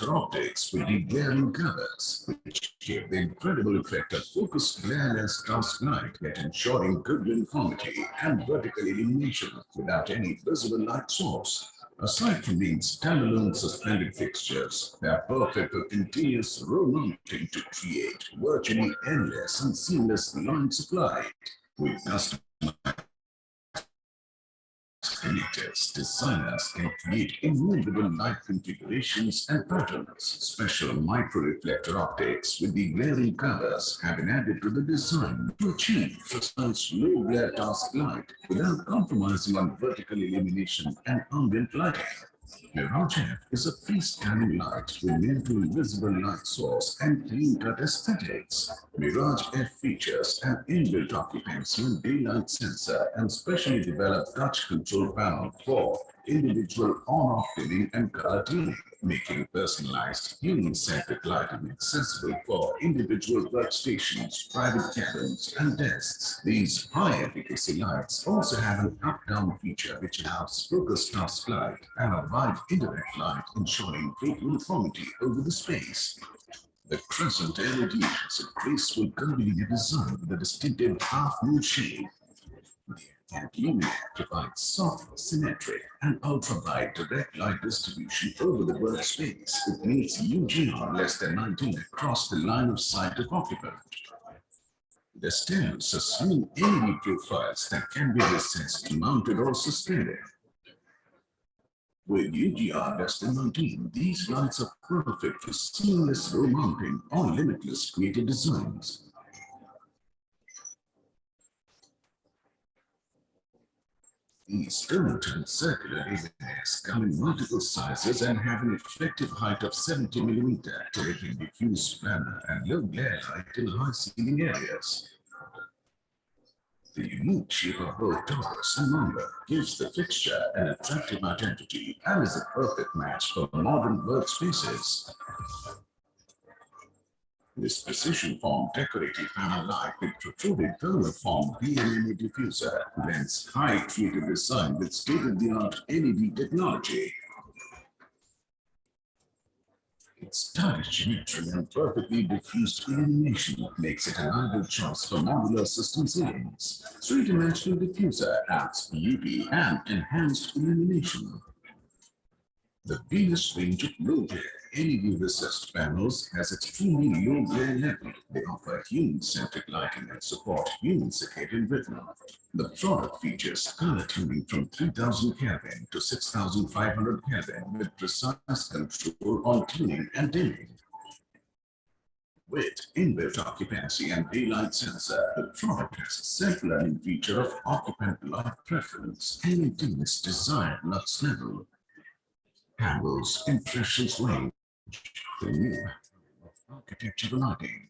optics with the glaring colors, which give the incredible effect of focused glare-less task light, yet ensuring good uniformity and vertical illumination without any visible light source. Aside from being standalone suspended fixtures, they are perfect for continuous row mounting to create virtually endless and seamless lines of light. With custom connectors, designers can create innumerable light configurations and patterns. Special micro-reflector optics with the glaring colors have been added to the design to achieve precise low-glare task light without compromising on vertical illumination and ambient lighting. Mirage F is a freestanding light with near-to invisible light source and clean-cut aesthetics. Mirage F features an inbuilt occupancy and daylight sensor and specially developed touch control panel for individual on-off dimming and color tuning, making personalized human-centric lighting accessible for individual workstations, private cabins, and desks. These high-efficacy lights also have an up-down feature which allows focused task light and a wide indirect light, ensuring great uniformity over the space. The crescent LED has a graceful curvilinear design with a distinctive half-moon shape. And luminaire provides soft, symmetric, and ultra-bright direct light distribution over the workspace. It meets UGR less than 19 across the line of sight of occupant. The stems are slim LED profiles that can be recessed, mounted, or suspended. With UGR less than 19, these lights are perfect for seamless row mounting or limitless creative designs. These donut and circular luminaires come in multiple sizes and have an effective height of 70 mm, delivering diffuse planner and low glare light in high ceiling areas. The unique shape of both torus and rhomba gives the fixture an attractive identity and is a perfect match for modern workspaces. This precision-formed decorative panel light with protruded thermal-formed PMMA diffuser blends high creative design with state-of-the-art LED technology. Its stylish symmetry and perfectly diffused illumination makes it an ideal choice for modular system ceilings. Three-dimensional diffuser adds beauty and enhanced illumination. The Venus range of low-glare LED recessed panels has extremely low glare level. They offer human-centric lighting and support human circadian rhythm. The product features color tuning from 3000 Kelvin to 6500 Kelvin with precise control on tuning and dimming. With inbuilt occupancy and daylight sensor, the product has a self-learning feature of occupant light preference and maintains desired lux level. Handles impressions range, the new architectural lighting.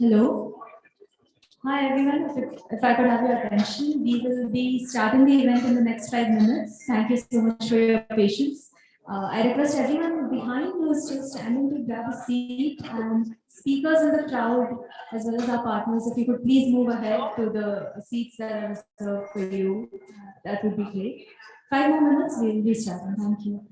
Hello. Hi everyone, if I could have your attention, we will be starting the event in the next 5 minutes. Thank you so much for your patience. I request everyone behind who is still standing to grab a seat, and speakers in the crowd as well as our partners, if you could please move ahead to the seats that are reserved for you, that would be great. 5 more minutes, we will be starting. Thank you.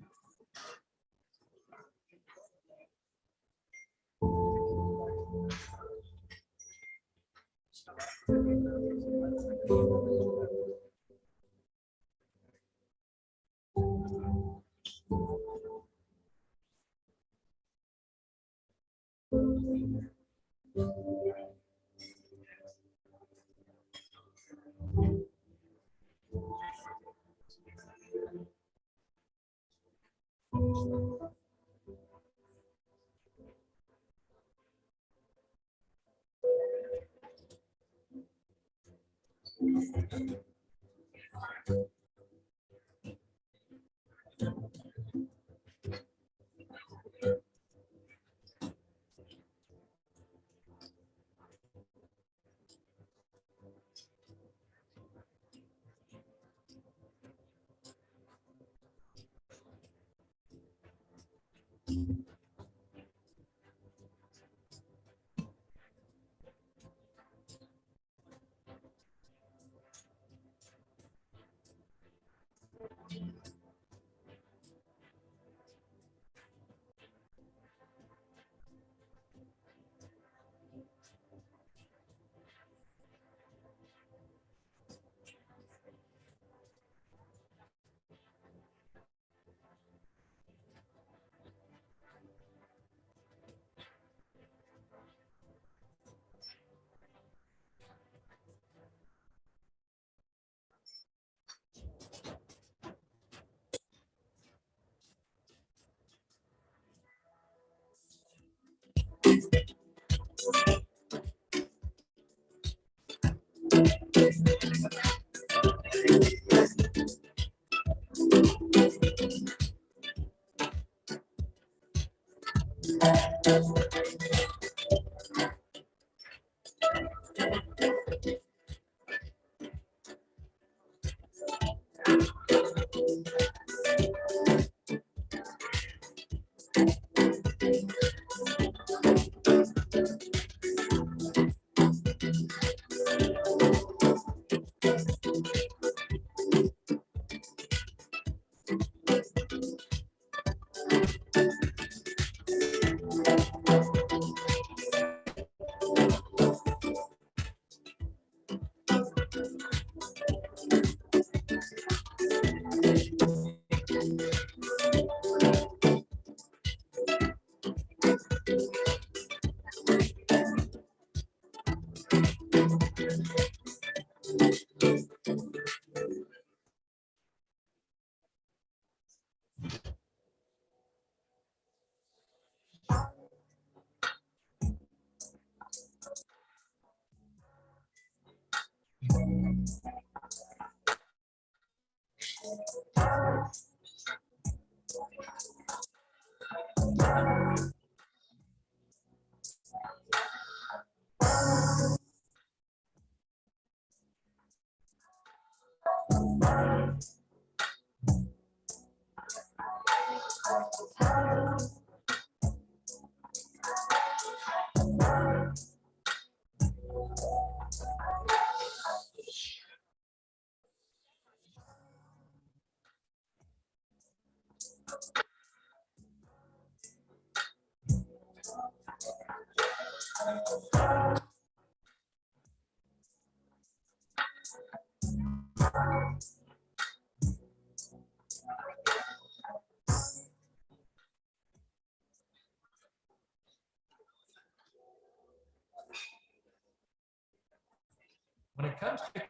When it comes to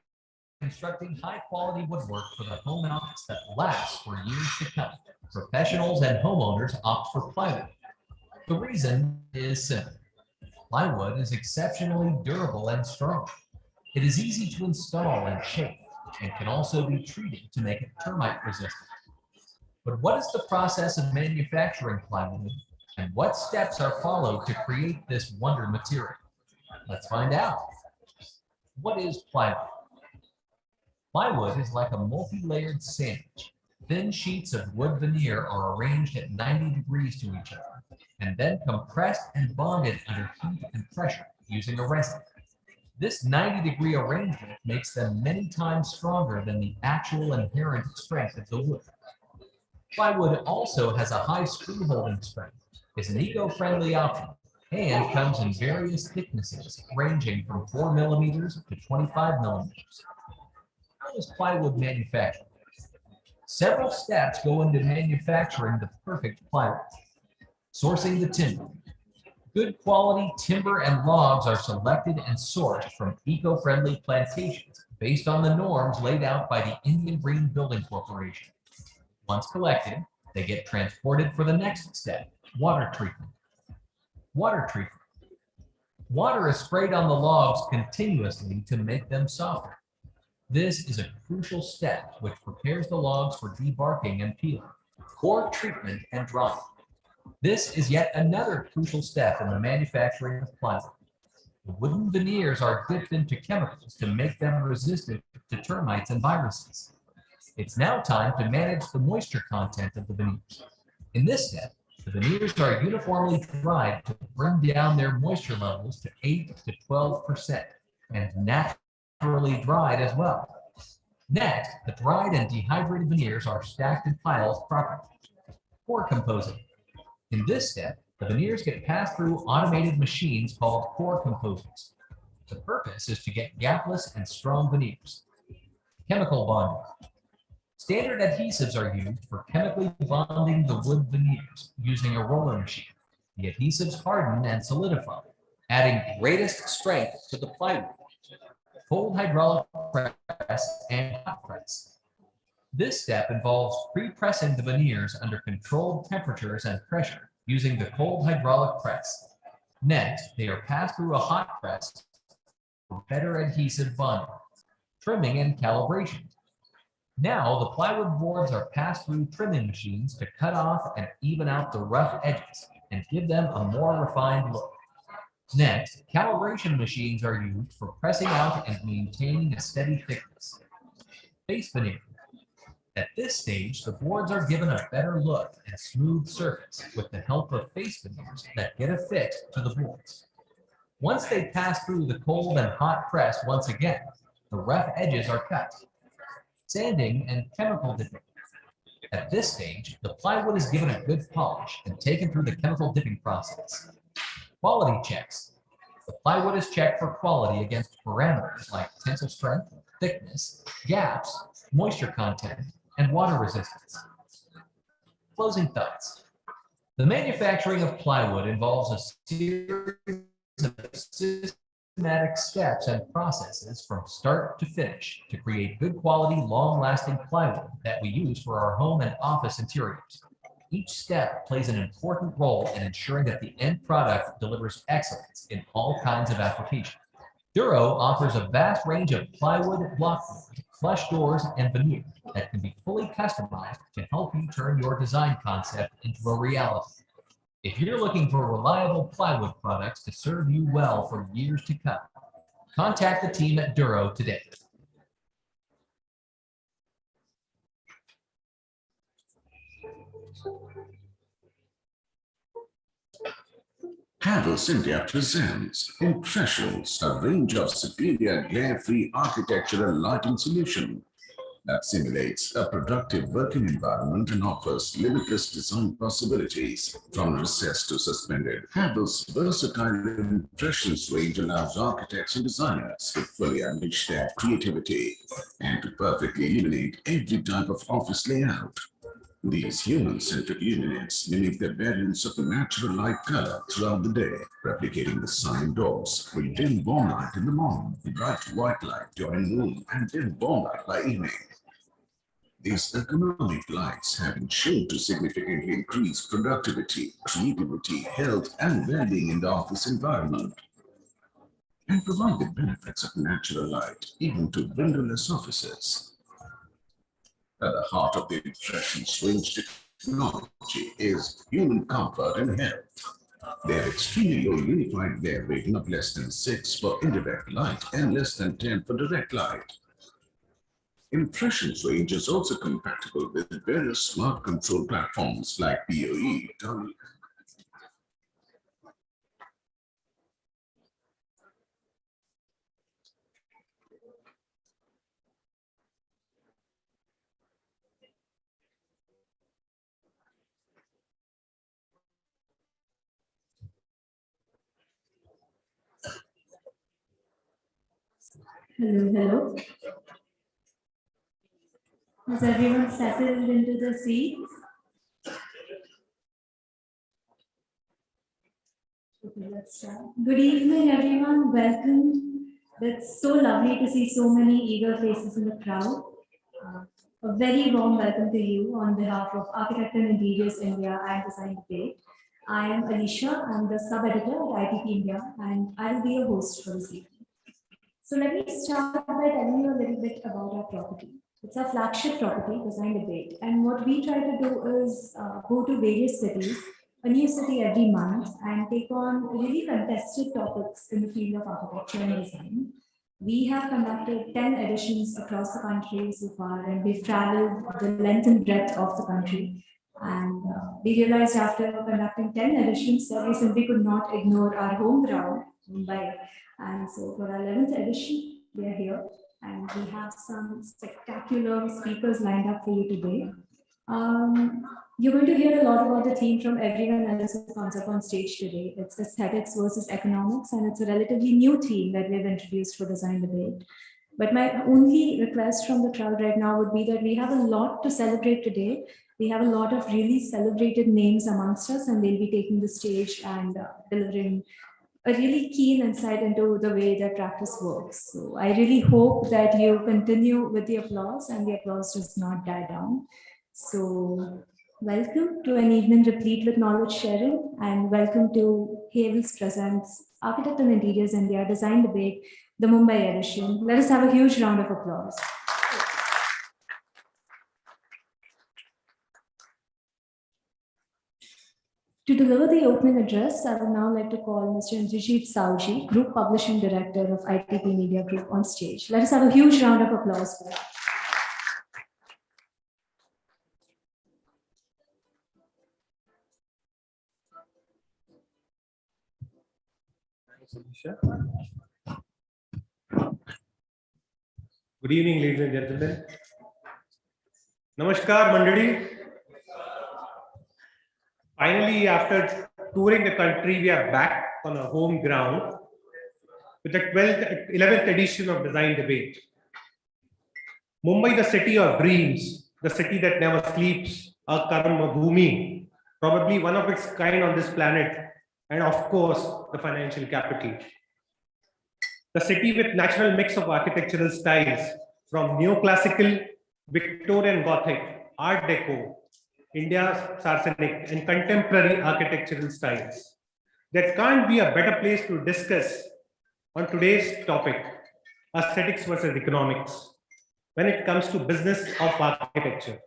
constructing high-quality woodwork for the home and office that lasts for years to come, professionals and homeowners opt for plywood. The reason is simple. Plywood is exceptionally durable and strong. It is easy to install and shape, and can also be treated to make it termite resistant. But what is the process of manufacturing plywood, and what steps are followed to create this wonder material? Let's find out. What is plywood? Plywood is like a multi-layered sandwich. Thin sheets of wood veneer are arranged at 90 degrees to each other, and then compressed and bonded under heat and pressure using a resin. This 90-degree arrangement makes them many times stronger than the actual inherent strength of the wood. Plywood also has a high screw holding strength, is an eco-friendly option, and comes in various thicknesses ranging from 4 millimeters to 25 millimeters. How is plywood manufactured? Several steps go into manufacturing the perfect plywood. Sourcing the timber. Good quality timber and logs are selected and sourced from eco-friendly plantations based on the norms laid out by the Indian Green Building Corporation. Once collected, they get transported for the next step, water treatment. Water treatment. Water is sprayed on the logs continuously to make them softer. This is a crucial step which prepares the logs for debarking and peeling. Core treatment and drying. This is yet another crucial step in the manufacturing of plywood. The wooden veneers are dipped into chemicals to make them resistant to termites and viruses. It's now time to manage the moisture content of the veneers. In this step, the veneers are uniformly dried to bring down their moisture levels to 8 to 12% and naturally dried as well. Next, the dried and dehydrated veneers are stacked in piles properly. Core composing. In this step, the veneers get passed through automated machines called core composers. The purpose is to get gapless and strong veneers. Chemical bonding. Standard adhesives are used for chemically bonding the wood veneers using a roller machine. The adhesives harden and solidify, adding greatest strength to the plywood. Cold hydraulic press and hot press. This step involves pre-pressing the veneers under controlled temperatures and pressure using the cold hydraulic press. Next, they are passed through a hot press for better adhesive bonding, trimming, and calibration. Now, the plywood boards are passed through trimming machines to cut off and even out the rough edges and give them a more refined look. Next, calibration machines are used for pressing out and maintaining a steady thickness. Face veneer. At this stage, the boards are given a better look and smooth surface with the help of face veneers that get a fit to the boards. Once they pass through the cold and hot press once again, the rough edges are cut. Sanding and chemical dipping. At this stage, the plywood is given a good polish and taken through the chemical dipping process. Quality checks. The plywood is checked for quality against parameters like tensile strength, thickness, gaps, moisture content, and water resistance. Closing thoughts. The manufacturing of plywood involves a series of systematic steps and processes from start to finish to create good quality, long-lasting plywood that we use for our home and office interiors. Each step plays an important role in ensuring that the end product delivers excellence in all kinds of applications. Duro offers a vast range of plywood, blockboard, flush doors, and veneer that can be fully customized to help you turn your design concept into a reality. If you're looking for reliable plywood products to serve you well for years to come, contact the team at Duro today. Havells India presents Impressions, a range of superior glare-free architectural lighting solution that simulates a productive working environment and offers limitless design possibilities. From recessed to suspended, Havells' versatile impressions range allows architects and designers to fully unleash their creativity and to perfectly illuminate every type of office layout. These human-centric units mimic the variance of a natural light color throughout the day, replicating the sun indoors with dim warm light in the morning, bright white light during noon, and dim warm light by evening. These economic lights have been shown to significantly increase productivity, creativity, health, and well-being in the office environment, and provide the benefits of natural light even to windowless offices. At the heart of the impressions range technology is human comfort and health. They have extremely low unified glare rating of less than 6 for indirect light and less than 10 for direct light. Impressions range is also compatible with various smart control platforms like PoE. Hello, hello. Has everyone settled into the seats? Okay, let's start. Good evening, everyone. Welcome. It's so lovely to see so many eager faces in the crowd. A very warm welcome to you on behalf of Architect and Interiors India and Design Debate. I am Alicia. I'm the sub-editor at ITP India, and I will be your host for this evening. So let me start by telling you a little bit about our property. It's our flagship property, Design Debate. And what we try to do is go to various cities, a new city every month, and take on really contested topics in the field of architecture and design. We have conducted 10 editions across the country so far, and we've traveled the length and breadth of the country. And we realized after conducting 10 editions that we simply could not ignore our home ground, Mumbai. And so for our 11th edition, we are here and we have some spectacular speakers lined up for you today. You're going to hear a lot about the theme from everyone else who comes up on stage today. It's aesthetics versus economics, and it's a relatively new theme that we've introduced for Design Debate. But my only request from the crowd right now would be that we have a lot to celebrate today. We have a lot of really celebrated names amongst us, and they'll be taking the stage and delivering a really keen insight into the way that practice works. So I really hope that you continue with the applause and the applause does not die down. So Welcome to an evening replete with knowledge sharing, and welcome to Havels Presents Architect and Interiors India Design Debate, the Mumbai edition. Let us have a huge round of applause. To deliver the opening address, I would now like to call Mr. Indrajit Sauji, Group Publishing Director of ITP Media Group, on stage. Let us have a huge round of applause for him. Good evening, ladies and gentlemen. Namaskar, Mandadi. Finally, after touring the country, we are back on our home ground with the 11th edition of Design Debate. Mumbai, the city of dreams, the city that never sleeps, a Karma Bhumi, probably one of its kind on this planet, and of course, the financial capital. The city with natural mix of architectural styles from neoclassical, Victorian Gothic, Art Deco, India's Saracenic, and contemporary architectural styles. There can't be a better place to discuss on today's topic, aesthetics versus economics, when it comes to business of architecture.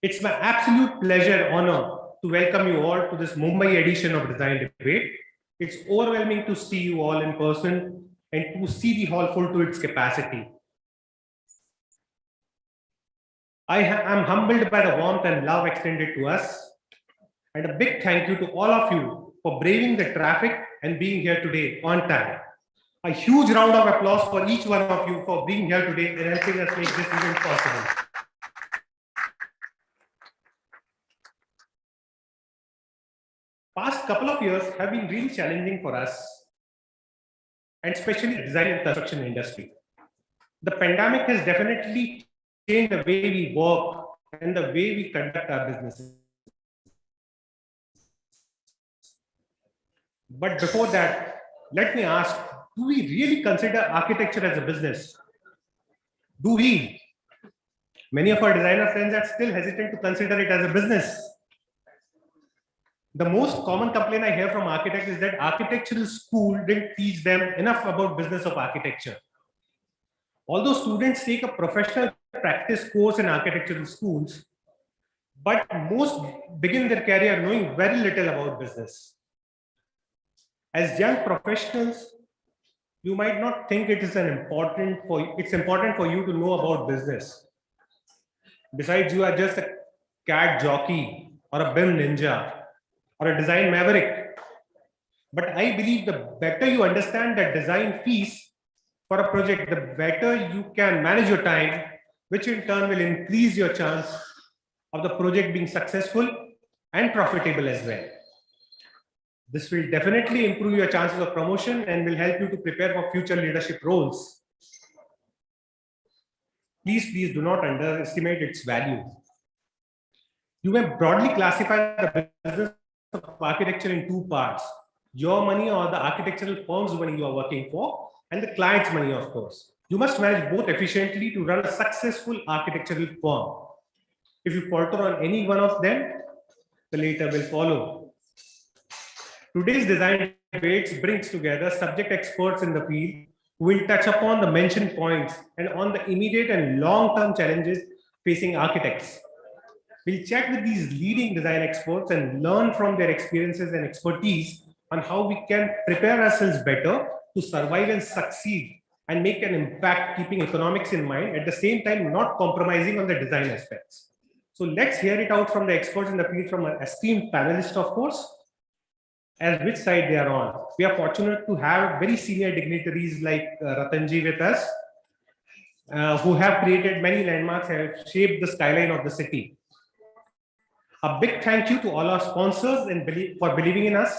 It's my absolute pleasure, honor to welcome you all to this Mumbai edition of Design Debate. It's overwhelming to see you all in person and to see the hall full to its capacity. I am humbled by the warmth and love extended to us. And a big thank you to all of you for braving the traffic and being here today on time. A huge round of applause for each one of you for being here today and helping us make this event possible. Past couple of years have been really challenging for us, and especially the design and construction industry. The pandemic has definitely changed the way we work and the way we conduct our businesses. But before that, let me ask, do we really consider architecture as a business? Do we? Many of our designer friends are still hesitant to consider it as a business. The most common complaint I hear from architects is that architectural school didn't teach them enough about business of architecture. Although students take a professional practice course in architectural schools, but most begin their career knowing very little about business. As young professionals, you might not think it's important for you to know about business. Besides, you are just a cat jockey or a BIM ninja or a design maverick. But I believe the better you understand the design piece for a project, the better you can manage your time, which in turn will increase your chance of the project being successful and profitable as well. This will definitely improve your chances of promotion and will help you to prepare for future leadership roles. Please do not underestimate its value. You may broadly classify the business of architecture in two parts: your money or the architectural firm's money you are working for, and the client's money, of course. You must manage both efficiently to run a successful architectural firm. If you falter on any one of them, the later will follow. Today's design debates brings together subject experts in the field who will touch upon the mentioned points and on the immediate and long-term challenges facing architects. We'll chat with these leading design experts and learn from their experiences and expertise on how we can prepare ourselves better to survive and succeed and make an impact, keeping economics in mind, at the same time not compromising on the design aspects. So let's hear it out from the experts in the field, from our esteemed panelists, of course, as which side they are on. We are fortunate to have very senior dignitaries like Ratanji with us, who have created many landmarks and have shaped the skyline of the city. A big thank you to all our sponsors for believing in us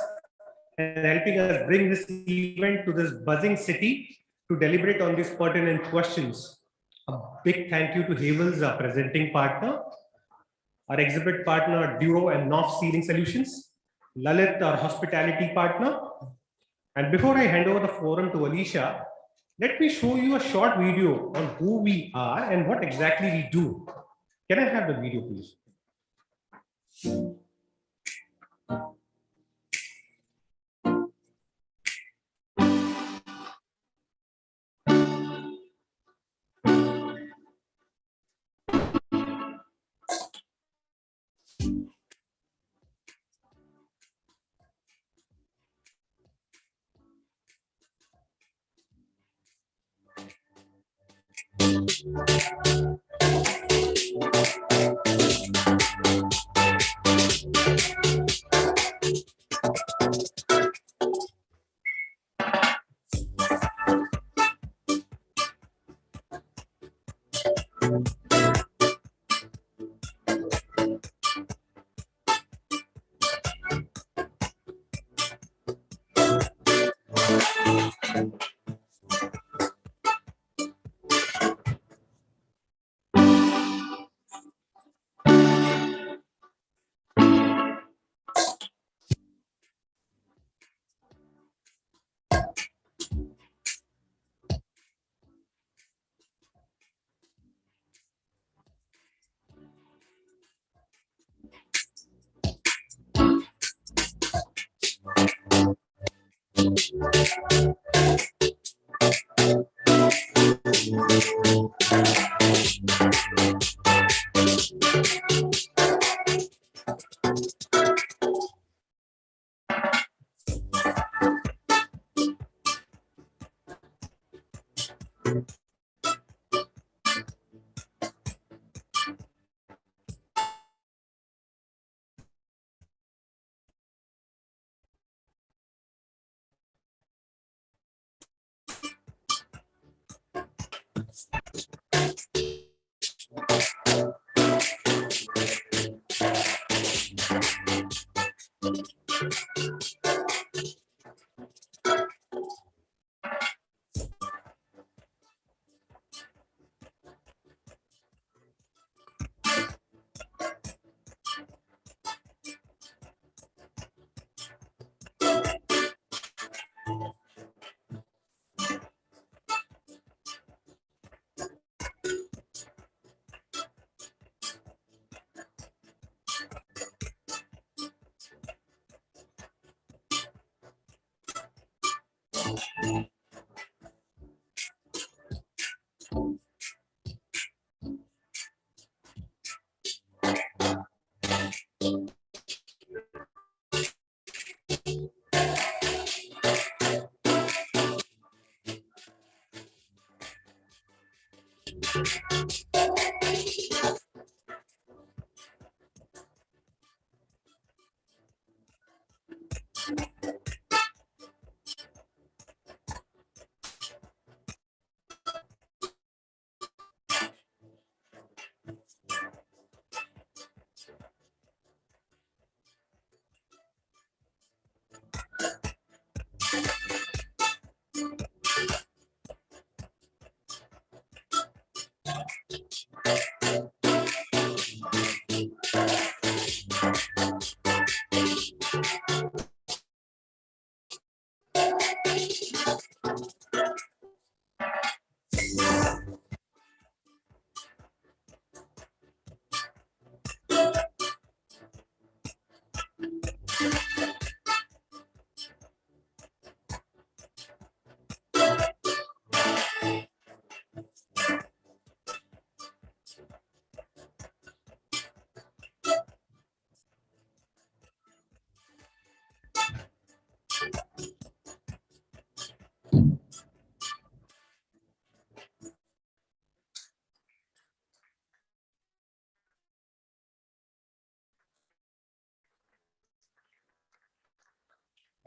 and helping us bring this event to this buzzing city to deliberate on these pertinent questions. A big thank you to Havels, our presenting partner, our exhibit partner, Duro and North Ceiling Solutions, Lalit, our hospitality partner. And before I hand over the forum to Alicia, let me show you a short video on who we are and what exactly we do. Can I have the video, please?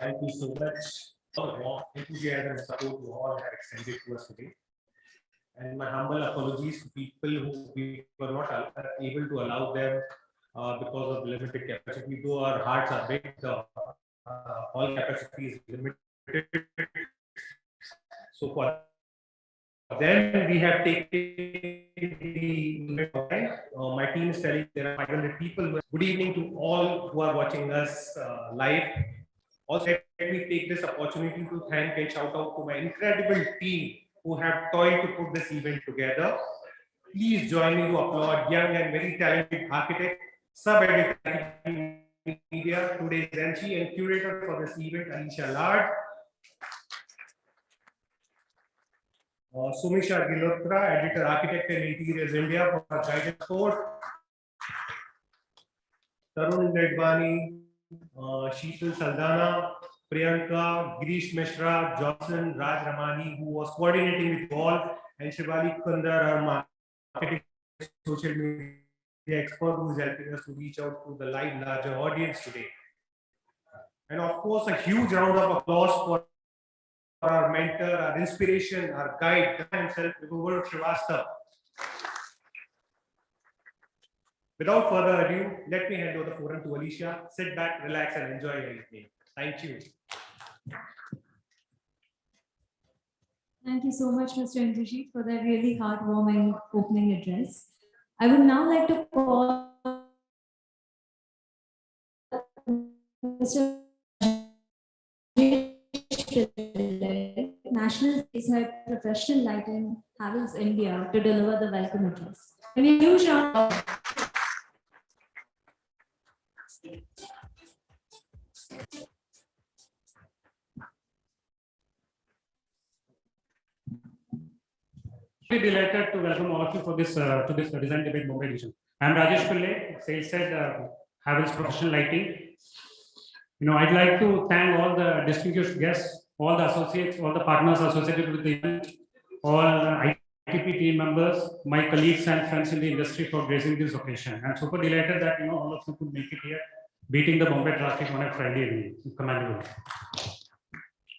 Thank you so much. All the warm enthusiasm and support you all have extended to us today. And my humble apologies to people who we were not able to allow them because of limited capacity. Though our hearts are big, the hall capacity is limited. So for them, we have taken the my team is telling there are 500 people. Good evening to all who are watching us live. Also, let me take this opportunity to thank and shout out to my incredible team who have toiled to put this event together. Please join me to applaud young and very talented architect Sub-editor media, today's MC and curator for this event, Alicia Lard. Sumisha Gilotra, editor, architect and interiors India for her guidance support. Tarun Nedvani, Sheetal Saldana, Priyanka, Girish Mishra, Johnson, Raj Ramani, who was coordinating with all, and Shivali Kundar, our marketing social media expert, who is helping us to reach out to the larger audience today. And of course, a huge round of applause for our mentor, our inspiration, our guide himself, Vibhuvar Srivastava. Without further ado, let me hand over the forum to Alicia. Sit back, relax, and enjoy your evening. Thank you. Thank you so much, Mr. Indrajit, for that really heartwarming opening address. I would now like to call Mr. National Space Head Professional Lighting, Havells India, to deliver the welcome address. And a huge round of Delighted to welcome all of you for this to this design debate Mumbai edition. I am Rajesh Pillai, sales head, Havells Professional Lighting. I'd like to thank all the distinguished guests, all the associates, all the partners associated with the event, all ITP team members, my colleagues and friends in the industry for gracing this occasion. I'm super delighted that all of you could make it here, beating the Bombay traffic on a Friday evening. Commendable.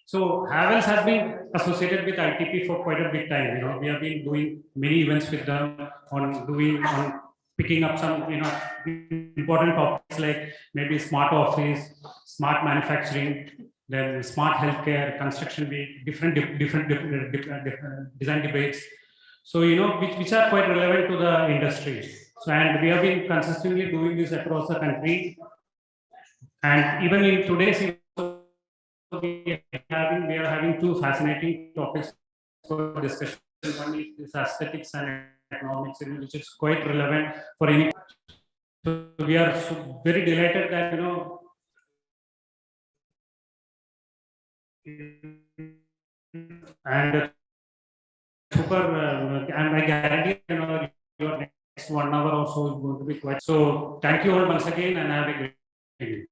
So Havells has been associated with ITP for quite a big time. We have been doing many events with them on picking up some important topics like maybe smart office, smart manufacturing, then smart healthcare, construction, different design debates. So which are quite relevant to the industry. So and we have been consistently doing this across the country, and even in today's we are having two fascinating topics for discussion. One is aesthetics and economics, which is quite relevant for any. So we are very delighted that and super and I guarantee your next 1 hour or so is going to be quite. So thank you all once again and have a great evening.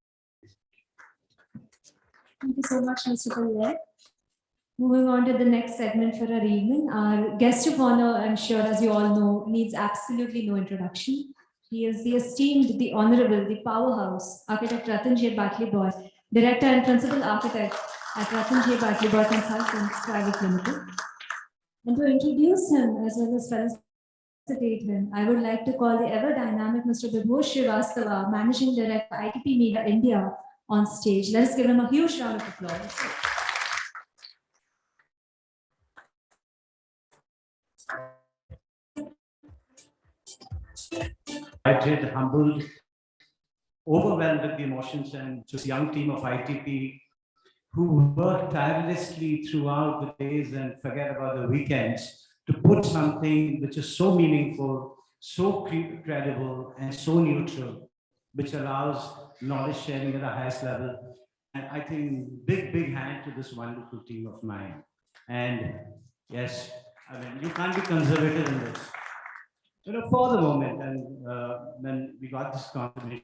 Thank you so much, Mr. Pillai. Moving on to the next segment for our evening. Our guest of honor, I'm sure, as you all know, needs absolutely no introduction. He is the esteemed, the honorable, the powerhouse, architect Ratan J. Bartley-Boy, director and principal architect at Ratan J. Bartley-Boy Consultants Private Limited. And to introduce him as well as felicitate him, I would like to call the ever dynamic Mr. Vibhuvar Srivastava, Managing Director, ITP Media India, on stage. Let us give him a huge round of applause. Delighted, humbled, overwhelmed with the emotions, and this young team of ITP who work tirelessly throughout the days and forget about the weekends to put something which is so meaningful, so credible, and so neutral, which allows knowledge sharing at the highest level. And I think big hand to this wonderful team of mine. And yes, I mean, you can't be conservative in this. For the moment, and when we got this confirmation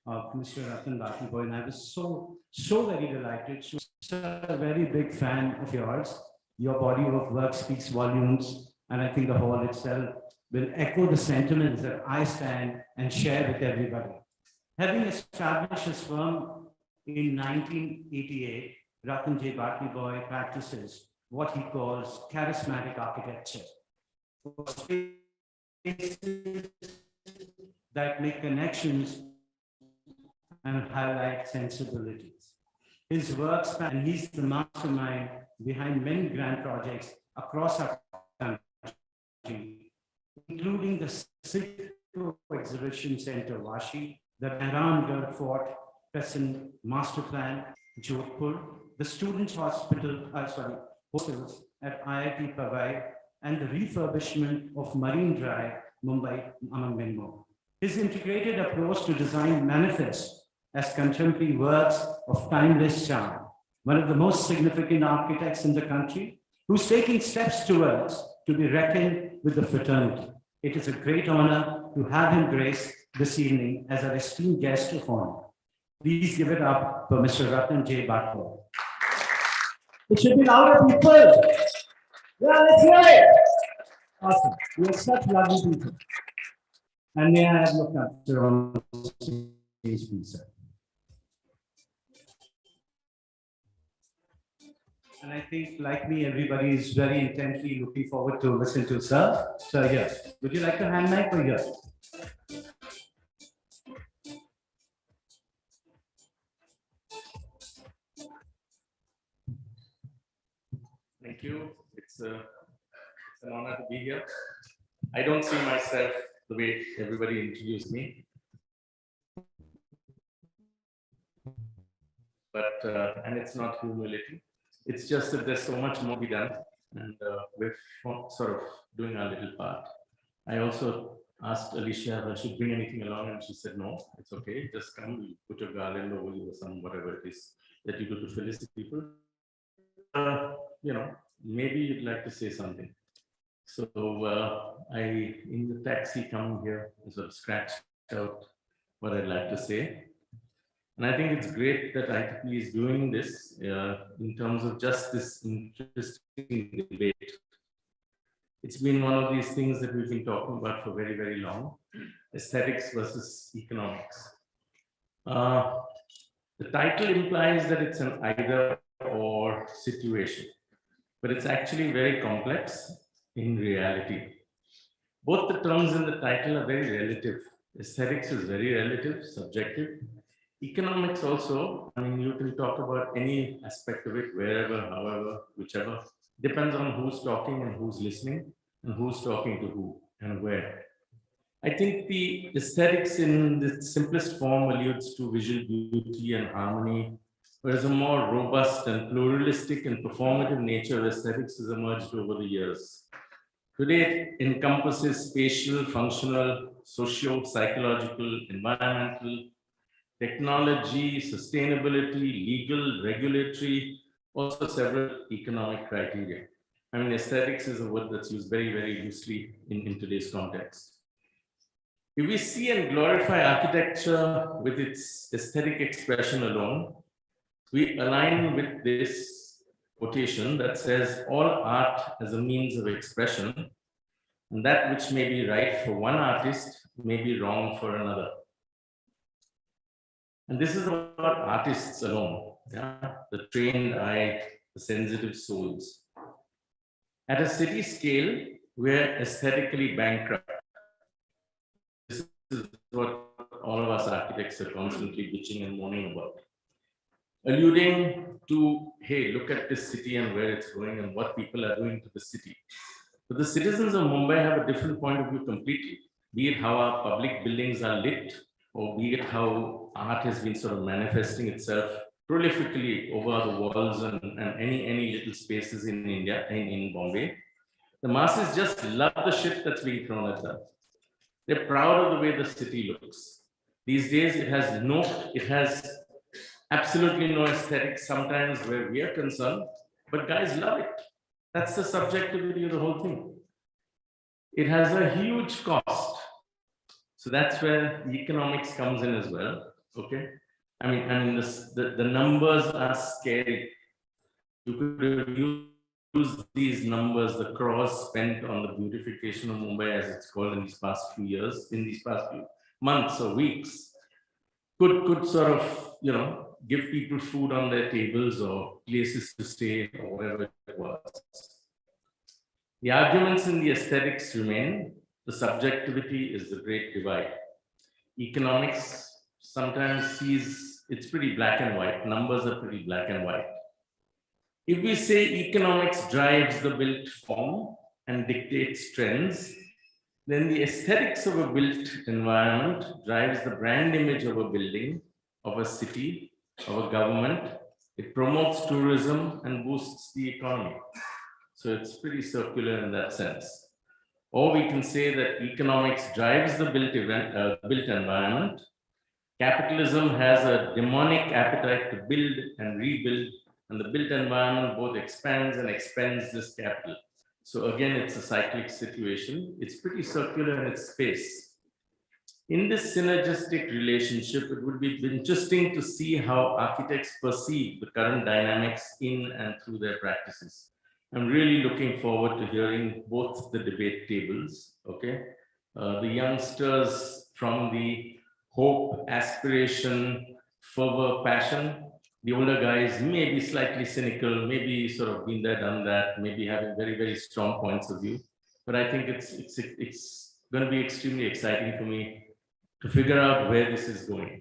of Mr. Ratan Bartley-Boy, and I was so very delighted. So a very big fan of yours. Your body of work speaks volumes, and I think the hall itself will echo the sentiments that I stand and share with everybody. Having established his firm in 1988, Ratan J. Bartley-Boy practices what he calls charismatic architecture, spaces that make connections and highlight sensibilities. His work span, and he's the mastermind behind many grand projects across our country, including the Silk Exhibition Center, Vashi, the Mehrangarh Fort Crescent Master Plan, Jodhpur, the Students' Hospital, hostels at IIT Powai, and the refurbishment of Marine Drive, Mumbai, among many more. His integrated approach to design manifests as contemporary works of timeless charm, one of the most significant architects in the country, who's taking steps towards to be reckoned with the fraternity. It is a great honor to have him grace this evening as our esteemed guest of honor. Please give it up for Mr. Ratan J. Bhatwar. It should be louder, people. Yeah, let's hear it. Awesome. You're such lovely people. And may I have your capture on stage, please, sir. And I think, like me, everybody is very intently looking forward to listen to sir. Sir, yes. Would you like to hand mic or yes? Thank you. It's an honor to be here. I don't see myself the way everybody introduced me. But, and it's not humility. It's just that there's so much more to be done. And we're sort of doing our little part. I also asked Alicia if I should bring anything along, and she said, no, it's okay. Just come, put your garland over you or some whatever it is that you do to felicit people. You know, maybe you'd like to say something. So in the taxi coming here, I sort of scratched out what I'd like to say. And I think it's great that ITP is doing this in terms of just this interesting debate. It's been one of these things that we've been talking about for very, very long, aesthetics versus economics. The title implies that it's an either or situation, but it's actually very complex in reality. Both the terms in the title are very relative. Aesthetics is very relative, subjective. Economics also, I mean, you can talk about any aspect of it, wherever, however, whichever. Depends on who's talking and who's listening and who's talking to who and where. I think the aesthetics in the simplest form alludes to visual beauty and harmony, whereas a more robust and pluralistic and performative nature of aesthetics has emerged over the years. Today, it encompasses spatial, functional, socio-psychological, environmental, technology, sustainability, legal, regulatory, also several economic criteria. I mean, aesthetics is a word that's used very, very loosely in today's context. If we see and glorify architecture with its aesthetic expression alone, we align with this quotation that says all art as a means of expression, and that which may be right for one artist may be wrong for another. And this is about artists alone, yeah? The trained eye, the sensitive souls. At a city scale, we're aesthetically bankrupt. This is what all of us architects are constantly bitching and moaning about. Alluding to, hey, look at this city and where it's going and what people are doing to the city. But the citizens of Mumbai have a different point of view completely, be it how our public buildings are lit, or be it how art has been sort of manifesting itself prolifically over the walls and any little spaces in India, in Bombay. The masses just love the shit that's being thrown at them. They're proud of the way the city looks. These days, it has absolutely no aesthetics sometimes where we are concerned, but guys love it. That's the subjectivity of the whole thing. It has a huge cost. So that's where the economics comes in as well. Okay. I mean, the numbers are scary. You could use these numbers, the crores spent on the beautification of Mumbai, as it's called, in these past few years, in these past few months or weeks, could sort of, you know, give people food on their tables or places to stay or whatever it was. The arguments in the aesthetics remain. The subjectivity is the great divide. Economics sometimes sees, it's pretty black and white. Numbers are pretty black and white. If we say economics drives the built form and dictates trends, then the aesthetics of a built environment drives the brand image of a building, of a city, of a government. It promotes tourism and boosts the economy. So it's pretty circular in that sense. Or we can say that economics drives the built environment. Capitalism has a demonic appetite to build and rebuild, and the built environment both expands and expends this capital. So again, it's a cyclic situation. It's pretty circular in its space. In this synergistic relationship, it would be interesting to see how architects perceive the current dynamics in and through their practices. I'm really looking forward to hearing both the debate tables, okay? The youngsters from the hope, aspiration, fervor, passion. The older guys may be slightly cynical, maybe sort of been there, done that, maybe having very, very strong points of view. But I think it's going to be extremely exciting for me to figure out where this is going.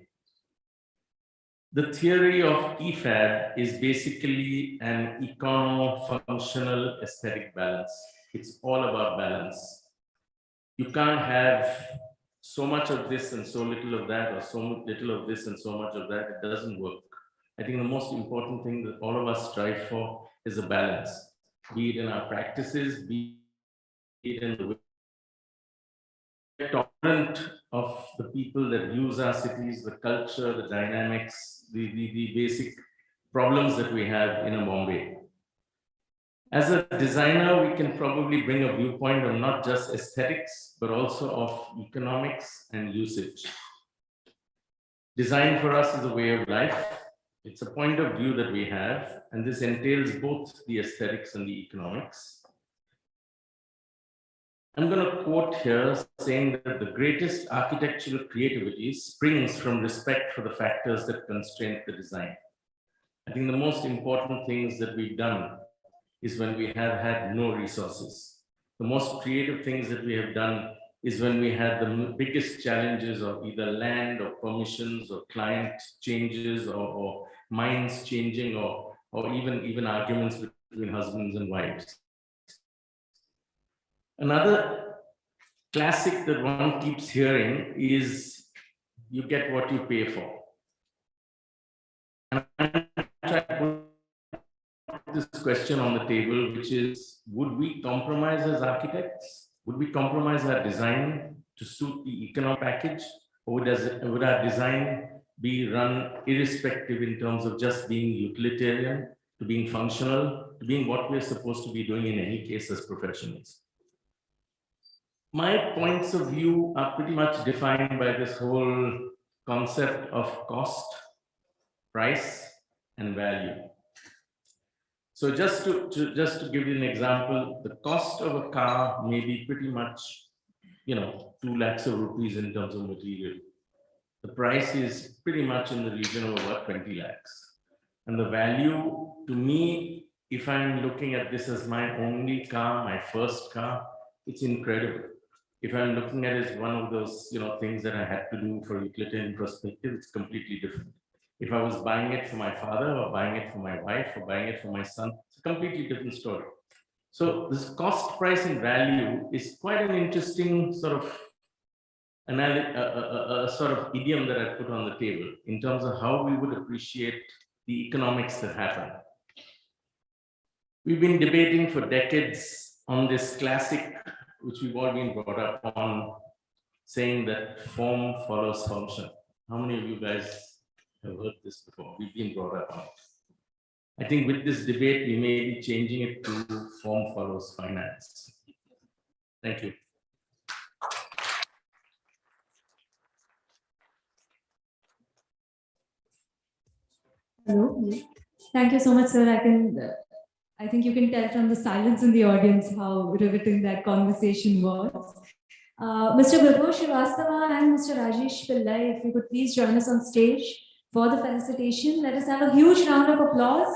The theory of EFAB is basically an econo-functional aesthetic balance. It's all about balance. You can't have so much of this and so little of that, or so little of this and so much of that. It doesn't work. I think the most important thing that all of us strive for is a balance, be it in our practices, be it in the way we're tolerant of the people that use our cities, the culture, the dynamics, the basic problems that we have in a Mumbai. As a designer, we can probably bring a viewpoint of not just aesthetics, but also of economics and usage. Design for us is a way of life. It's a point of view that we have, and this entails both the aesthetics and the economics. I'm going to quote here saying that the greatest architectural creativity springs from respect for the factors that constrain the design. I think the most important things that we've done is when we have had no resources. The most creative things that we have done is when we had the biggest challenges of either land or permissions or client changes or minds changing or even arguments between husbands and wives. Another classic that one keeps hearing is you get what you pay for. And I'm trying to put this question on the table, which is, would we compromise as architects? Would we compromise our design to suit the economic package? Or would our design be run irrespective in terms of just being utilitarian, to being functional, to being what we're supposed to be doing in any case as professionals? My points of view are pretty much defined by this whole concept of cost, price, and value. So just to give you an example, the cost of a car may be pretty much, 2 lakhs of rupees in terms of material. The price is pretty much in the region of about 20 lakhs. And the value to me, if I'm looking at this as my only car, my first car, it's incredible. If I'm looking at it as one of those, things that I had to do for utilitarian perspective, it's completely different. If I was buying it for my father or buying it for my wife or buying it for my son, it's a completely different story. So this cost, price, and value is quite an interesting sort of idiom that I put on the table in terms of how we would appreciate the economics that happen. We've been debating for decades on this classic, which we've all been brought up on, saying that form follows function. How many of you guys have heard this before? We've been brought up on it. I think with this debate, we may be changing it to form follows finance. Thank you. Hello. Thank you so much, sir. I think you can tell from the silence in the audience how riveting that conversation was. Mr. Vibhu Srivastava and Mr. Rajesh Pillai, if you could please join us on stage for the felicitation. Let us have a huge round of applause.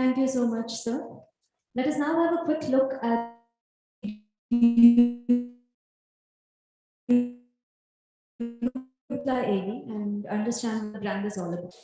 Thank you so much, sir. Let us now have a quick look at AV and understand what the brand is all about.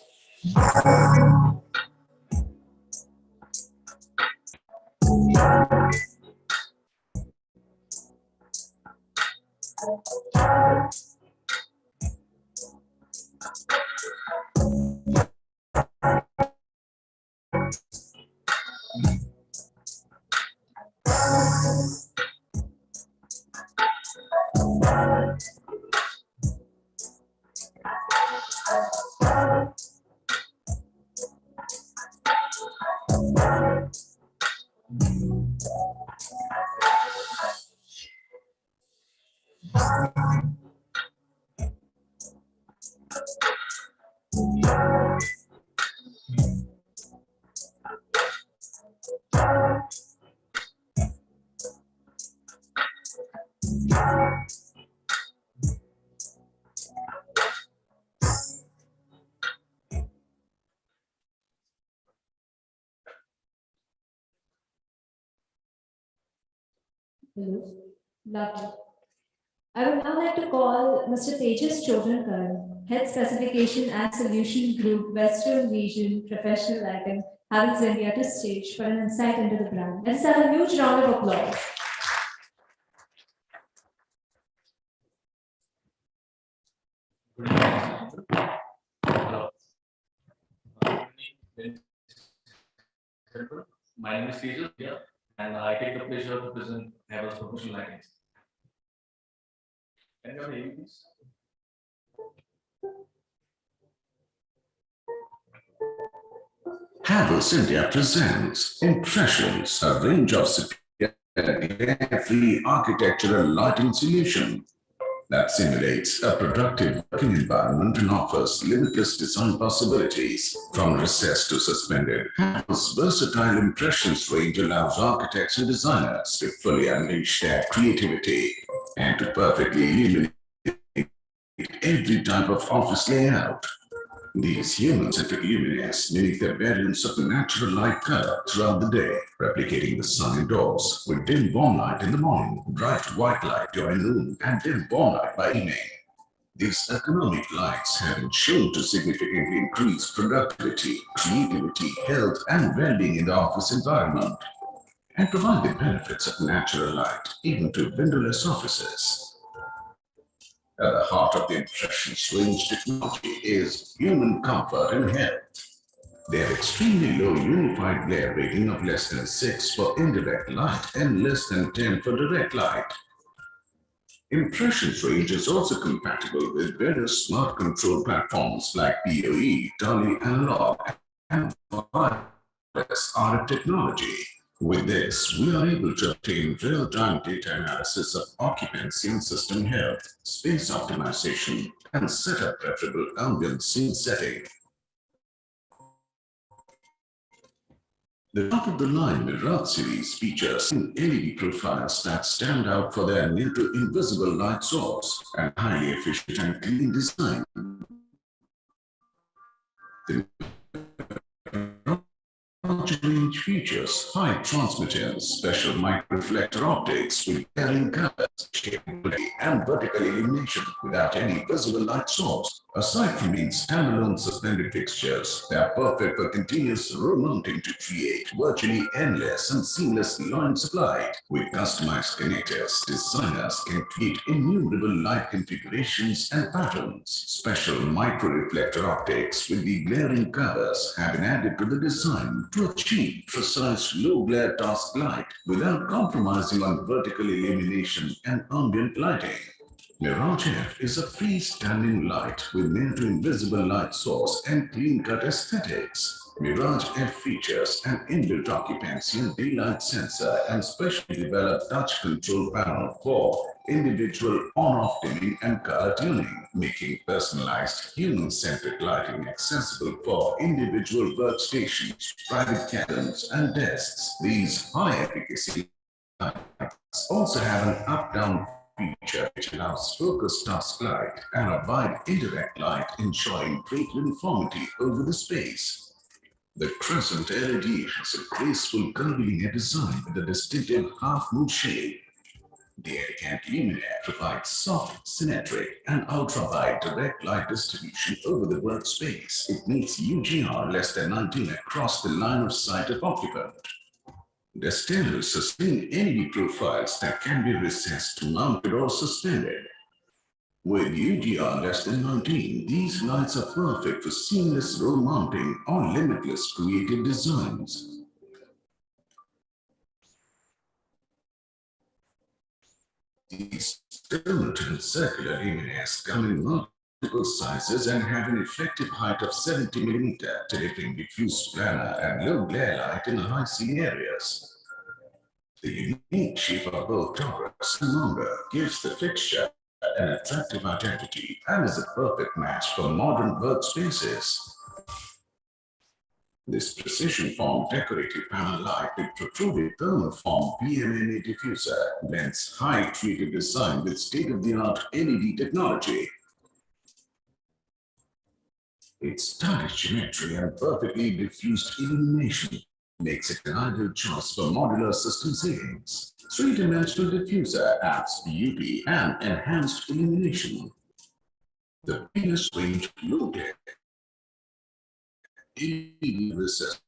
Hello. Lovely. I would now like to call Mr. Tejas Chodhankar, Head Specification and Solution Group, Western Region, Professional Lighting, Havels India, to stage for an insight into the brand. Let's have a huge round of applause. Hello. My name is Tejas here, and I take the pleasure to present Havells Professional Lighting. Can you hear me, please? Havels India presents Impressions, a range of superior glare-free architectural lighting solution that simulates a productive working environment and offers limitless design possibilities. From recessed to suspended, Havels' versatile impressions range allows architects and designers to fully unleash their creativity and to perfectly illuminate every type of office layout. These human-centric luminaires mimic the variance of the natural light color throughout the day, replicating the sun indoors with dim warm light in the morning, bright white light during noon, and dim warm light by evening. These economic lights have been shown to significantly increase productivity, creativity, health, and well-being in the office environment, and provide the benefits of natural light even to windowless offices. At the heart of the impressions range technology is human comfort and health. They have extremely low unified glare rating of less than 6 for indirect light and less than 10 for direct light. Impressions range is also compatible with various smart control platforms like PoE, Dolly Analog, and wireless RF technology. With this, we are able to obtain real-time data analysis of occupancy and system health, space optimization, and set up preferable ambient scene setting. The top-of-the-line Mirage series features LED profiles that stand out for their near-to-invisible light source and highly efficient and clean design. The range features high transmittance, special micro-reflector optics with varying colors, shapability, and vertical illumination without any visible light source. Aside from being standalone suspended fixtures, they are perfect for continuous row mounting to create virtually endless and seamless line supply. With customized connectors, designers can create innumerable light configurations and patterns. Special micro-reflector optics with the glaring colors have been added to the design to achieve precise low-glare task light without compromising on vertical illumination and ambient lighting. Mirage F is a freestanding light with near-to-invisible light source and clean-cut aesthetics. Mirage F features an inbuilt occupancy and daylight sensor and specially developed touch control panel for individual on-off dimming and color tuning, making personalized human-centric lighting accessible for individual workstations, private cabins, and desks. These high-efficacy lights also have an up-down feature which allows focused task light and a wide indirect light, ensuring great uniformity over the space. The crescent LED has a graceful curvilinear design with a distinctive half-moon shape. The elegant luminaire provides soft, symmetric, and ultra-wide direct light distribution over the workspace. It meets UGR less than 19 across the line of sight of occupant. The stairs sustain LED profiles that can be recessed, mounted, or suspended. With UGR less than 19, these lights are perfect for seamless row mounting or limitless creative designs. These donut and circular luminaires come in multiple sizes and have an effective height of 70 millimeter, delivering diffuse planar and low glare light in high ceiling areas. The unique shape of both torus and longer gives the fixture an attractive identity and is a perfect match for modern workspaces. This precision-formed decorative panel light with protruded thermoform PMMA diffuser blends high treated design with state-of-the-art LED technology. Its stylish geometry and perfectly diffused illumination makes it an ideal choice for modular system settings. Three-dimensional diffuser adds beauty and enhanced illumination. The biggest range low-glare LED recessed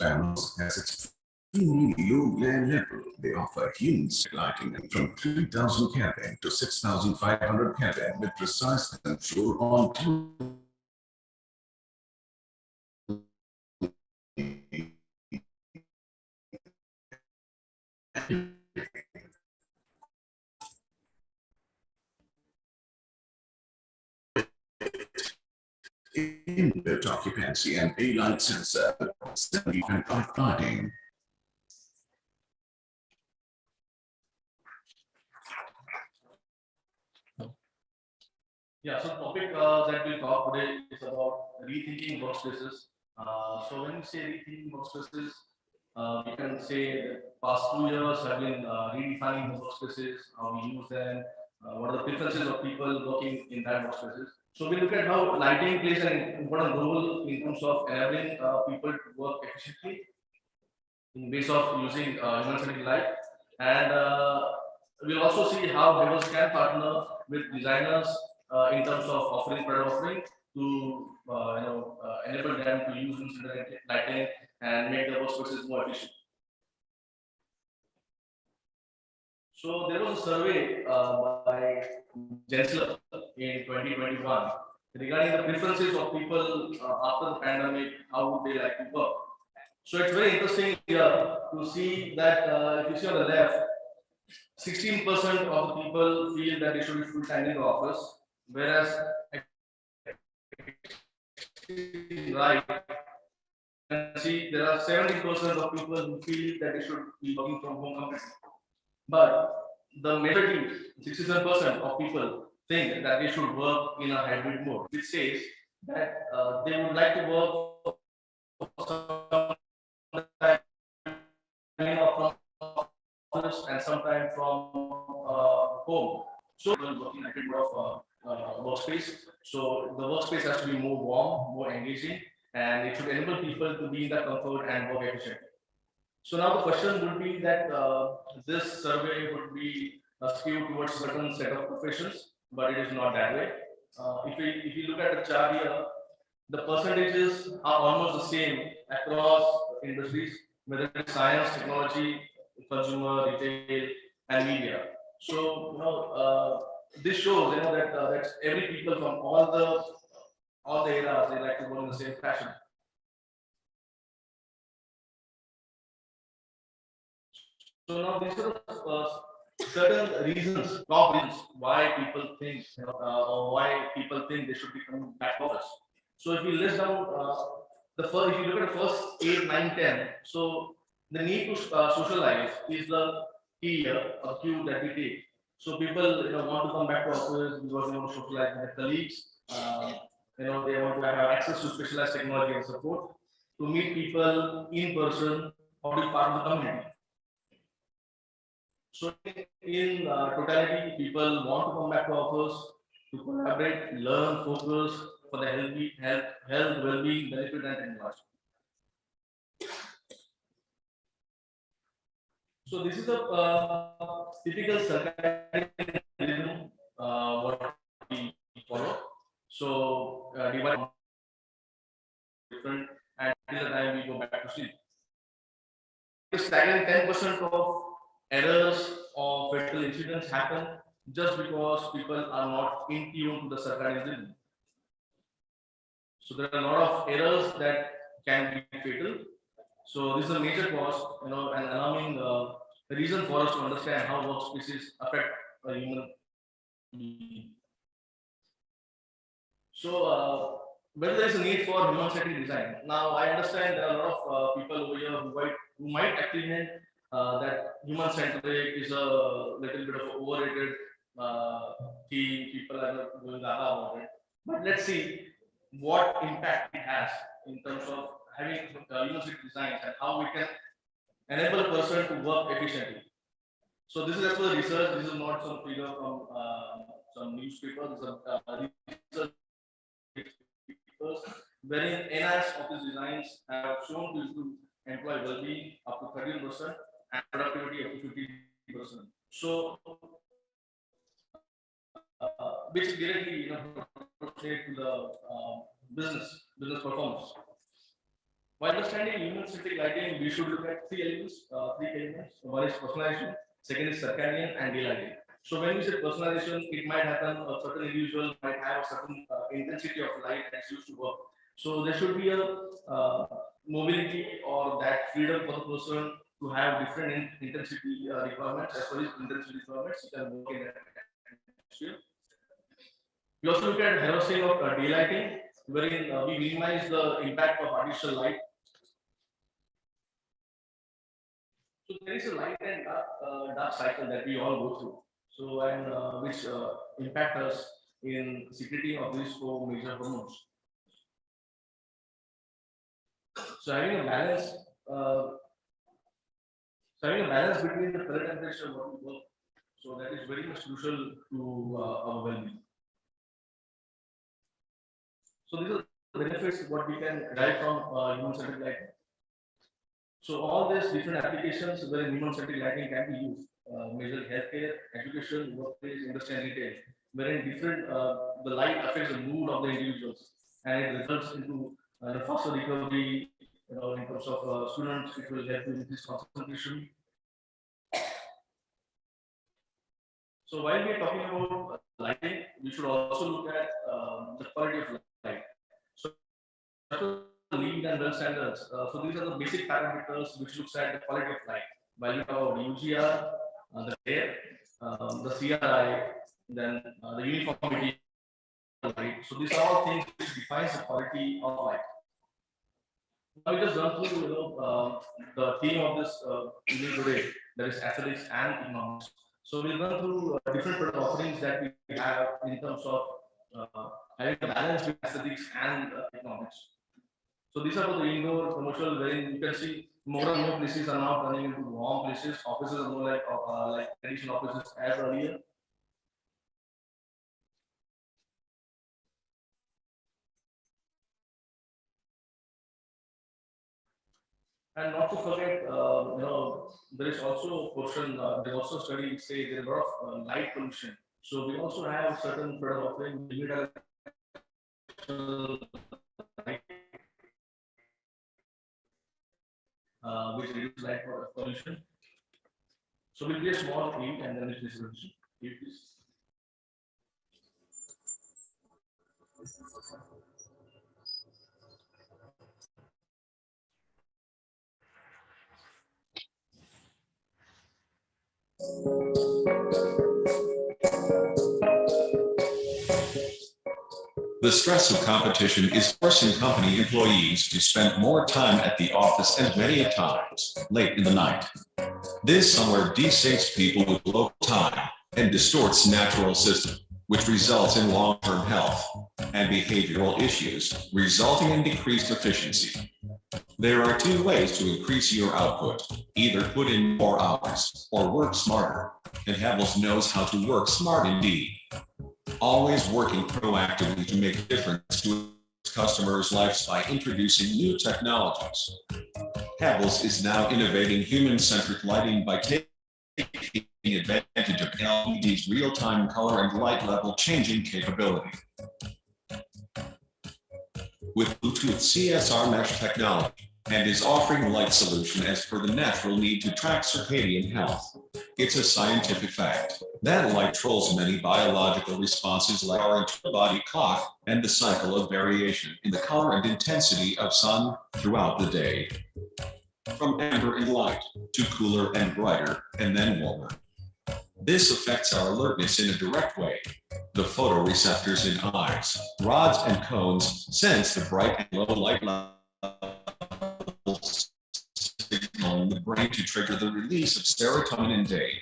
panels has extremely low glare level. They offer hues lighting from 3000 Kelvin to 6500 Kelvin with precise control on inbuilt occupancy and daylight sensor, 70 and lighting. Yeah, so topic that we'll talk today is about rethinking workspaces. So when we say rethinking workspaces, we can say that past 2 years have been redefining the workspaces, how we use them, what are the preferences of people working in that workspaces. So we look at how lighting plays an important role in terms of enabling people to work efficiently in ways of using human-centric light, and we'll also see how developers can partner with designers in terms of offering product offering to enable them to use human-centric lighting and make the workspaces more efficient. So there was a survey by Gensler in 2021 regarding the preferences of people after the pandemic, how would they like to work. So it's very interesting here to see that if you see on the left, 16% of the people feel that they should be full-time in the office, whereas right, and see there are 70% of people who feel that they should be working from home completely. But the majority, 67% of people think that they should work in a hybrid mode, which says that they would like to work sometime from office and sometime from home. So working hybrid mode of workspace. So the workspace has to be more warm, more engaging, and it should enable people to be in the comfort and work efficiently. So now the question would be that this survey would be skewed towards certain set of professions, but it is not that way. If you look at the chart here, the percentages are almost the same across industries, whether it's science, technology, consumer, retail, and media. So this shows that every people from all the eras they like to work in the same fashion. So now these are certain reasons, top reasons why people think, or why people think they should be coming back to office. So if we list down the first, if you look at the first 8, 9, 10, so the need to socialize is the key here, a cue that we take. So people, want to come back to office because they want to socialize with their colleagues. They want to have access to specialized technology and support to meet people in person or be part of the community. So in totality, people want to come back to office to collaborate, learn, focus, for the health, well-being, benefit, and technology. So this is a typical circadian rhythm what we follow. So divide different, and till the time we go back to sleep. Staggering 10% of errors or fatal incidents happen just because people are not in tune to the circadian rhythm. So there are a lot of errors that can be fatal. So this is a major cause, an alarming reason for us to understand how workspaces affect a human being. So whether there is a need for human-centric design. Now I understand there are a lot of people over here who might apprehend that human-centric is a little bit of an overrated theme. People are not going about it. But let's see what impact it has in terms of having human-centric designs and how we can enable a person to work efficiently. So this is as per the research. This is not some figure from some newspaper. This is research wherein enhanced office designs have shown to improve employee well-being up to 13% and productivity up to 50%. So, which directly proportionate to the business performance. While understanding human-centric lighting, we should look at three elements. One is personalization, second is circadian, and daylighting. So when we say personalization, it might happen a certain individual might have a certain intensity of light that's used to work. So there should be a mobility or that freedom for the person to have different intensity requirements. As per his intensity requirements, he can work in that atmosphere. We also look at harvesting of daylighting, wherein we minimize the impact of artificial light. So there is a light and dark cycle that we all go through. So and which impact us in secreting of these four major hormones. So having a balance, between the current temperature and what we work, so that is very much crucial to our well-being. So these are the benefits what we can derive from human-centric lighting. So all these different applications where human-centric lighting can be used, major healthcare, education, workplace, industry, and retail, wherein different the light affects the mood of the individuals, and it results into faster recovery. In terms of students, it will help to increase concentration. So while we are talking about lighting, we should also look at the quality of light. So LEED and WELL standards. So these are the basic parameters which looks at the quality of light. While we talk about UGR, the glare, the CRI, then the uniformity of light. So these are all things which defines the quality of light. Now we just run through the theme of this evening today, that is aesthetics and economics. So we'll run through different product offerings that we have in terms of having a balance between aesthetics and economics. So these are for the indoor commercial, wherein you can see more and more places are now turning into warm places. Offices are more like traditional offices as earlier. And not to forget, there is also a portion, there's also a study which says there's a lot of light pollution. So we also have certain product offering which reduce light pollution. So we'll be a small field and then it's this solution. Please. The stress of competition is forcing company employees to spend more time at the office and many times late in the night. This somewhere desates people with low time and distorts natural system, which results in long-term health and behavioral issues, resulting in decreased efficiency. There are two ways to increase your output: either put in more hours or work smarter, and Havels knows how to work smart indeed. always working proactively to make a difference to its customers' lives by introducing new technologies. Havells is now innovating human-centric lighting by taking advantage of LED's real-time color and light level changing capability. With Bluetooth CSR mesh technology, and is offering a light solution as per the natural need to track circadian health. It's a scientific fact that light controls many biological responses like our internal body clock and the cycle of variation in the color and intensity of sun throughout the day. From amber and light to cooler and brighter and then warmer. This affects our alertness in a direct way. The photoreceptors in eyes, rods, and cones sense the bright and low light levels signal in the brain to trigger the release of serotonin in day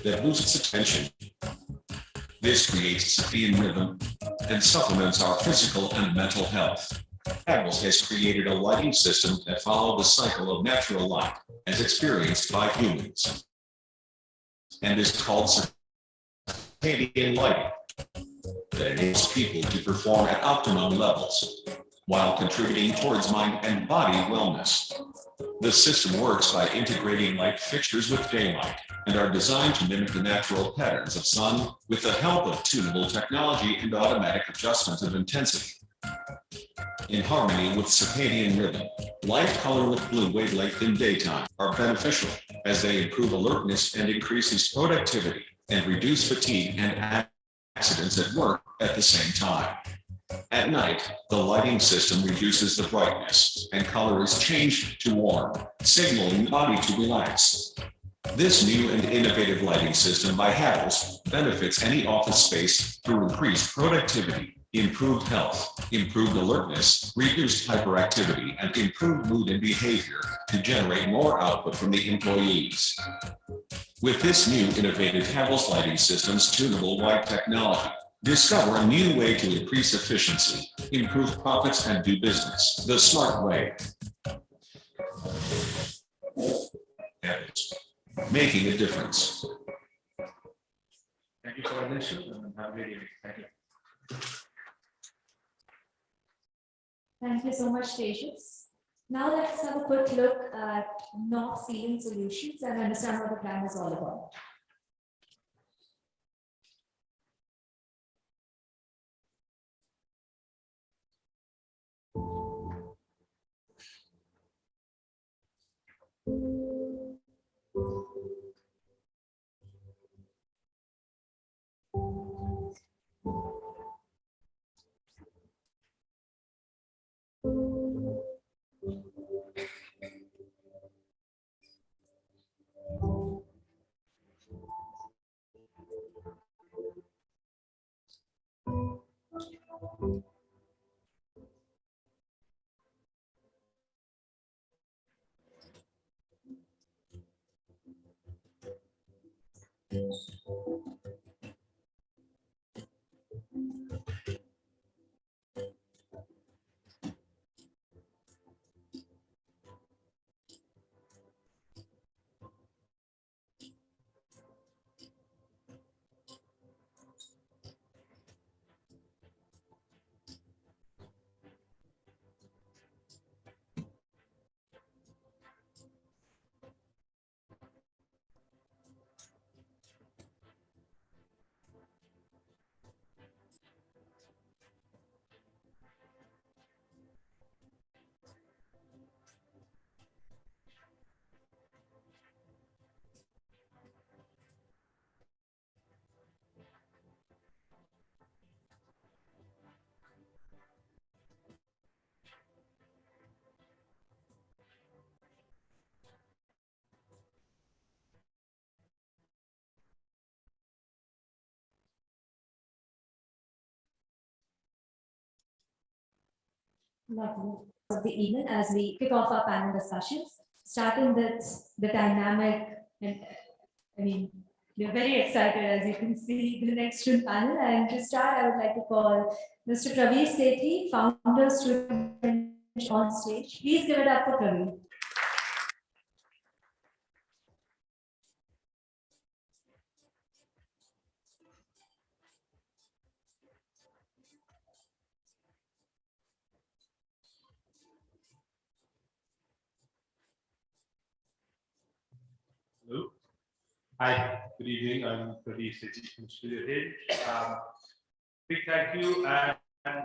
that boosts attention. This creates circadian rhythm and supplements our physical and mental health. Havells has created a lighting system that follows the cycle of natural light as experienced by humans and is called circadian lighting that enables people to perform at optimum levels while contributing towards mind and body wellness. The system works by integrating light fixtures with daylight and are designed to mimic the natural patterns of sun with the help of tunable technology and automatic adjustment of intensity. In harmony with circadian rhythm, light color with blue wavelength in daytime are beneficial as they improve alertness and increases productivity and reduce fatigue and accidents at work at the same time. At night, the lighting system reduces the brightness and color is changed to warm, signaling the body to relax. This new and innovative lighting system by Havells benefits any office space through increased productivity, improved health, improved alertness, reduced hyperactivity, and improved mood and behavior to generate more output from the employees. With this new innovative Havells lighting system's tunable white technology, discover a new way to increase efficiency, improve profits, and do business the smart way. Havells, making a difference. Thank you for your attention and have a great evening. Thank you. Thank you so much, Tejas. Now let's have a quick look at knob sealing solutions and understand what the plan is all about. Lovely. Of the evening as we kick off our panel discussions, starting with the dynamic and we're very excited as you can see the next panel. And to start, I would like to call Mr. Praveer Sethi, founder student on stage. Please give it up for Praveer. Hi, good evening. I'm Pradeep Sethi from Studio Hill. Big thank you and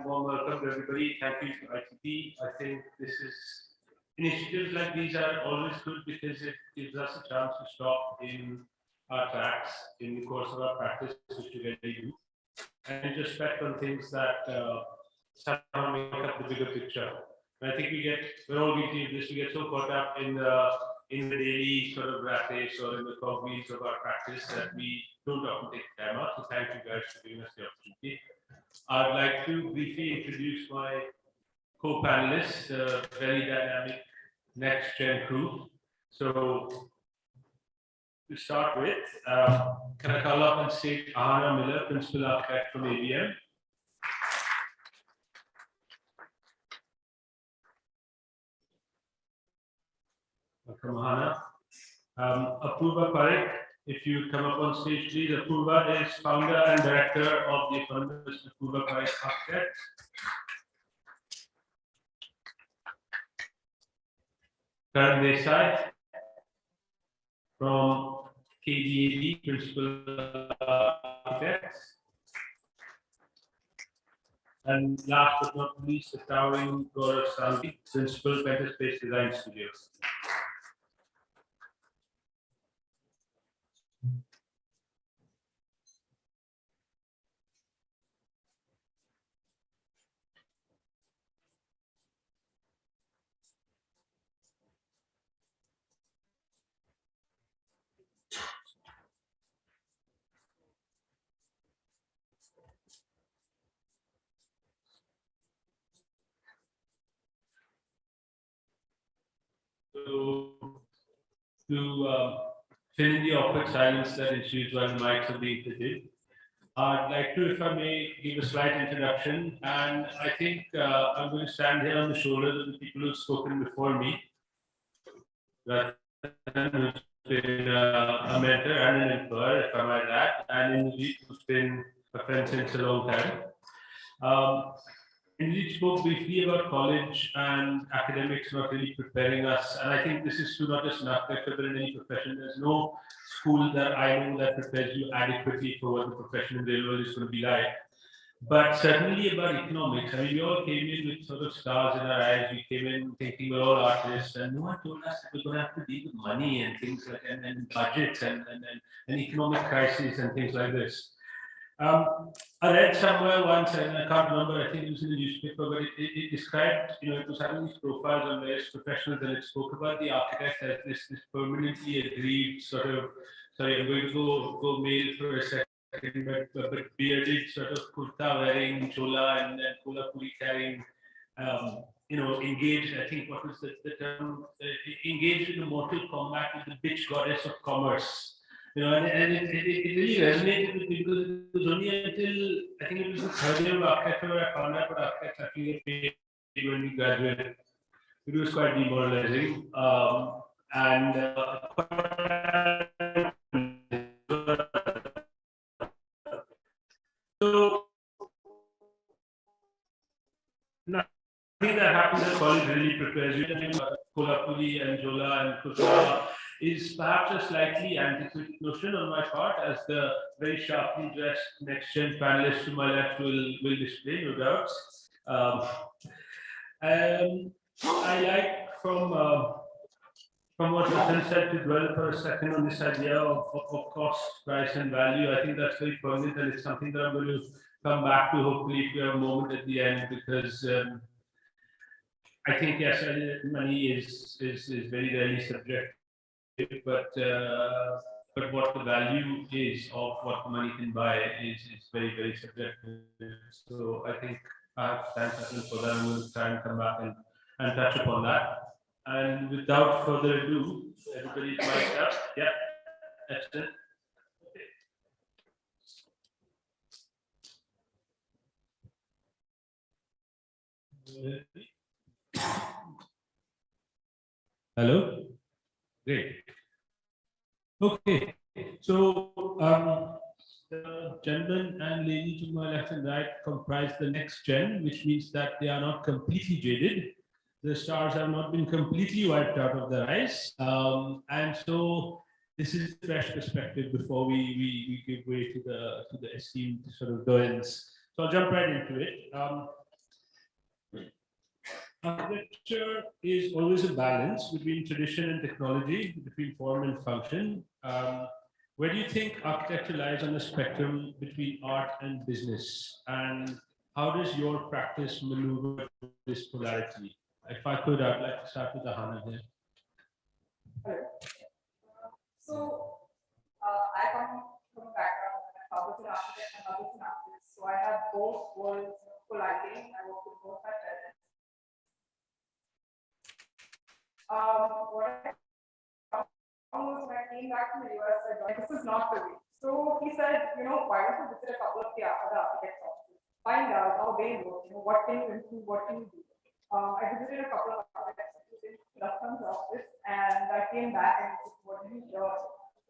warm welcome to everybody. Thank you to ITP. I think initiatives like these are always good because it gives us a chance to stop in our tracks in the course of our practice, which we really do, and just reflect on things that somehow make up the bigger picture. And I think we're all guilty of this. We get so caught up in the daily sort of rat race or in the cogwheels of our practice that we don't often take time out. So thank you guys for giving us the opportunity. I'd like to briefly introduce my co-panelists, the very dynamic next gen crew. So to start with, can I call up on stage Ahana Miller, Principal Architect from ABM? Welcome, Ahana. Apurva Parekh, if you come up on stage, please. Apurva is founder and director of the economist Apurva Parekh Architects. Karan Desai from KDAD, Principal Architects. And last but not least, the towering Gaurav Sanghi, Principal Better Space Design Studios. To fill in the awkward silence that ensues while the mics are being fitted, I'd like to, if I may, give a slight introduction. And I think I'm going to stand here on the shoulders of the people who've spoken before me. Rathan, who's been a mentor and an employer, if I might add, and Indrajit, who's been a friend since a long time. Indeed spoke briefly about college and academics not really preparing us. And I think this is true not just in architecture, but in any profession. There's no school that I know that prepares you adequately for what the profession in real world is going to be like. But certainly about economics. I mean, we all came in with sort of stars in our eyes. We came in thinking we're all artists, and no one told us that we're going to have to deal with money and things like and budgets and economic crises and things like this. I read somewhere once, and I can't remember, I think it was in the newspaper, but it described, it was having these profiles on various professionals, and it spoke about the architect as this permanently aggrieved sort of, sorry, I'm going to go male for a second, but bearded sort of kurta wearing, chola, and then kolhapuri carrying, engaged, I think, what was the term, engaged in a mortal combat with the bitch goddess of commerce. And it really resonated with me because it was only until I think it was the third year of architecture where I found out what architects actually get paid when we graduated. It was quite demoralizing. So nothing that happens at college really prepares you. Kolhapuri and Jola and Kusala is perhaps a slightly antiquated notion on my part, as the very sharply dressed next gen panelists to my left will display, no doubts. I like from what Rathan said to dwell for a second on this idea of cost, price, and value. I think that's very pertinent, and it's something that I'm going to come back to hopefully if we have a moment at the end, because I think yes, money is very rarely subjective. But what the value is of what money can buy is very, very subjective. So I think I have time for that. I'm going to try and come back and touch upon that. And without further ado, everybody's mic'd up. Yeah, excellent. Hello? Great. Okay, so the gentlemen and lady to my left and right comprise the next gen, which means that they are not completely jaded. The stars have not been completely wiped out of their eyes. And so this is fresh perspective before we give way to the esteemed sort of doyens. So I'll jump right into it. Architecture is always a balance between tradition and technology, between form and function. Where do you think architecture lies on the spectrum between art and business? And how does your practice maneuver this polarity? If I could, I'd like to start with Ahana here. So I come from a background, my father's an architect, my mother's an artist. So I have both worlds colliding. I work with both my parents. What I found was when I came back to the US, I said, this is not the way. So he said, why don't you visit a couple of the other architects' offices, find out how they work, what can you improve, what can you do. I visited a couple of architects in Lakhan's office, and I came back and said, what did you learn?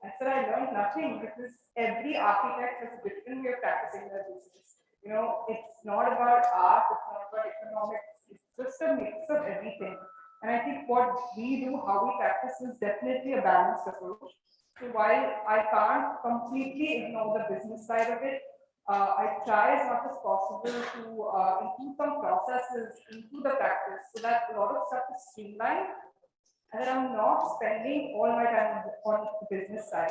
I said, I learned nothing because every architect has a different way of practicing their business. It's not about art, it's not about economics, it's just a mix of everything. And I think what we do, how we practice, is definitely a balanced approach. So while I can't completely ignore the business side of it, I try as much as possible to include some processes into the practice so that a lot of stuff is streamlined and that I'm not spending all my time on the business side.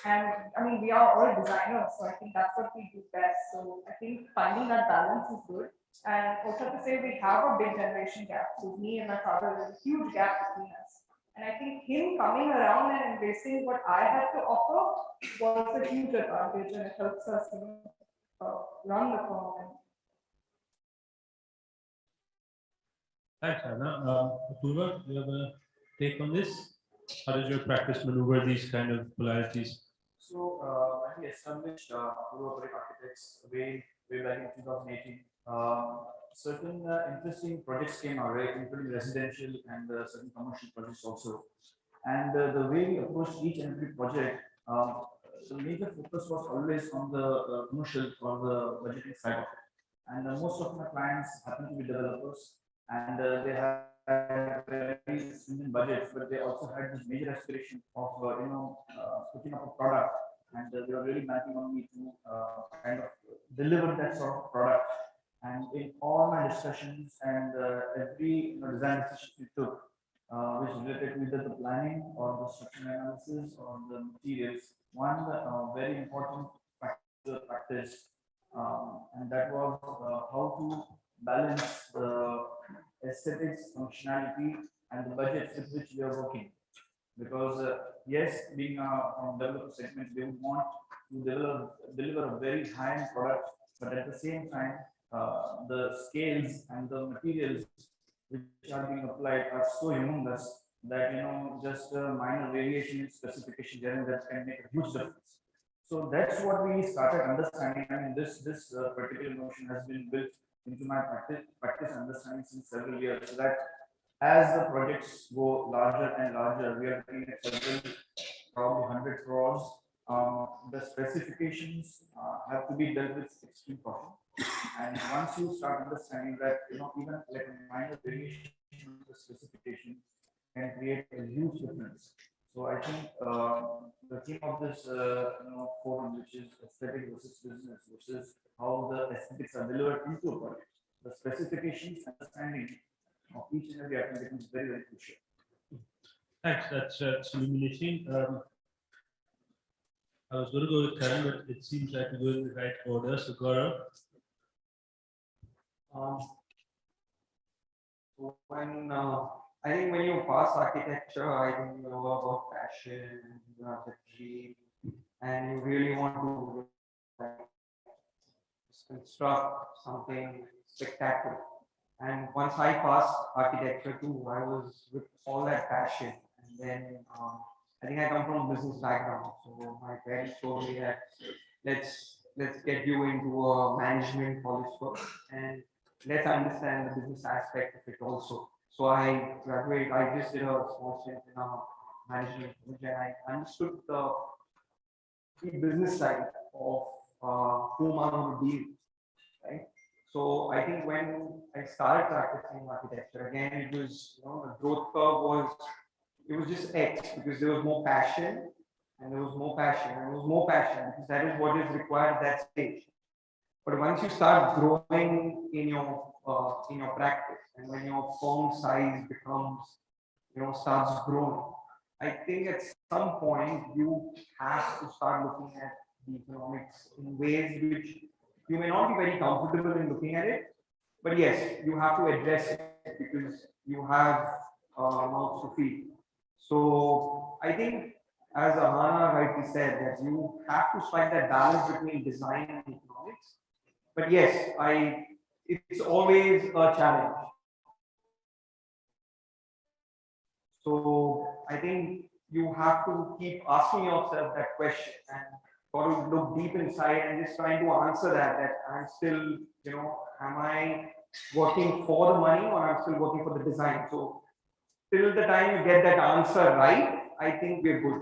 And I mean, we are all designers, so I think that's what we do best. So I think finding that balance is good. And also to say we have a big generation gap. So me and my father, there's a huge gap between us. And I think him coming around and embracing what I had to offer was a huge advantage, and it helps us run the firm. Thanks, Anna. Apurva, do you have a take on this? How does your practice maneuver these kind of polarities? So when we established Corporate Architects way back in 2018, certain interesting projects came our way, including residential and certain commercial projects also. And the way we approached each and every project, the major focus was always on the commercial or the budgeting side of it. And most of my clients happen to be developers, and they had very stringent budgets, but they also had this major aspiration of putting up a product, and they were really banking on me to kind of deliver that sort of product. And in all my discussions and every design decision we took, which related to either the planning or the structural analysis or the materials, one very important factor practice, and that was how to balance the aesthetics, functionality, and the budgets with which we are working. Because yes, being from developer segment, they would want to deliver a very high-end product, but at the same time, the scales and the materials which are being applied are so humongous that just a minor variation in specification here and that can make a huge difference. So that's what we started understanding. I mean, this particular notion has been built into my practice understanding since several years. So that as the projects go larger and larger, we are looking at several, probably 100 crores. The specifications have to be dealt with extreme caution. And once you start understanding that, even like a minor variation of the specification can create a huge difference. So I think the theme of this forum, which is aesthetic versus business, versus how the aesthetics are delivered into a product, the specifications, understanding of each and every item becomes very, very crucial. Thanks, that's illuminating. I was going to go with Karan, but it seems like we're going in the right order. So Gaurav. When I think when you pass architecture, I think you know about passion, you have the dream, and you really want to construct something spectacular. And once I passed architecture too, I was with all that passion. And then I think I come from a business background, so my parents told me that let's get you into a management college first, and let's understand the business aspect of it also. So I graduated. I just did a small stint in a management college, and I understood the business side of whom I'm going to deal, right? So I think when I started practicing architecture, again, it was the growth curve was just X because there was more passion and there was more passion, and there was more passion, because that is what is required at that stage. But once you start growing in your practice, and when your firm size becomes, starts growing, I think at some point you have to start looking at the economics in ways which you may not be very comfortable in looking at it, but yes, you have to address it because you have mouths to feed. So I think, as Ahana rightly said, that you have to strike that balance between design and economics. But yes, it's always a challenge. So I think you have to keep asking yourself that question and got to look deep inside and just trying to answer that I'm still, am I working for the money or I'm still working for the design? So till the time you get that answer right, I think we're good.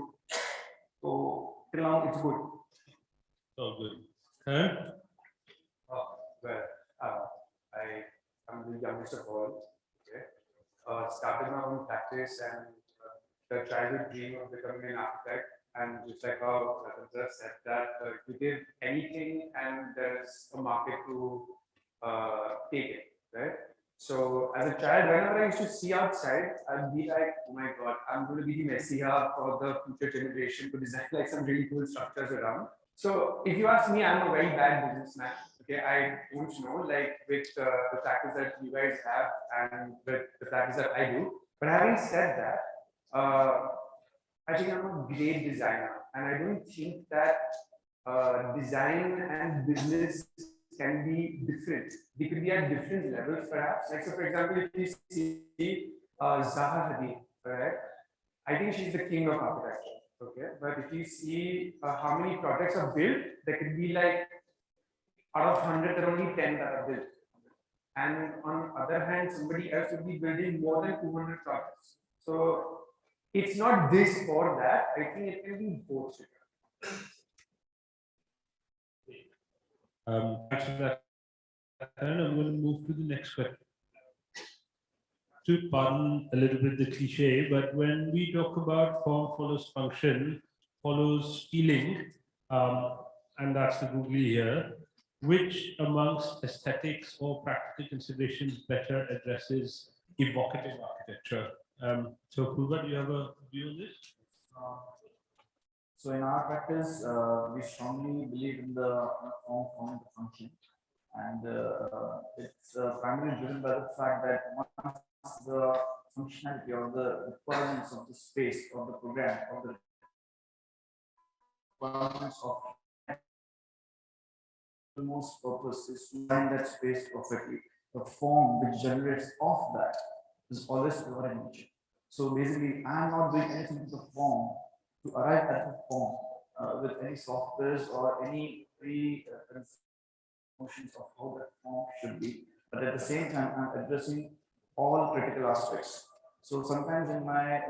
So till now it's good. So good. Huh? Well, I'm the youngest of all. Okay. Started my own practice and the childhood dream of becoming an architect. And just like how Ratandra said that you give anything and there's a market to take it, right? So as a child, whenever I used to see outside, I'd be like, oh my God, I'm going to be the messiah for the future generation to design like some really cool structures around. So if you ask me, I'm a very bad businessman. Okay, I don't know, like with the practice that you guys have and with the practice that I do. But having said that, I think I'm a great designer, and I don't think that design and business can be different. They could be at different levels, perhaps. Like, so for example, if you see Zaha Hadid, right? I think she's the king of architecture. Okay, but if you see how many projects are built, there could be like out of 100, there are only 10 that are built. And on other hand, somebody else would be building more than 200 projects. So it's not this or that. I think it can be both. Thanks for that. And I'm going to move to the next question. To pardon a little bit the cliche, but when we talk about form follows function, follows feeling, and that's the googly here, which amongst aesthetics or practical considerations better addresses evocative architecture? So, Purva, do you have a view on this? So in our practice, we strongly believe in the form to function, and it's primarily driven by the fact that once the functionality or the requirements of the space or the program or the requirements of the most purpose is to find that space perfectly. The form which generates off that is always pure in nature. So basically, I'm not doing anything to the form to arrive at the form with any softwares or any notions of how that form should be. But at the same time, I'm addressing all critical aspects. So sometimes in my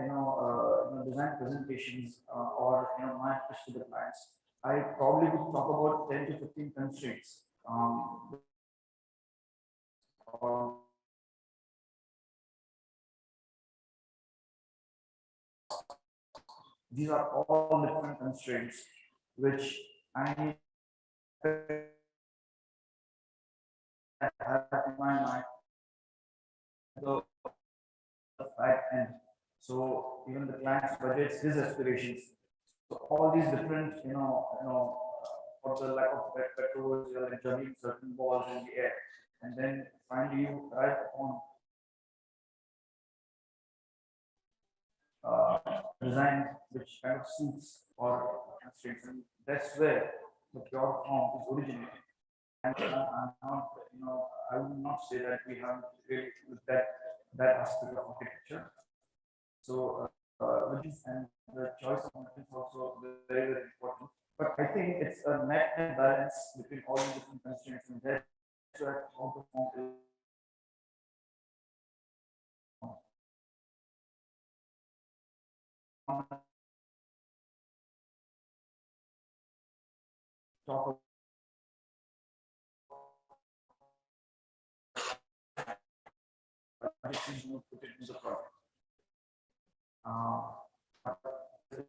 design presentations or my pitch to the clients, I probably would talk about 10 to 15 constraints. Or these are all different constraints which I need to have in my mind. So, right end. So even the client's budgets, his aspirations. So all these different, for the lack of petrol, you're like juggling certain balls in the air, and then finally you arrive upon design which kind of suits or constraints, and that's where the pure form is originating. And I'm not, I would not say that we have really looked at that aspect of architecture. So, and the choice of methods also very, very important. But I think it's a net and balance between all the different constraints, and that's where how the form is. Talk about put it into the product.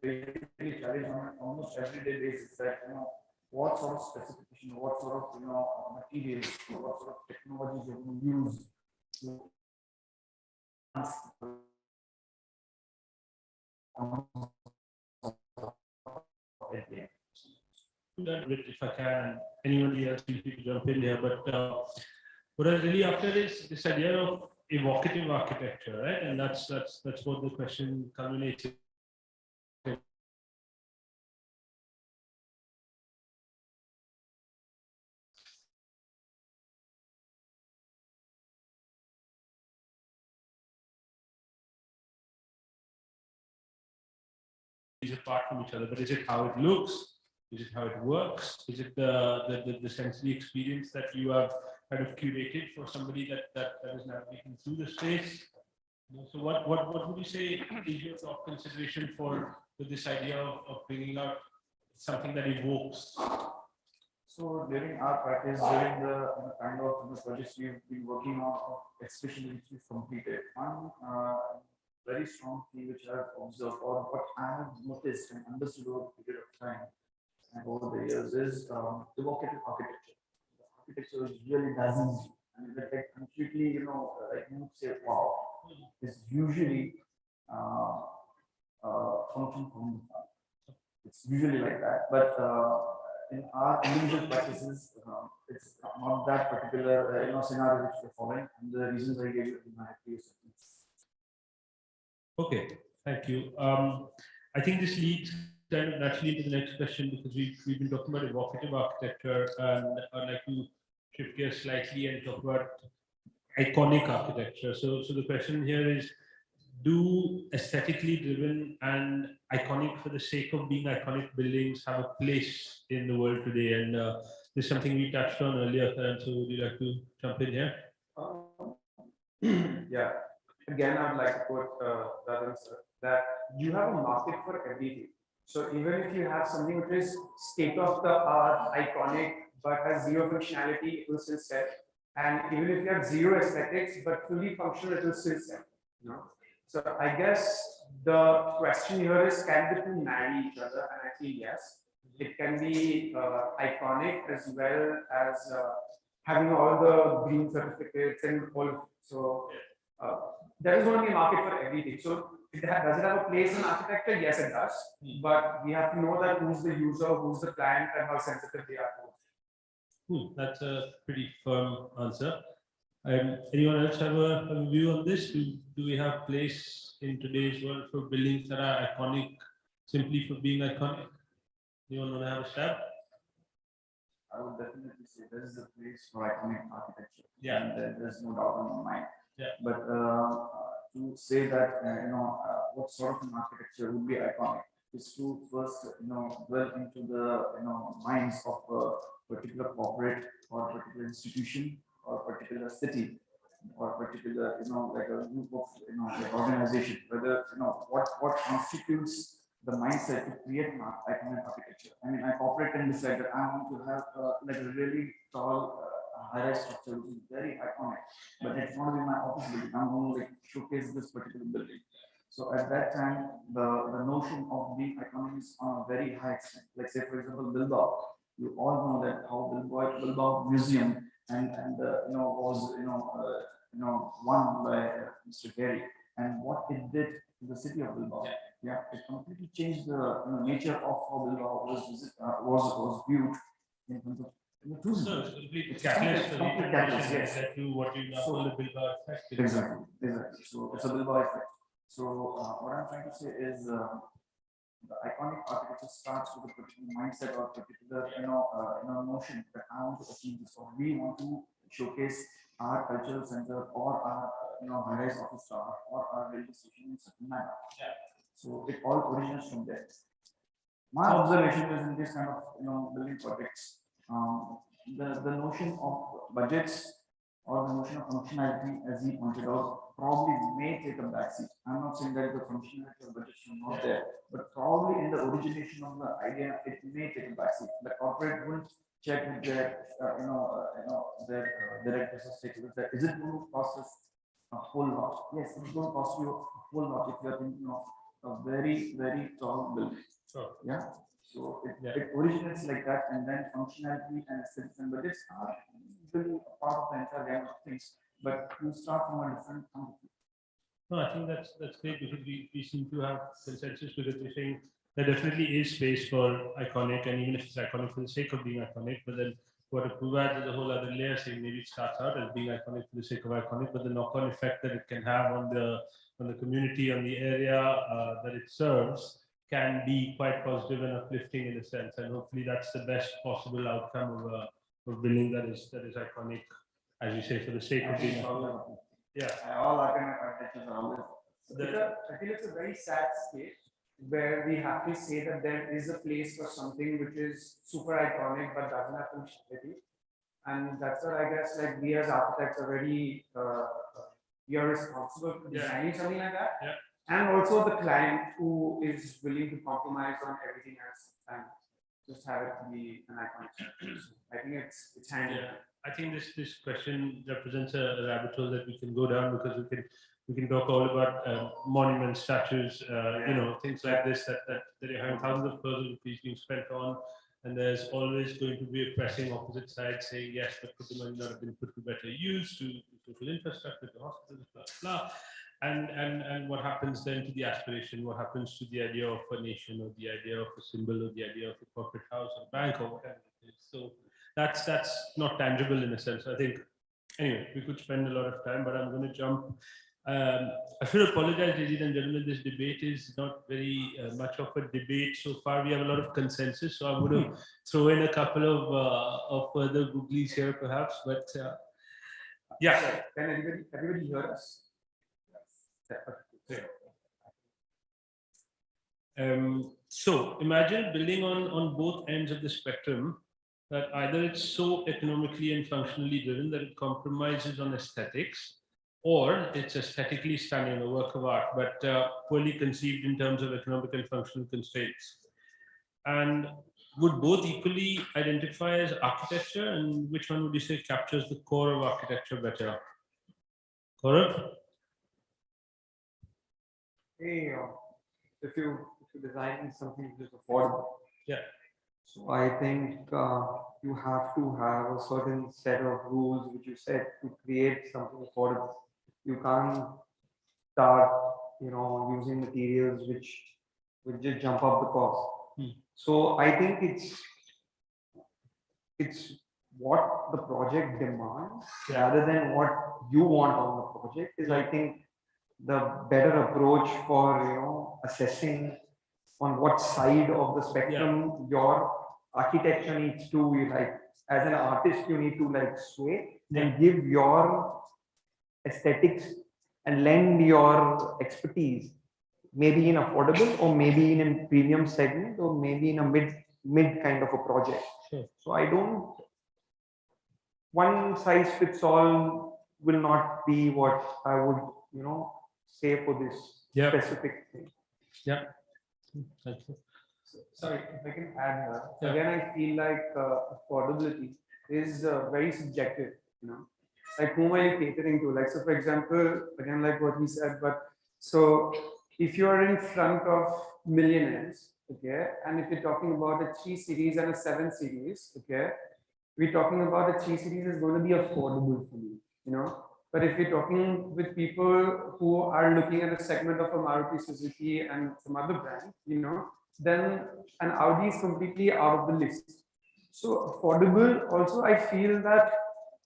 basically challenged on an almost everyday basis that, what sort of specification, what sort of, materials, what sort of technologies you're going to use to that bit if I can, anybody else feel free to jump in here, but what I was really after is this idea of evocative architecture, right? And that's what the question culminates in. Apart from each other, but is it how it looks? Is it how it works? Is it the sensory experience that you have kind of curated for somebody that is navigating through the space? So what would you say is your top consideration for this idea of bringing out something that evokes? So during our practice, during the kind of projects we've been working on, especially which we've completed, one very strong thing which I've observed or what I have noticed and understood over a period of time and over the years is evocative architecture. The architecture really doesn't, I mean, like completely, like you say, wow, is usually function from the front. It's usually like that, but in our individual practices, it's not that particular scenario which we're following, and the reasons I gave you in my previous sentence. Okay, thank you. I think this leads kind of naturally into the next question because we've been talking about evocative architecture, and I'd like to shift gears slightly and talk about iconic architecture. So the question here is, do aesthetically driven and iconic for the sake of being iconic buildings have a place in the world today? And this is something we touched on earlier, Karan, so would you like to jump in here? Yeah, again, I would like to quote that answer, that you have a market for everything. So even if you have something which is state of the art, iconic, but has zero functionality, it will still sell. And even if you have zero aesthetics, but fully functional, it will still sell. So I guess the question here is, can the two marry each other? And I feel yes. It can be iconic as well as having all the green certificates and all. So there is going to be a market for everything. So does it have a place in architecture? Yes, it does. But we have to know that who's the user, who's the client, and how sensitive they are to it. That's a pretty firm answer. Anyone else have a view on this? Do we have place in today's world for buildings that are iconic simply for being iconic? Anyone want to have a stab? I would definitely say there is a place for iconic architecture. Yeah, and there's no doubt in my mind. Yeah, but to say that what sort of an architecture would be iconic is to first dwell into the minds of a particular corporate or particular institution or particular city or particular like a group of like organization, whether what constitutes the mindset to create an iconic architecture. I mean, I operate and decide that I want to have like a really tall high-rise structure which is very iconic, but it's not in my office building. I'm going to like showcase this particular building. So at that time, the notion of being iconic is on a very high extent. Like say, for example, Bilbao. You all know that how Bilbao Museum and was won by Mr. Gary, and what it did to the city of Bilbao. Yeah, it completely changed the nature of how Bilbao was viewed in terms of so it's complete catalyst for yes. To what you now call the Bilbao effect. Exactly. So it's a Bilbao effect. So what I'm trying to say is the iconic architecture starts with a particular mindset or particular notion that I want to achieve this, or we want to showcase our cultural center or our high-rise office tower or our railway station in certain manner. Yeah. So it all originates from there. My observation is in this kind of building projects, the notion of budgets or the notion of functionality, as he pointed out, probably may take a backseat. I'm not saying that the functionality of budgets are not there, but probably in the origination of the idea, it may take a backseat. The corporate will check with their, their directors or stakeholders that is it going to cost us a whole lot? Yes, it's going to cost you a whole lot if you are thinking of a very, very tall building. Sure. Yeah. So it originates like that, and then functionality and aesthetics and budgets are really a part of the entire gamut of things. But you start from a different point of view. No, I think that's great because we seem to have consensus because we're saying there definitely is space for iconic, and even if it's iconic for the sake of being iconic, but then what approve adds is a whole other layer saying maybe it starts out as being iconic for the sake of iconic, but the knock-on effect that it can have on the community, on the area that it serves can be quite positive and uplifting in a sense, and hopefully that's the best possible outcome of building that is iconic, as you say, for the sake of being iconic. Yeah. All iconic architectures are always. I feel it's a very sad state where we have to say that there is a place for something which is super iconic but doesn't have functionality, and that's what I guess like we as architects are very we are responsible for designing something like that, and also the client who is willing to compromise on everything else and just have it be an iconic structure. So I think it's handy. I think this question represents a rabbit hole that we can go down because we can talk all about monuments, statues, you know, things like this that you're having thousands of crores of rupees being spent on, and there's always going to be a pressing opposite side saying yes, but could the money not have been put to better use, to social infrastructure, to hospitals, blah blah. And what happens then to the aspiration? What happens to the idea of a nation, or the idea of a symbol, or the idea of a corporate house or bank or whatever it is? So that's not tangible in a sense. I think anyway, we could spend a lot of time, but I'm going to jump. I should apologize, ladies and gentlemen. This debate is not very much of a debate so far. We have a lot of consensus, so I'm going to throw in a couple of further googlies here, perhaps. But yeah, can everybody hear us? So imagine building on both ends of the spectrum, that either it's so economically and functionally driven that it compromises on aesthetics, or it's aesthetically stunning, a work of art, but poorly conceived in terms of economic and functional constraints. And would both equally identify as architecture, and which one would you say captures the core of architecture better? Gaurav? Hey, if you design something which is affordable, yeah. So I think you have to have a certain set of rules which you set to create something affordable. You can't start, using materials which just jump up the cost. So I think it's what the project demands rather than what you want on the project is, I think, the better approach for assessing on what side of the spectrum your architecture needs to be, like, as an artist you need to like sway and give your aesthetics and lend your expertise, maybe in affordable or maybe in a premium segment or maybe in a mid kind of a project. So I don't, one size fits all will not be what I would say for this specific thing. Thank you. Sorry, if I can add, again, I feel like affordability is very subjective, like whom are you catering to? Like, so for example, again, like what he said, but so if you are in front of millionaires, okay, and if you're talking about a 3 series and a 7 series, okay, we're talking about a 3 series is going to be affordable for you, But if you're talking with people who are looking at a segment of a Maruti Suzuki and some other brand, then an Audi is completely out of the list. So affordable also, I feel that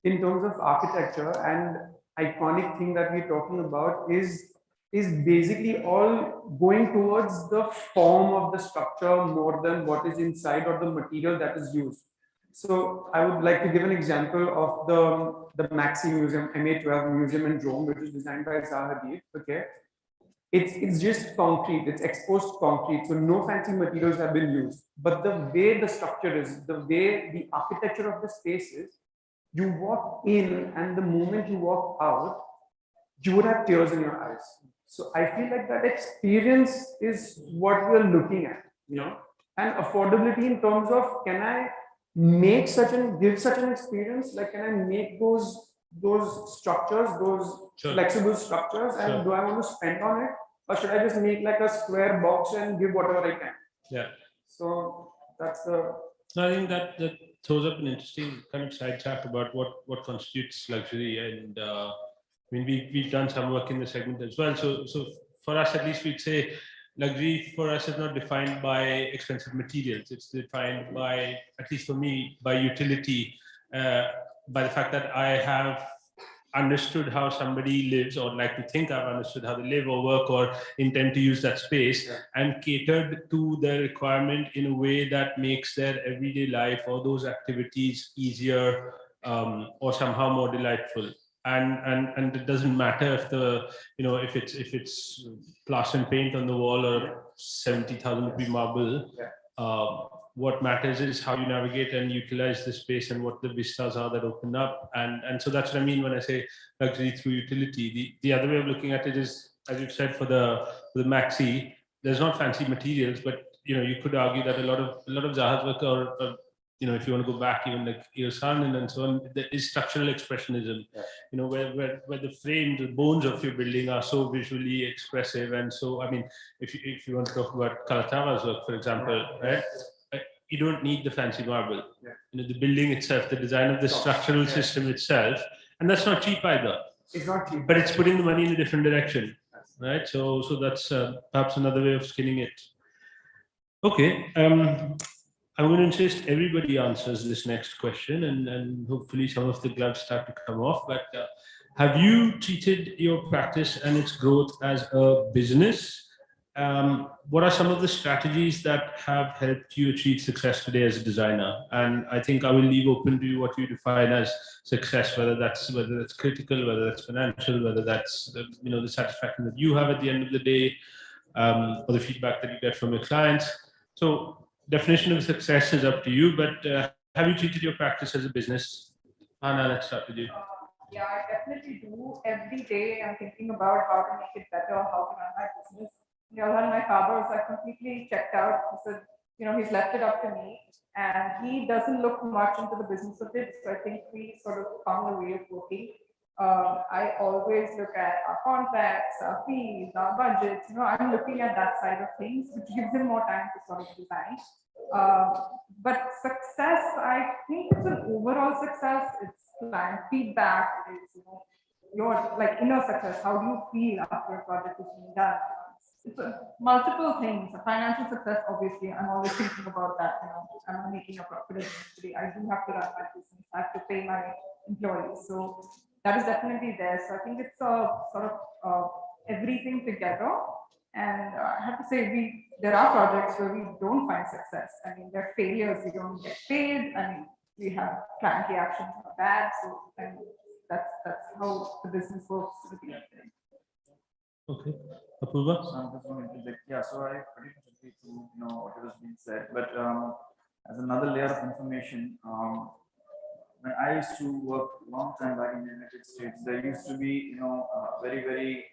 in terms of architecture and iconic thing that we're talking about is basically all going towards the form of the structure more than what is inside or the material that is used. So I would like to give an example of the Maxi Museum, MA12 Museum in Rome, which is designed by Zaha Hadid. Okay, it's just concrete, it's exposed concrete, so no fancy materials have been used. But the way the structure is, the way the architecture of the space is, you walk in and the moment you walk out, you would have tears in your eyes. So I feel like that experience is what we're looking at, and affordability in terms of, can I make give such an experience? Like, can I make those structures, those flexible structures, and do I want to spend on it? or should I just make like a square box and give whatever I can? Yeah. So that's the. So I think that throws up an interesting kind of side chat about what constitutes luxury, and I mean we've done some work in the segment as well. So for us at least we'd say luxury for us is not defined by expensive materials. It's defined by, at least for me, by utility, by the fact that I have understood how somebody lives, or like to think I've understood how they live or work or intend to use that space, and catered to their requirement in a way that makes their everyday life or those activities easier, or somehow more delightful. And it doesn't matter if if it's plaster and paint on the wall or 70,000 rupee marble. What matters is how you navigate and utilize the space and what the vistas are that open up. And so that's what I mean when I say luxury through utility. The other way of looking at it is, as you've said, for the maxi, there's not fancy materials, but you could argue that a lot of Zaha's work, or if you want to go back even like Irsan and so on, there is structural expressionism, where the frame, the bones of your building are so visually expressive. And so, I mean, if you want to talk about Calatrava's work, for example, right? You don't need the fancy marble. The building itself, the design of the structural system itself, and that's not cheap either. It's not cheap, but it's putting the money in a different direction, right? So that's perhaps another way of skinning it. Okay, I'm going to insist everybody answers this next question, and hopefully some of the gloves start to come off. But have you treated your practice and its growth as a business? What are some of the strategies that have helped you achieve success today as a designer? And I think I will leave open to you what you define as success, whether that's critical, whether that's financial, whether that's the satisfaction that you have at the end of the day, or the feedback that you get from your clients. So definition of success is up to you, but have you treated your practice as a business? Anna, let's start with you. Yeah, I definitely do. Every day I'm thinking about how to make it better, how to run my business. One my father is completely checked out. He said, he's left it up to me, and he doesn't look much into the business of it. So I think we sort of found a way of working. I always look at our contracts, our fees, our budgets. I'm looking at that side of things, which gives him more time to sort of design. But success, I think it's an overall success. It's client feedback. It's your inner success. How do you feel after a project is being done? It's multiple things. Financial success, obviously, I'm always thinking about that. I'm making a profit eventually. I do have to run my business. I have to pay my employees. So that is definitely there. So I think it's a sort of everything together. And I have to say, there are projects where we don't find success. I mean, there are failures. We don't get paid. I mean, we have client reactions are bad. So that's how the business works with the thing. Okay, Apurva? Yeah, so I pretty much agree to what has been said, but as another layer of information, when I used to work a long time back in the United States, there used to be a very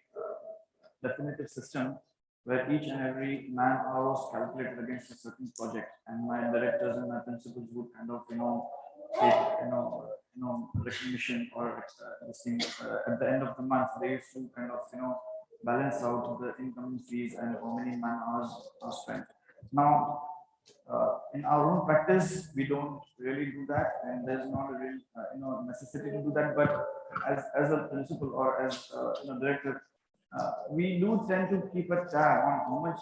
definitive system where each and every man hour was calculated against a certain project, and my directors and my principals would kind of take recognition or this thing at the end of the month. They used to kind of balance out the incoming fees and how many man hours are spent. Now, in our own practice, we don't really do that, and there's not a real necessity to do that. But as a principal or as director, we do tend to keep a tab on how much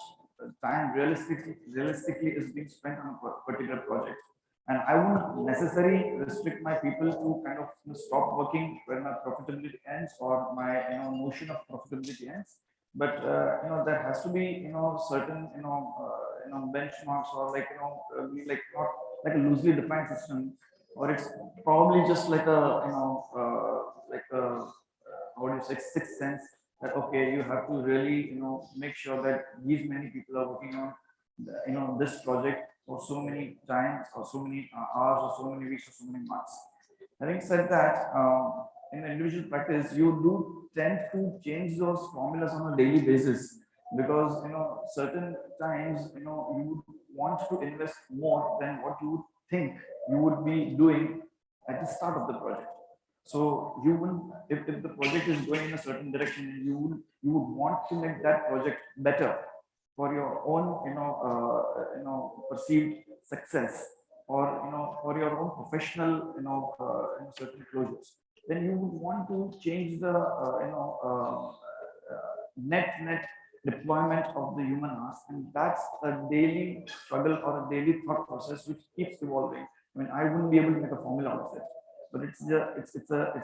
time realistically is being spent on a particular project. And I wouldn't necessarily restrict my people to kind of stop working when my profitability ends or my notion of profitability ends. But there has to be certain benchmarks, or be not like a loosely defined system, or it's probably just like a how do you say, sixth sense that okay, you have to really make sure that these many people are working on this project for so many times or so many hours or so many weeks or so many months. Having said that, in individual practice, you do tend to change those formulas on a daily basis, because certain times you would want to invest more than what you would think you would be doing at the start of the project. So you will, if the project is going in a certain direction, you would want to make that project better for your own, perceived success, or for your own professional, certain closures. Then you would want to change the, net deployment of the human hours, and that's a daily struggle or a daily thought process which keeps evolving. I mean, I wouldn't be able to make a formula out of it, but it's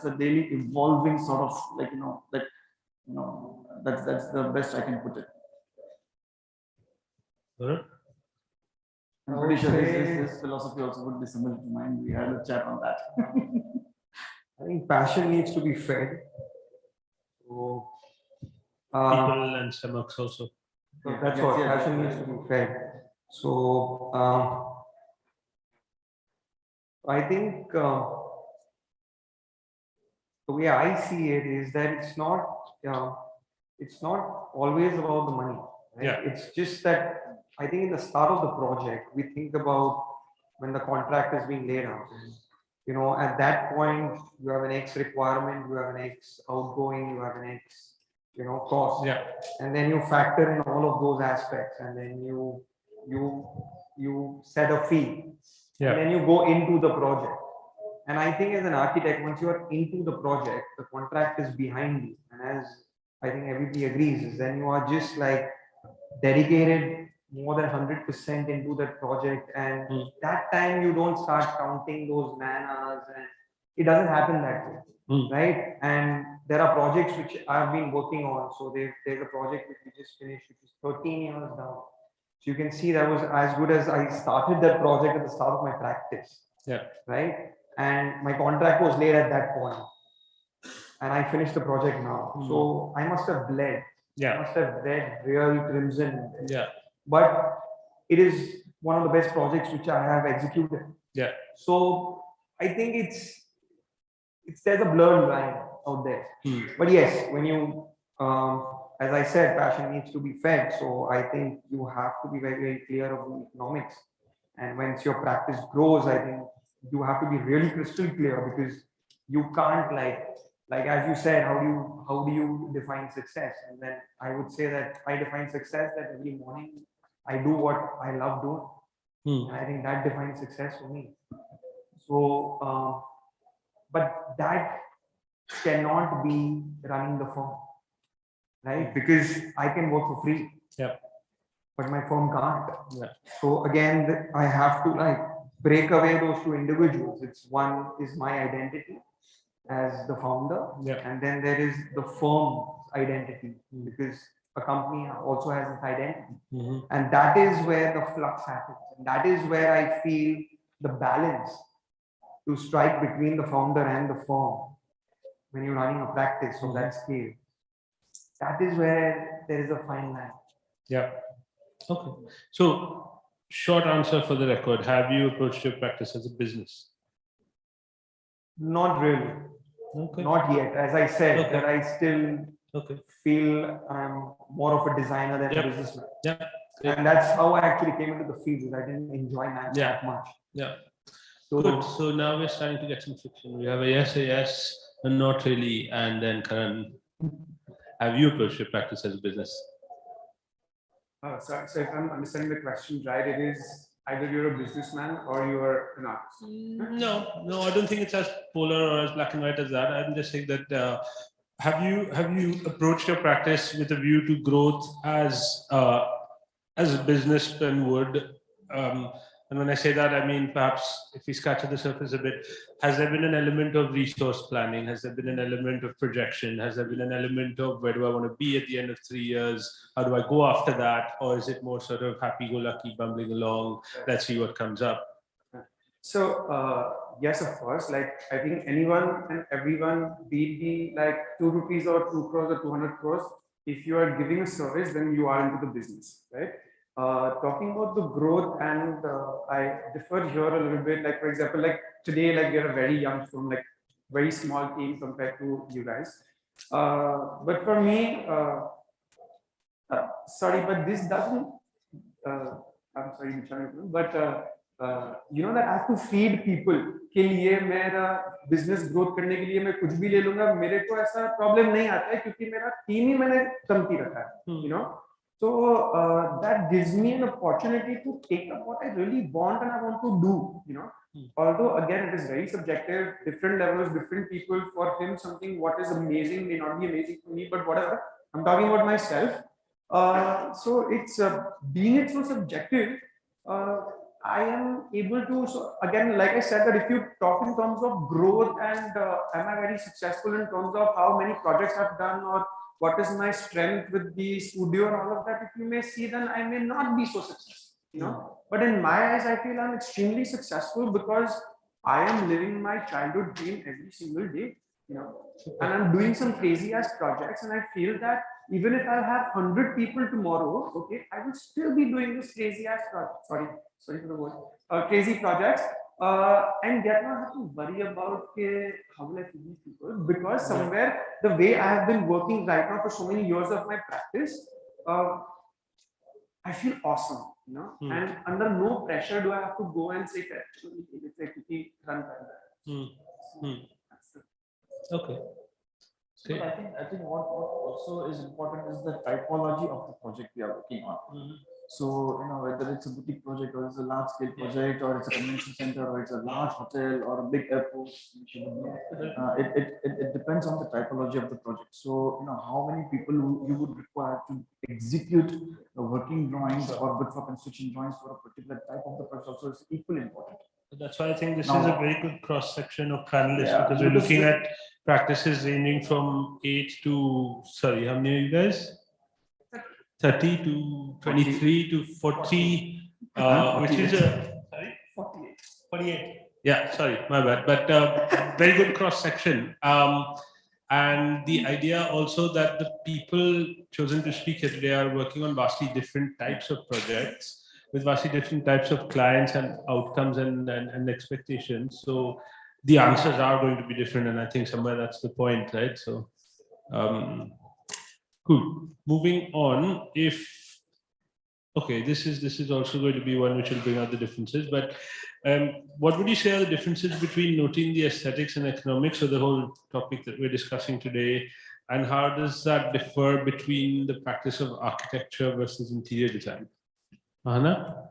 a daily evolving sort of, like, that's the best I can put it. I'm pretty sure his philosophy also would be similar to mine. We had a chat on that. I think passion needs to be fed. So, People and stomachs also. so that's what passion needs to be fed. So I think the way I see it is that it's not always about the money. Right? Yeah. It's just that I think in the start of the project we think about when the contract is being laid out. And, at that point you have an X requirement, you have an X outgoing, you have an X cost. Yeah. And then you factor in all of those aspects, and then you set a fee. Yeah. And then you go into the project. And I think as an architect, once you are into the project, the contract is behind you. And as I think everybody agrees, is then you are just like dedicated more than 100% into that project. And that time you don't start counting those man hours, and it doesn't happen that way. Right? And there are projects which I've been working on. So there's a project which we just finished, which is 13 years down. So you can see that was as good as I started that project at the start of my practice. Yeah. Right? And my contract was laid at that point. And I finished the project now. So I must have bled. Yeah. I must have bled real crimson. Yeah. But it is one of the best projects which I have executed. Yeah. So I think there's a blurred line out there. But yes, when you, as I said, passion needs to be fed. So I think you have to be very, very clear of the economics. And once your practice grows, I think you have to be really crystal clear, because you can't like as you said, how do you define success? And then I would say that I define success that every morning I do what I love doing. And I think that defines success for me. So, but that cannot be running the firm, right? Because I can work for free. Yeah. But my firm can't. Yeah. So again, I have to break away those two individuals. It's one is my identity as the founder, and then there is the firm's identity, because a company also has its identity. And that is where the flux happens. And that is where I feel the balance to strike between the founder and the firm when you're running a practice of that scale. That is where there is a fine line. Yeah. Okay. So, short answer for the record: have you approached your practice as a business? Not really. Okay. Not yet. As I said, that I still feel I'm more of a designer than a businessman. Yeah. And that's how I actually came into the field. I didn't enjoy math that much. Yeah. Good. So now we're starting to get some fiction. We have a yes, a not really, and then Karan. Have you approached your practice as a business? So if I'm understanding the question right, it is either you're a businessman or you're an artist. No, I don't think it's as polar or as black and white as that. I'm just saying that have you approached your practice with a view to growth as a businessman would? And when I say that, I mean, perhaps if we scratch at the surface a bit, has there been an element of resource planning? Has there been an element of projection? Has there been an element of where do I want to be at the end of 3 years? How do I go after that? Or is it more sort of happy-go-lucky, bumbling along? Let's see what comes up. So yes, of course, like I think anyone and everyone, be like 2 rupees or 2 crores or 200 crores, if you are giving a service, then you are into the business, right? Talking about the growth, and I differ here a little bit. Like, for example, like today, like we're a very young firm, like very small team compared to you guys. But for me, sorry, but this doesn't. I'm sorry, but you know that I have to feed people के लिए मेरा business growth करने के लिए मैं कुछ भी ले लूंगा मेरे को ऐसा problem नहीं आता है क्योंकि मेरा team ही मैंने कमती रखा है you know so that gives me an opportunity to take up what I really want and I want to do you know although again it is very subjective different levels different people for him something what is amazing may not be amazing for me but whatever I'm talking about myself so it's being it so subjective I am able to, so again, like I said, that if you talk in terms of growth and am I very successful in terms of how many projects I've done or what is my strength with the studio and all of that, if you may see, then I may not be so successful, you know. But in my eyes, I feel I'm extremely successful because I am living my childhood dream every single day, you know, and I'm doing some crazy ass projects, and I feel that even if I have 100 people tomorrow, okay, I will still be doing this crazy ass project. Sorry for the word. Crazy projects, and yet not have to worry about how will I feed these people because somewhere the way I have been working right now for so many years of my practice, I feel awesome, you know, and under no pressure do I have to go and say, run Okay. So I think what also is important is the typology of the project we are working on. So, you know, whether it's a boutique project or it's a large scale project or it's a convention center or it's a large hotel or a big airport, it depends on the typology of the project. So, you know, how many people you would require to execute working drawings or good for construction drawings for a particular type of the project also is equally important. That's why I think this is a very good cross section of panelists because we're looking at practices ranging from 8 to, sorry, how many are you guys? 30 to 23 to 40, which is a, sorry? 48. Yeah, sorry, my bad. But very good cross section. And the idea also that the people chosen to speak here today are working on vastly different types of projects with vastly different types of clients and outcomes and expectations. So the answers are going to be different. And I think somewhere that's the point, right? So, cool. Moving on, okay, this is also going to be one which will bring out the differences, but what would you say are the differences between noting the aesthetics and economics of the whole topic that we're discussing today, and how does that differ between the practice of architecture versus interior design? Ahana?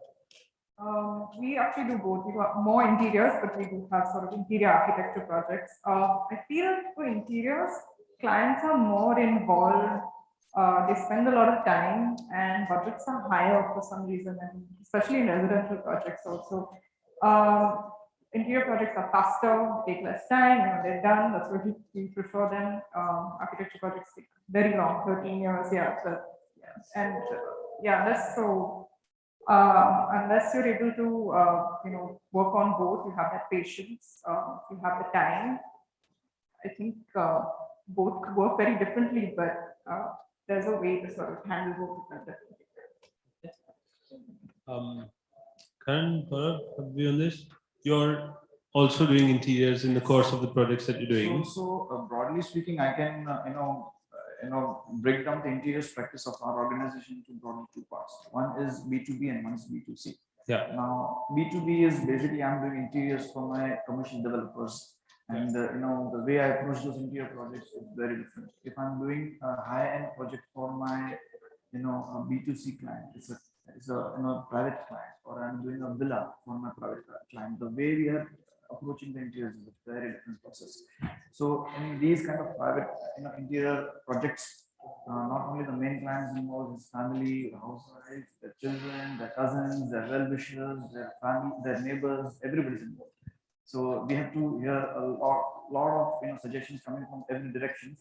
We actually do both. We do more interiors, but we do have sort of interior architecture projects. I feel for interiors, clients are more involved. They spend a lot of time and budgets are higher for some reason, and especially in residential projects also. Interior projects are faster, take less time, you know, they're done. That's why we prefer them. Architecture projects take very long, 13 years, that's so. Unless you're able to, you know, work on both, you have that patience, you have the time. I think both work very differently, but there's a way to sort of handle both differently. Karan, have you on this? You're also doing interiors in the course of the projects that you're doing. So broadly speaking, I can, break down the interiors practice of our organization into broadly two parts. One is B2B and one is B2C. Yeah. Now, B2B is basically I'm doing interiors for my commercial developers. And the way I approach those interior projects is very different. If I'm doing a high-end project for my, a B2C client, it's a private client, or I'm doing a villa for my private client. The way we are approaching the interiors is a very different process. So in these kind of private, interior projects, not only the main clients involved, his family, housewives, their children, their cousins, their well-wishers, their family, their neighbors, everybody's involved. So we have to hear a lot of suggestions coming from every direction.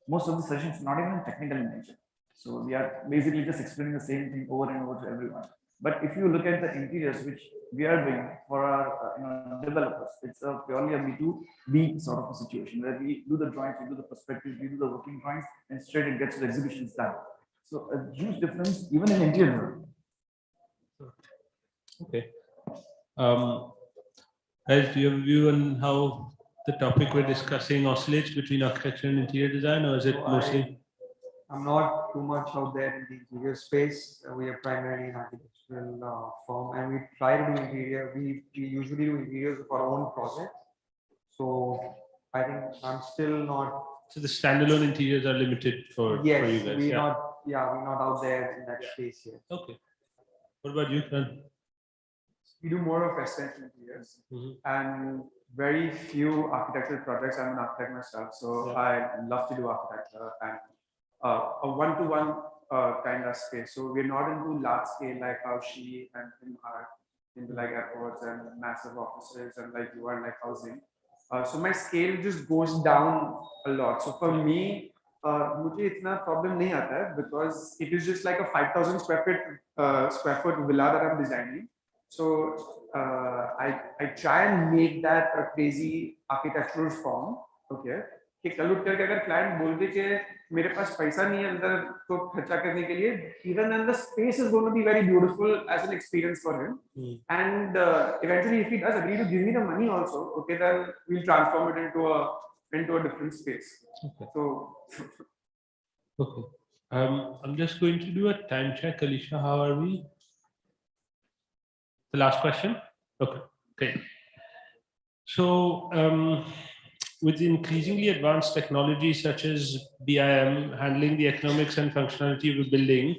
Most of the suggestions not even technical in nature. So we are basically just explaining the same thing over and over to everyone. But if you look at the interiors which we are doing for our developers, it's purely a B2B sort of a situation where we do the drawings, we do the perspectives, we do the working drawings, and straight it gets to the exhibitions done. So a huge difference even in interior. Okay. Guys, do you have a view on how the topic we're discussing oscillates between architecture and interior design, or is it mostly? I'm not too much out there in the interior space. We are primarily in architecture architectural firm, and we try to do interior. We usually do interiors of our own projects. So I think I'm still not. So the standalone interiors are limited for you guys. We're not out there in that space yet. Okay. What about you, Karan? We do more of residential interiors and very few architectural projects. I'm an architect myself, so I love to do architecture and a one-to-one kind of space. So we're not into large scale like how she and him are into like airports and massive offices and like you are like housing. So my scale just goes down a lot. So for me, मुझे इतना problem नहीं आता है because it is just like a 5,000 square foot villa that I'm designing. So I try and make that a crazy architectural form. Okay. कि कल उठ करके अगर क्लाइंट बोल दे कि मेरे पास पैसा नहीं है अंदर तो खर्चा करने के लिए, even then the space is going to be very beautiful as an experience for him. And eventually, if he does agree to give me the money also, okay, then we'll transform it into a different space. Okay. So, Okay. I'm just going to do a time check. Alicia, how are we? The last question? Okay, great. So, with increasingly advanced technology such as BIM handling the economics and functionality of a building,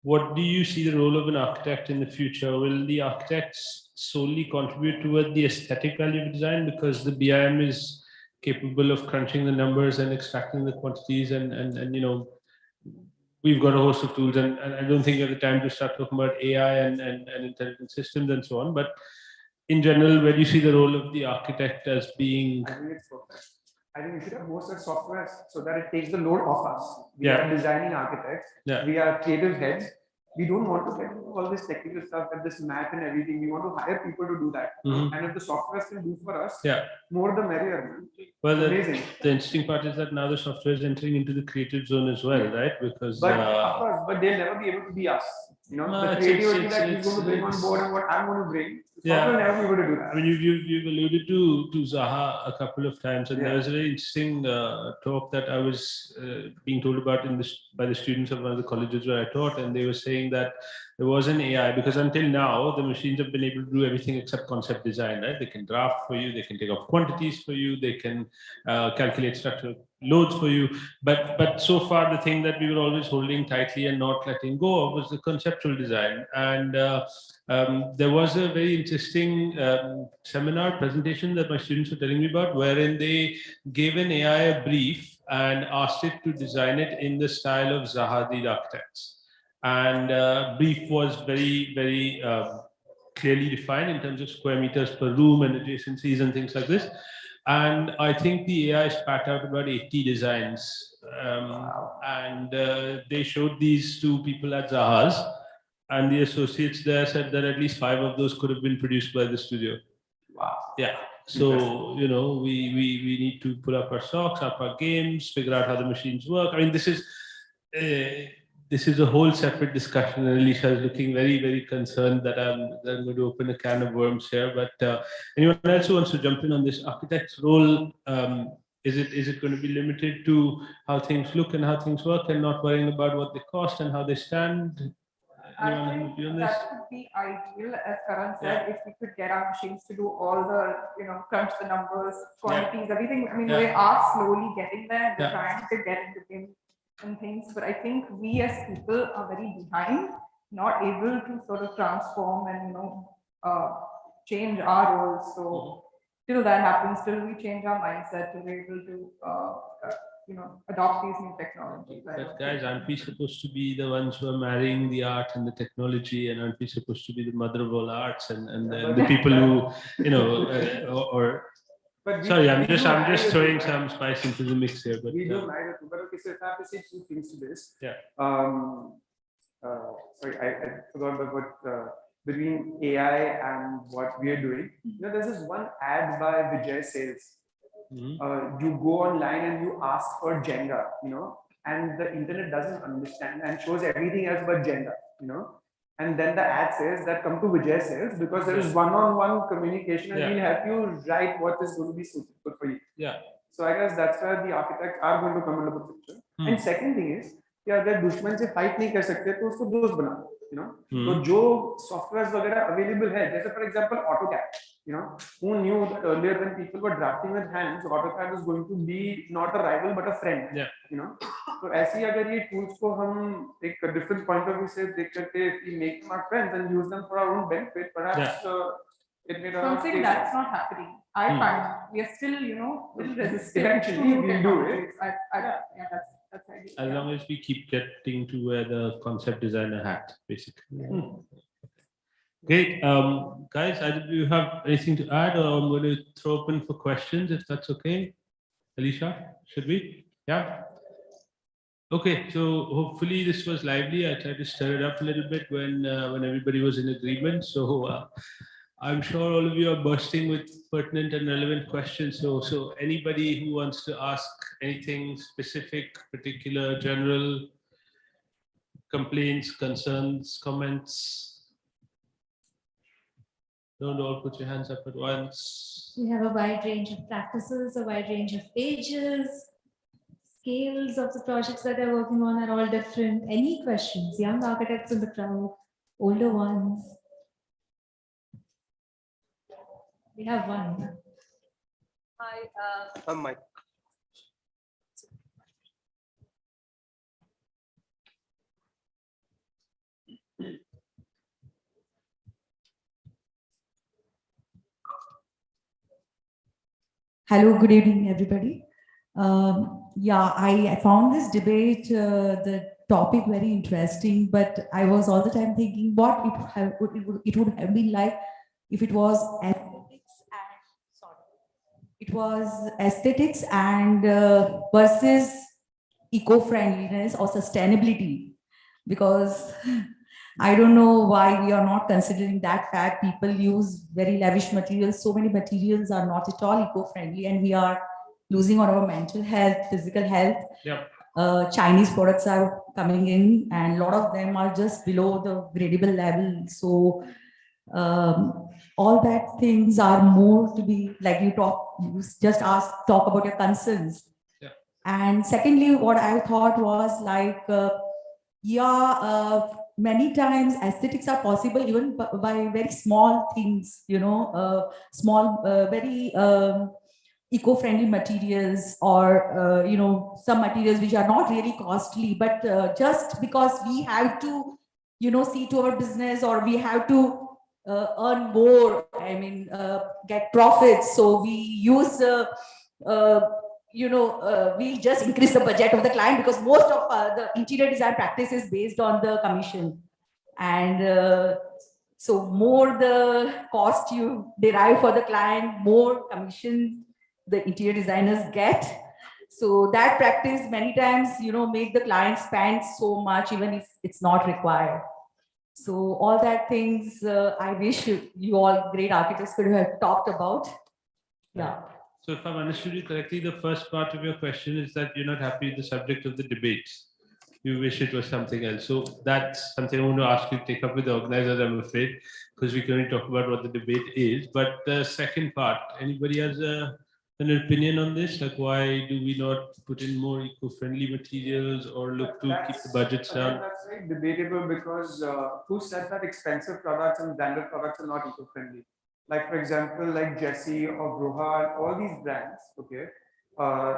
what do you see the role of an architect in the future? Will the architects solely contribute toward the aesthetic value of design because the BIM is capable of crunching the numbers and extracting the quantities and you know, we've got a host of tools and I don't think we have the time to start talking about AI and intelligent systems and so on, but in general, where do you see the role of the architect as being? I think it's perfect. I think we should have more such software so that it takes the load off us. We are designing architects. We are creative heads. We don't want to get all this technical stuff and this math and everything. We want to hire people to do that. And if the software can do for us, more the merrier. Well, the interesting part is that now the software is entering into the creative zone as well, right? Because of course, but they'll never be able to be us. You know, the creativity that he's going to bring on board and what I'm going to bring. Software will never be able to do that. I mean, you've alluded to Zaha a couple of times, and there was a very interesting talk that I was being told about by the students of one of the colleges where I taught, and they were saying that there was an AI because until now the machines have been able to do everything except concept design, right? They can draft for you, they can take off quantities for you, they can calculate structural loads for you, but so far the thing that we were always holding tightly and not letting go of was the conceptual design. And there was a very interesting seminar presentation that my students were telling me about, wherein they gave an AI a brief and asked it to design it in the style of Zaha the architects. And brief was very, very clearly defined in terms of square meters per room and adjacencies and things like this. And I think the AI spat out about 80 designs. And they showed these two people at Zaha's, and the associates there said that at least 5 of those could have been produced by the studio. Wow. Yeah. So, you know, we need to pull up our socks, up our games, figure out how the machines work. I mean, this is a whole separate discussion, and Alicia is looking very, very concerned that I'm going to open a can of worms here. But anyone else who wants to jump in on this architect's role, is it going to be limited to how things look and how things work and not worrying about what they cost and how they stand? I think that would be ideal, as Karan said, if we could get our machines to do all the, you know, crunch the numbers, quantities, everything. I mean, we are slowly getting there. We're trying to get into game and things, but I think we as people are very behind, not able to sort of transform and, you know, change our roles. So till that happens, till we change our mindset to be able to, you know, adopt these new technologies. But guys, aren't we supposed to be the ones who are marrying the art and the technology, and aren't we supposed to be the mother of all arts and the people who, you know, sorry, I'm just throwing some spice into the mix here. But we do marry the two. But okay, so if I have to say 2 things to this, sorry, I forgot about what between AI and what we are doing. You know, there's this one ad by Vijay Sales. You go online and you ask for gender, you know, and the internet doesn't understand and shows everything else but gender, you know. And then the ad says that come to Vijay Sales because there is one-on-one communication and we'll help you write what is going to be suitable for you. Yeah. So I guess that's where the architects are going to come into the picture. And second thing is, कि अगर दुश्मन से fight नहीं कर सकते तो उसको दोस्त बना दो. you know. तो जो softwares वगैरह available है, जैसे for example AutoCAD, you know, who knew that earlier when people were drafting with hands, AutoCAD was going to be not a rival but a friend, you know. तो ऐसी अगर ये tools को हम एक different point of view से देख करके if we make them our friends and use them for our own benefit, perhaps it may not. Something that's not happening. I find we are still, you know, little resistant. Eventually, we'll do it. Yeah, that's ideal. As long as we keep getting to wear the concept designer hat, basically. Great. Guys, do you have anything to add, or I'm going to throw open for questions if that's okay? Alicia, should we? Yeah. Okay, so hopefully this was lively. I tried to stir it up a little bit when everybody was in agreement. So I'm sure all of you are bursting with pertinent and relevant questions. So anybody who wants to ask anything specific, particular, general, complaints, concerns, comments, don't all put your hands up at once. We have a wide range of practices, a wide range of ages, scales of the projects that they're working on are all different. Any questions? Young architects in the crowd, older ones. We have one. Hi. Mike. Hello, good evening, everybody. Yeah, I found this debate, the topic very interesting, but I was all the time thinking what it would have been like if it was aesthetics and versus eco-friendliness or sustainability, because I don't know why we are not considering that fact. People use very lavish materials. So many materials are not at all eco-friendly, and we are losing on our mental health, physical health. Yep. Chinese products are coming in, and a lot of them are just below the gradable level. So all that things are more to be like you just talk about your concerns. Yeah. And secondly, what I thought was like, many times aesthetics are possible even by very small things, you know, very eco-friendly materials, or you know, some materials which are not really costly, but just because we have to, you know, see to our business, or we have to earn more, I mean, get profits, so we use we just increase the budget of the client, because most of the interior design practice is based on the commission, and so more the cost you derive for the client, more commission the interior designers get. So that practice many times, you know, make the client spend so much even if it's not required. So all that things I wish you all great architects could have talked about. Yeah. So if I've understood you correctly, the first part of your question is that you're not happy with the subject of the debates. You wish it was something else. So that's something I want to ask you to take up with the organizers, I'm afraid, because we can only talk about what the debate is. But the second part, anybody has an opinion on this? Like, why do we not put in more eco-friendly materials or look to keep the budgets down? That's very debatable, because who said that expensive products and branded products are not eco-friendly? Like, for example, like Jesse or Broha, all these brands, okay,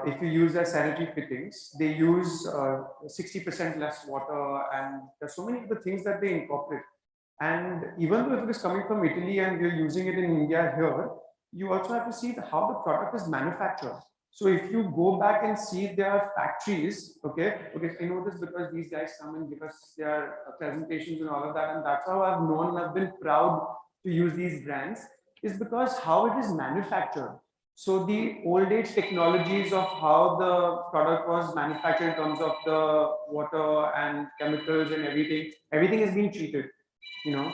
if you use their sanitary fittings, they use 60% less water, and there's so many other things that they incorporate. And even though if it is coming from Italy and we're using it in India here, you also have to see how the product is manufactured. So if you go back and see their factories, okay, I know this because these guys come and give us their presentations and all of that, and that's how I've known, I've been proud to use these brands, is because how it is manufactured. So the old age technologies of how the product was manufactured in terms of the water and chemicals and everything is being treated, you know,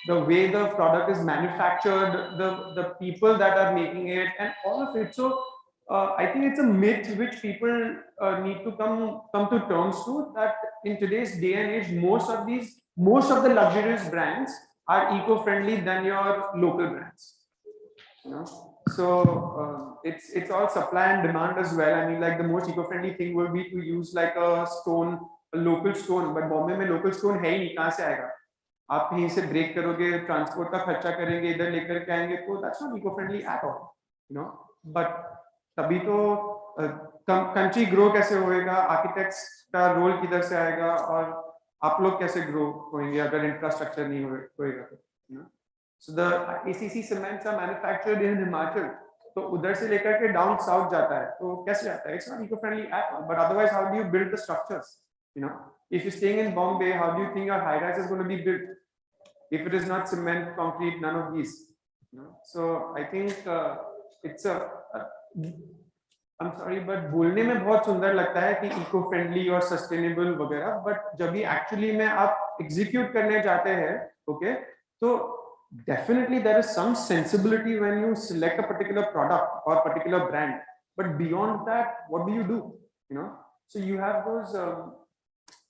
the way the product is manufactured, the people that are making it, and all of it. So I think it's a myth which people need to come to terms to, that in today's day and age, most of the luxurious brands are eco-friendly than your local brands, you know. So it's all supply and demand as well. I mean, like, the most eco-friendly thing will be to use like a local stone, but Bombay mein local stone hai hi nahi, kahan se aayega? आप कहीं से break करोगे, transport का खर्चा करेंगे, इधर लेकर के आएंगे, तो that's not eco friendly at all, you know. But तभी तो कंट्री ग्रो कैसे होएगा, आर्किटेक्ट्स का रोल किधर से आएगा, और आप लोग कैसे ग्रो होंगे अगर इंफ्रास्ट्रक्चर नहीं होएगा तो, you know. So the ACC cements are manufactured in Himachal, तो उधर से लेकर के डाउन साउथ जाता है, तो कैसे जाता है? It's not eco friendly at all. But otherwise how do you build the structures, you know? If you're staying in Bombay, how do you think your high rise is going to be built if it is not cement, concrete, none of these, you know? So I think it's I'm sorry, but बोलने में बहुत सुंदर लगता है कि eco friendly और sustainable वगैरह, but जब भी एक्चुअली में आप एग्जीक्यूट करने जाते हैं, ओके, तो definitely there is some sensibility when you select a particular product or particular brand, but beyond that, what do you do, you know? So you have those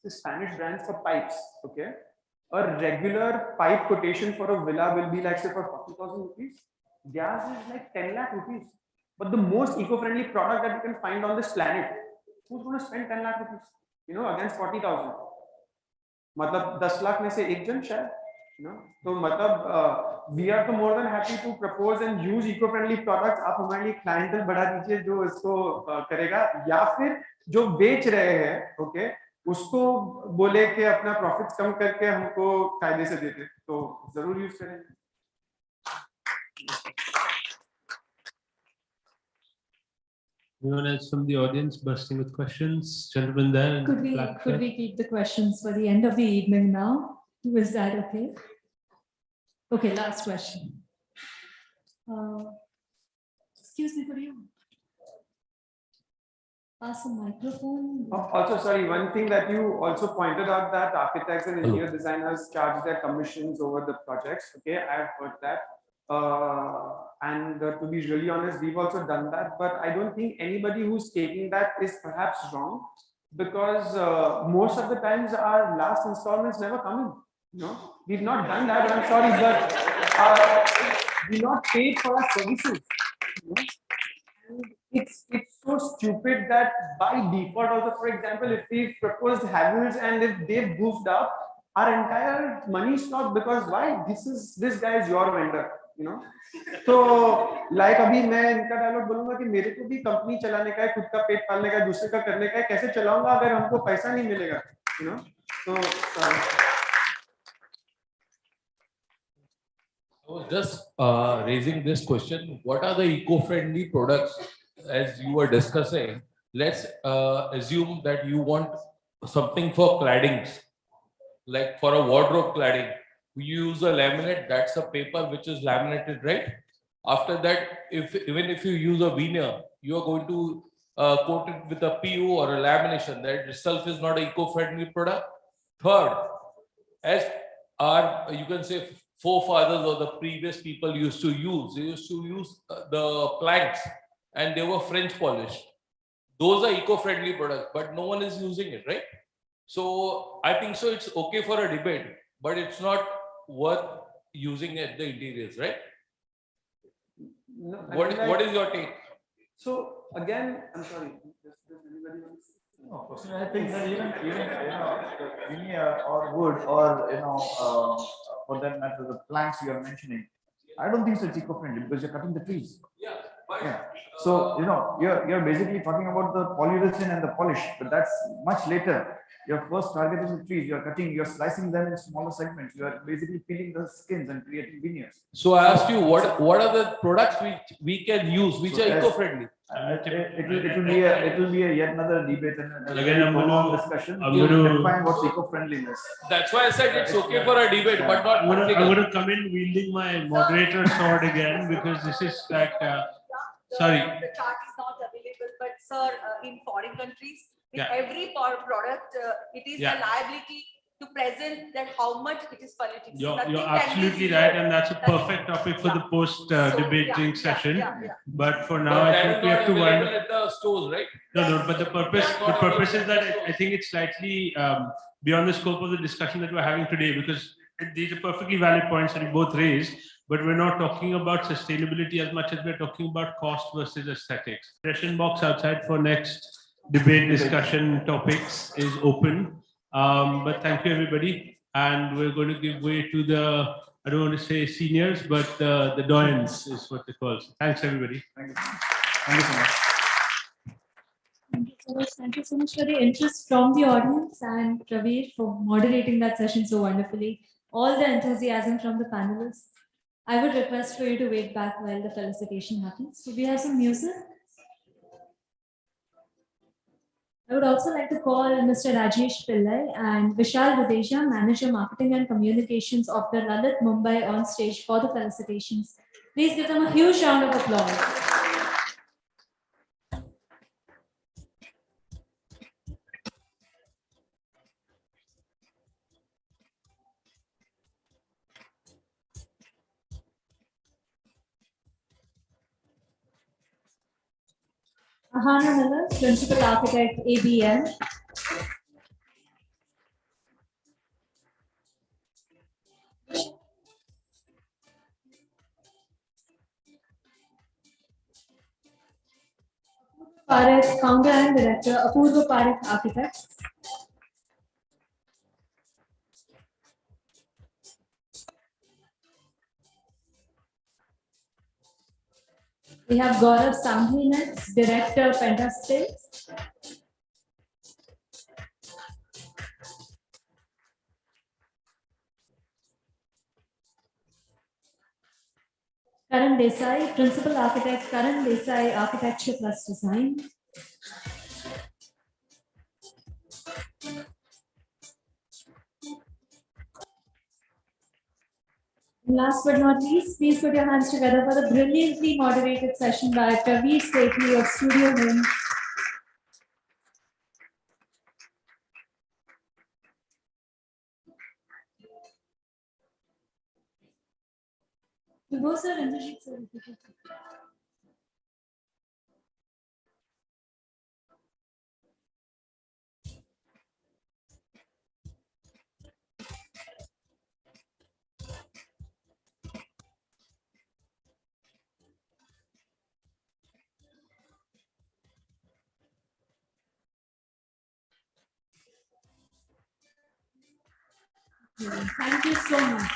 the Spanish brands for pipes, okay? A regular pipe quotation for a villa will be like, say, for 40,000 rupees. Gas is like 10 lakh rupees. But the most eco-friendly product that you can find on this planet, who's going to spend 10 lakh rupees, you know, against 40,000? मतलब 10 लाख में से एक जन शायद, you know? तो मतलब we are more than happy to propose and use eco-friendly products. आप हमारे लिए clientele बढ़ा दीजिए जो इसको करेगा, या फिर जो बेच रहे हैं, ओके, उसको बोले कि अपना प्रॉफिट्स कम करके हमको फायदे से देते, तो जरूर यूज करेंगे. Anyone else from the audience bursting with questions? Gentlemen there. Could we keep the questions for the end of the evening now? Was that okay? Okay, last question. Excuse me, could you pass the microphone? Also, sorry, one thing that you also pointed out, that architects and interior designers charge their commissions over the projects. Okay, I've heard that. And to be really honest, we've also done that, but I don't think anybody who's taking that is perhaps wrong, because most of the times our last installments never come in. You know, we've not done that. I'm sorry, but we're not paid for our services. You know? It's so stupid that by default also, for example, if we've proposed Havells and if they've goofed up, our entire money stopped, because why? This guy is your vendor, you know. So like अभी मैं इनका dialogue बोलूंगा कि मेरे को भी company चलाने का है, खुद का पेट पालने का है, दूसरे का करने का है, कैसे चलाऊंगा अगर हमको पैसा नहीं मिलेगा, you know. So I was just raising this question: what are the eco-friendly products? As you were discussing, let's assume that you want something for claddings, like for a wardrobe cladding. We use a laminate, that's a paper which is laminated, right? After that, even if you use a veneer, you are going to coat it with a PU or a lamination. That itself is not an eco-friendly product. Third, as our, you can say, forefathers or the previous people used to use, they used to use the planks, and they were French polished. Those are eco-friendly products, but no one is using it, right? So I think so it's okay for a debate, but it's not worth using at the interiors, right? no, What is your take? So again, I'm sorry. Does anybody want to say? No, personally, I think that even you know, the veneer or wood, or for that matter, the planks you are mentioning, I don't think so it's eco-friendly, because you're cutting the trees. Yeah. So you're basically talking about the polyurethane and the polish, but that's much later. You're first targeting the trees. You're cutting, you're slicing them in smaller segments. You are basically peeling the skins and creating veneers. So I asked you, what are the products which we can use, which are eco-friendly? It will be yet another debate and Again, I'm long discussion. I'm going to define what's eco-friendliness. That's why I said it's okay for a debate, but not. I'm going to come in wielding my moderator sword again, because this is like. Sorry. The chart is not available, but sir, in foreign countries, with Yeah. every product, it is a liability to present that how much it is polluting. So You're nothing can be absolutely zero. right, and that's a perfect topic for the post-debating session. But for now, I think we have to wind up. At the stores, right? No, but the purpose is that I think it's slightly beyond the scope of the discussion that we're having today, because these are perfectly valid points that you both raised, but we're not talking about sustainability as much as we're talking about cost versus aesthetics. Session box outside for next debate discussion topics is open. But thank you, everybody. and we're going to give way to the, I don't want to say seniors, but the doyens is what they call. So thanks, everybody. Thank you. Thank you so much. Thank you so much. Thank you so much for the interest from the audience and Praveer for moderating that session so wonderfully. All the enthusiasm from the panelists. I would request for you to wait back while the felicitation happens. Could we have some music? I would also like to call Mr. Rajesh Pillai and Vishal Budeja, Manager Marketing and Communications of the Lalit Mumbai on stage for the felicitations. Please give them a huge round of applause. Ahana Miller, Principal Architect, ABM. Parekh, Founder and Director, Apurva Parekh Architects. We have Gaurav Sanghi next, Director, Pentaspace. Karan Desai, Principal Architect, Karan Desai Architecture Plus Design. And last but not least, please put your hands together for the brilliantly moderated session by Praveer Sethi of Studio Home. You go, sir, Indrajit, sir. Thank you so much.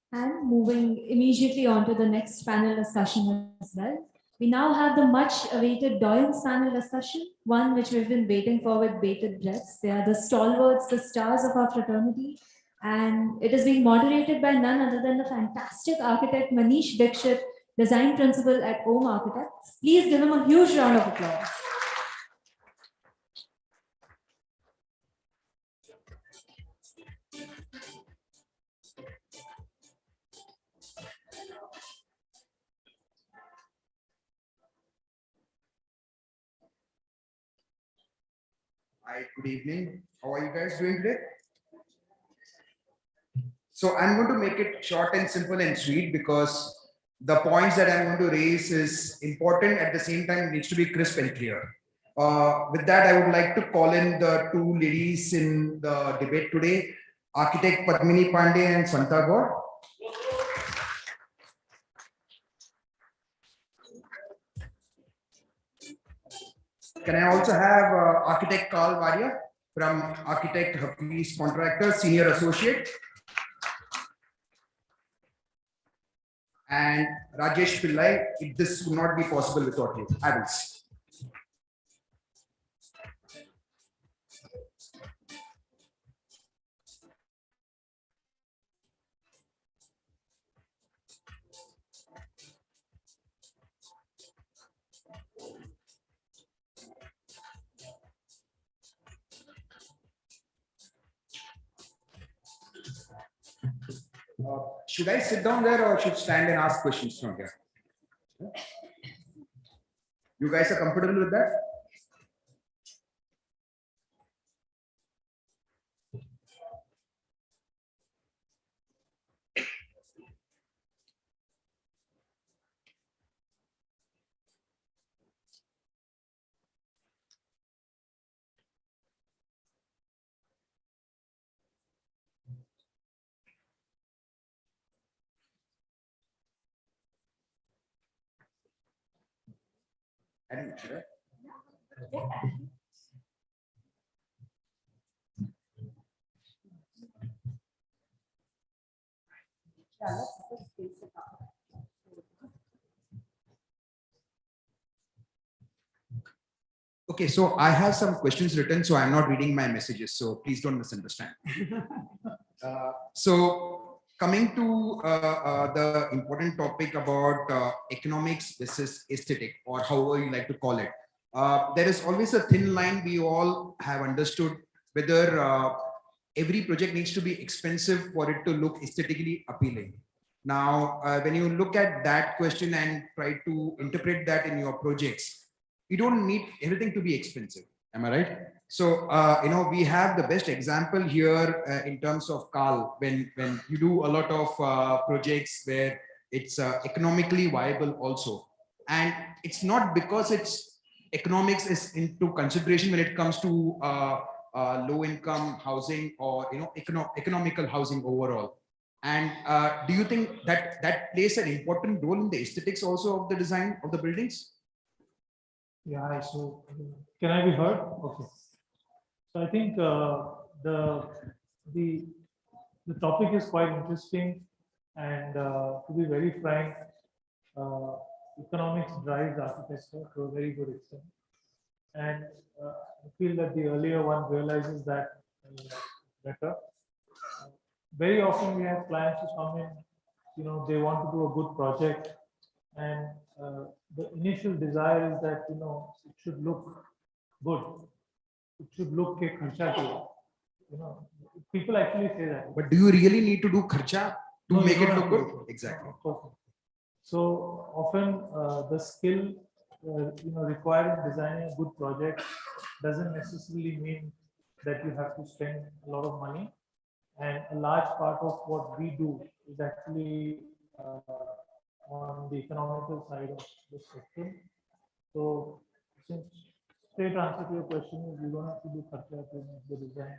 And moving immediately on to the next panel discussion as well. We now have the much awaited Doyens panel discussion, one which we've been waiting for with bated breaths. They are the stalwarts, the stars of our fraternity. And it is being moderated by none other than the fantastic architect Manish Dixit, design principal at Om Architects. Please give him a huge round of applause. Hi, good evening. How are you guys doing today? So I'm going to make it short and simple and sweet because the points that I'm going to raise is important at the same time needs to be crisp and clear. With that, I would like to call in the two ladies in the debate today, Architect Padmini Pandey and Santa Gaur. Can I also have Architect Karl Varia from Architect Hafiz Contractor, Senior Associate, and Rajesh Pillai, if this would not be possible without you. I will see. Should I sit down there or should stand and ask questions from here? You guys are comfortable with that? Okay, so I have some questions written, so I'm not reading my messages, so please don't misunderstand. So coming to the important topic about economics versus aesthetic, or however you like to call it, there is always a thin line we all have understood whether every project needs to be expensive for it to look aesthetically appealing. Now, when you look at that question and try to interpret that in your projects, you don't need everything to be expensive. Am I right? So, we have the best example here in terms of Carl, when you do a lot of projects where it's economically viable also. And it's not because it's economics is into consideration when it comes to low income housing or, economical housing overall. And do you think that that plays an important role in the aesthetics also of the design of the buildings? Yeah, so can I be heard? Okay. So I think the topic is quite interesting, and to be very frank, economics drives architecture to a very good extent. And I feel that the earlier one realizes that better. Very often we have clients who come in, they want to do a good project, and the initial desire is that it should look good, it should look a kharcha to, people actually say that. But do you really need to do kharcha to No, make you it don't look have to good? do it. Exactly. Of course not. So often the skill required in designing a good project doesn't necessarily mean that you have to spend a lot of money. And a large part of what we do is actually on the economical side of the spectrum. So, since straight answer to your question is you don't have to do kharcha to make the design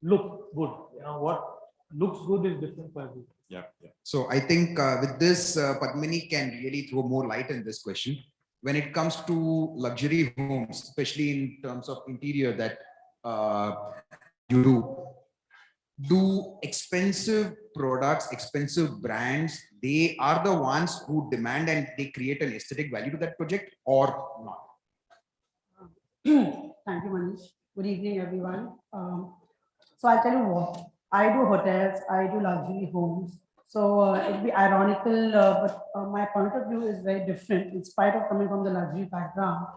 look good. What looks good is different for everyone. Yeah. So I think with this, Padmini can really throw more light in this question. When it comes to luxury homes, especially in terms of interior that you do expensive products, expensive brands, they are the ones who demand and they create an aesthetic value to that project or not? Thank you, Manish. Good evening, everyone. So I'll tell you what, I do hotels, I do luxury homes. So it'd be ironical, but my point of view is very different in spite of coming from the luxury background.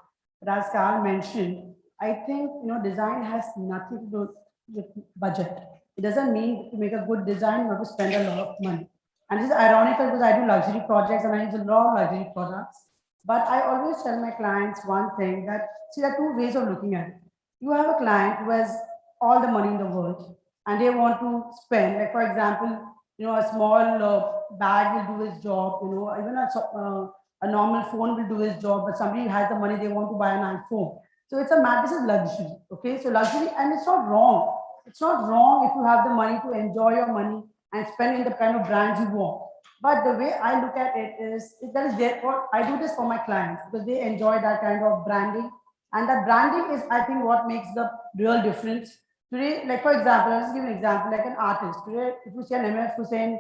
But as Carl mentioned, I think, design has nothing to do with budget. It doesn't mean to make a good design, not to spend a lot of money. And this is ironical because I do luxury projects and I use a lot of luxury products. But I always tell my clients one thing that, see, there are two ways of looking at it. You have a client who has all the money in the world and they want to spend, like for example, a small bag will do his job, even a normal phone will do his job, but somebody has the money, they want to buy an iPhone. So it's a matter, this is luxury, okay? So luxury, and it's not wrong. It's not wrong if you have the money to enjoy your money and spend in the kind of brands you want. But the way I look at it is, that is therefore, I do this for my clients because they enjoy that kind of branding. And that branding is, I think, what makes the real difference. Today, like for example, let's give an example, like an artist. Today, if you see an MF Hussain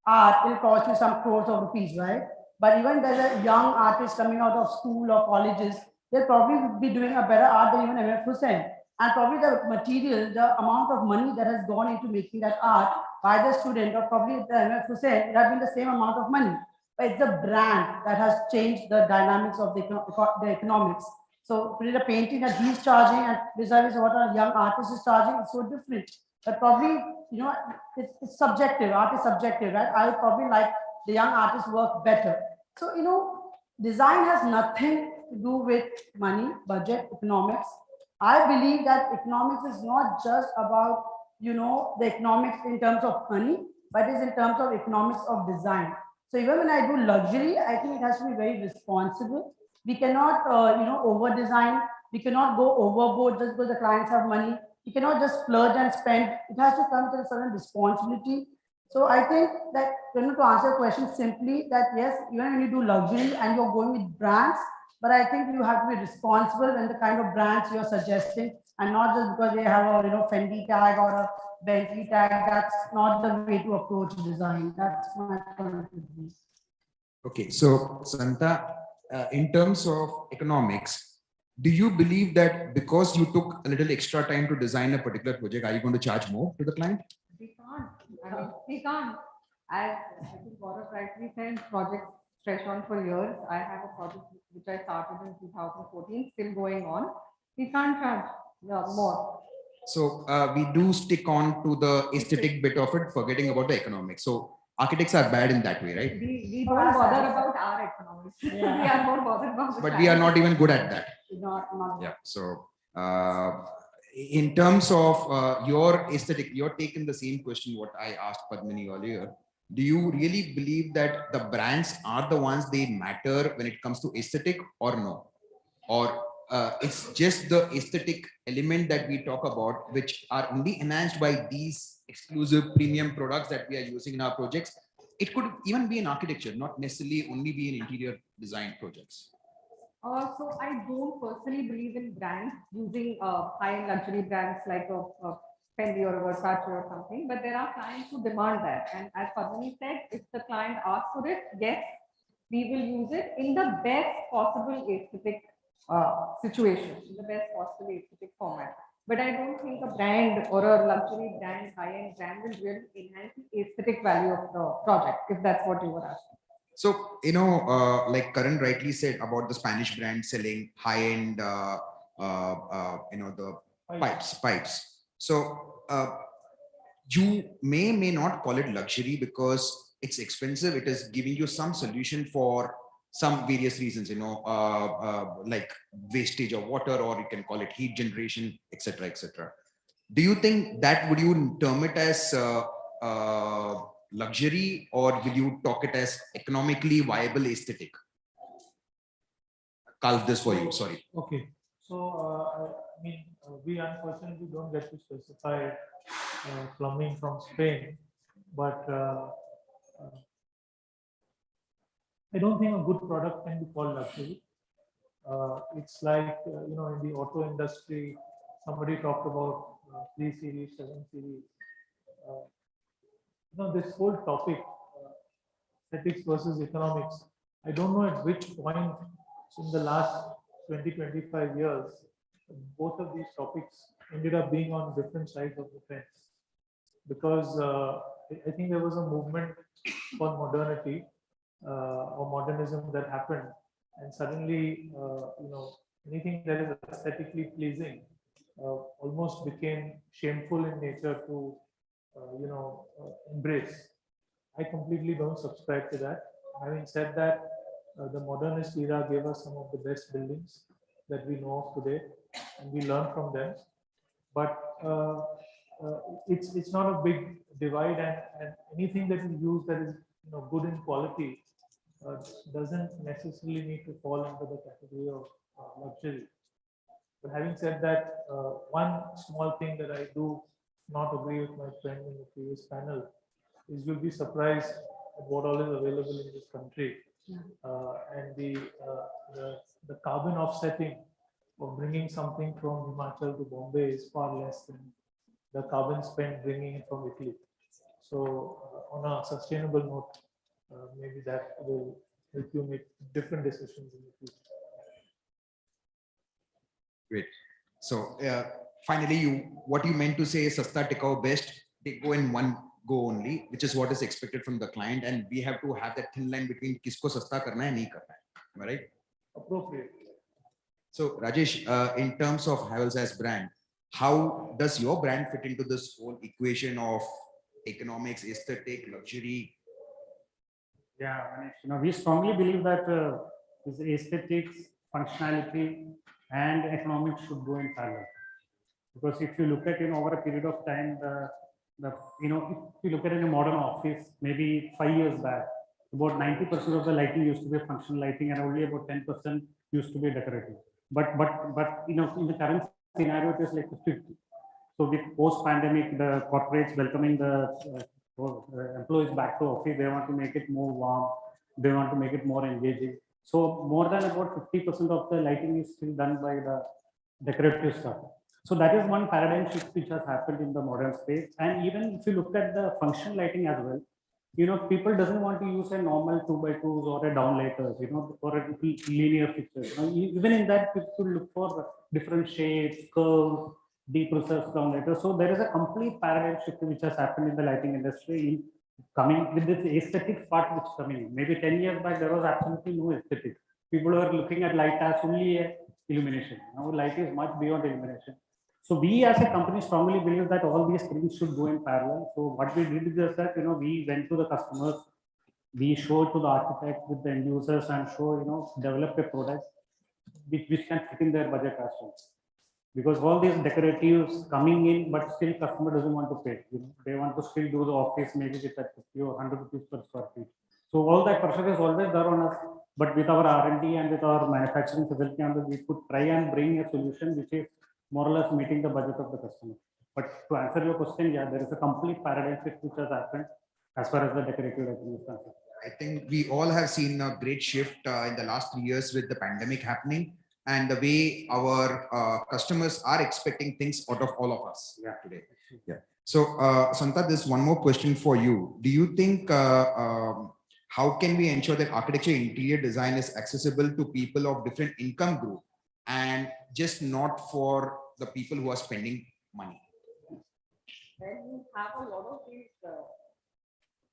art, it'll cost you some crores of rupees, right? But even there's a young artist coming out of school or colleges, they'll probably be doing a better art than even MF Hussain. And probably the material, the amount of money that has gone into making that art by the student, or probably the MF Hussain, it has been the same amount of money. But it's the brand that has changed the dynamics of the economics. So the painting that he's charging and vis-a-vis what a young artist is charging is so different. But probably, it's subjective. Art is subjective, right? I would probably like the young artist's work better. So, design has nothing to do with money, budget, economics. I believe that economics is not just about, the economics in terms of money, but is in terms of economics of design. So even when I do luxury, I think it has to be very responsible. We cannot, over design. We cannot go overboard just because the clients have money. We cannot just splurge and spend. It has to come with a certain responsibility. So I think that, to answer your question simply, that yes, even when you do luxury and you're going with brands, But I think you have to be responsible when the kind of brands you're suggesting, and not just because they have a Fendi tag or a Bentley tag. That's not the way to approach design. That's my point of view. Okay, so Santa, in terms of economics, do you believe that because you took a little extra time to design a particular project, are you going to charge more to the client? We can't. I mean, we can't. As I think Gaurav rightly said, projects stretch on for years. I have a project which I started in 2014, still going on. We can't charge more. So we do stick on to the aesthetic bit of it, forgetting about the economics. So architects are bad in that way, right? We don't bother about our economics. Yeah. We are more bothered about the But we are not even good at that. Not. Yeah. So in terms of your aesthetic, you're taking the same question what I asked Padmini earlier. Do you really believe that the brands are the ones they matter when it comes to aesthetic, or no? Or it's just the aesthetic element that we talk about, which are only enhanced by these exclusive premium products that we are using in our projects? It could even be in architecture, not necessarily only be in interior design projects. So I don't personally believe in brands using high luxury brands like a Fendi or a Versace or something, but there are clients who demand that. And as Padmini said, if the client asks for it, yes, we will use it in the best possible aesthetic situation, in the best possible aesthetic format. But I don't think a brand or a luxury brand, high-end brand will really enhance the aesthetic value of the project, if that's what you were asking. So, like Karan rightly said about the Spanish brand selling high-end, the pipes. So you may not call it luxury because it's expensive. It is giving you some solution for some various reasons, like wastage of water, or you can call it heat generation, etc., etc. Do you think that would you term it as luxury, or will you talk it as economically viable aesthetic? Calf this for you, sorry. Okay. So, we unfortunately don't get to specify plumbing from Spain, but I don't think a good product can be called luxury. It's like, in the auto industry, somebody talked about 3 series, 7 series. This whole topic, aesthetics versus economics, I don't know at which point in the last 20-25 years, both of these topics ended up being on different sides of the fence. Because I think there was a movement for modernity or modernism that happened, and suddenly, anything that is aesthetically pleasing almost became shameful in nature to, embrace. I completely don't subscribe to that. Having said that, the modernist era gave us some of the best buildings that we know of today, and we learn from them. But it's not a big divide, and anything that we use that is good in quality doesn't necessarily need to fall into the category of luxury. But having said that, one small thing that I do not agree with my friend in the previous panel is you'll be surprised at what all is available in this country. And the carbon offsetting of bringing something from Himachal to Bombay is far less than the carbon spent bringing it from Italy. So on a sustainable note, maybe that will help you make different decisions in the future. Great. So finally, what you meant to say is Sasta Tikao best, they go in one go only, which is what is expected from the client, and we have to have that thin line between kisko sasta karna hai, nahi karna hai. Am I right? Appropriate. So Rajesh, in terms of Havells as brand, how does your brand fit into this whole equation of economics, aesthetic, luxury? Yeah, Manish, we strongly believe that this aesthetics, functionality, and economics should go in parallel. Because if you look at over a period of time, if you look at in a modern office, maybe 5 years back, about 90% of the lighting used to be functional lighting, and only about 10% used to be decorative. But in the current scenario, it is like 50. So with post-pandemic, the corporates welcoming the employees back to office, they want to make it more warm, they want to make it more engaging. So more than about 50% of the lighting is still done by the decorative stuff. So that is one paradigm shift which has happened in the modern space. And even if you look at the function lighting as well, people doesn't want to use a normal 2x2s or a downlighters, or a linear fixture. Even in that, people look for different shades, curves, deep recessed downlighters. So there is a complete paradigm shift which has happened in the lighting industry in coming with this aesthetic part which is coming in. Maybe 10 years back, there was absolutely no aesthetic. People were looking at light as only a illumination. Now light is much beyond illumination. So we as a company strongly believe that all these things should go in parallel. So what we did is that, we went to the customers, we showed to the architects with the end users and develop a product which can fit in their budget as well. Because all these decoratives coming in, but still customer doesn't want to pay. They want to still do the office maybe with at 50 or 100 rupees per square feet. So all that pressure is always there on us. But with our R&D and with our manufacturing facility, we could try and bring a solution which is more or less meeting the budget of the customer. But to answer your question, yeah, there is a complete paradigm shift which has happened as far as the decorative lighting is concerned. I think we all have seen a great shift in the last 3 years with the pandemic happening and the way our customers are expecting things out of all of us today. Yeah. So, Santa, there's one more question for you. Do you think how can we ensure that architecture interior design is accessible to people of different income group and just not for the people who are spending money? Well, you have a lot of these.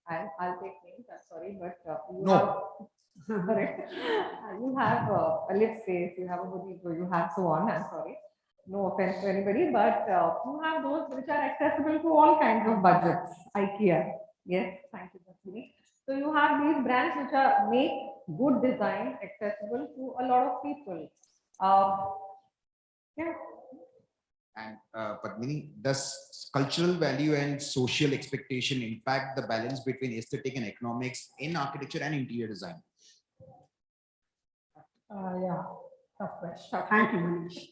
I'll take names. I'm sorry, but you have correct. You have a lit space. You have a bodega. You have so on. I'm sorry. No offense to anybody, but you have those which are accessible to all kinds of budgets. IKEA. Yes, thank you, Jasmine. So you have these brands which are make good design accessible to a lot of people. Yeah. And Padmini, does cultural value and social expectation impact the balance between aesthetic and economics in architecture and interior design? Yeah, tough question. Thank you, Manish.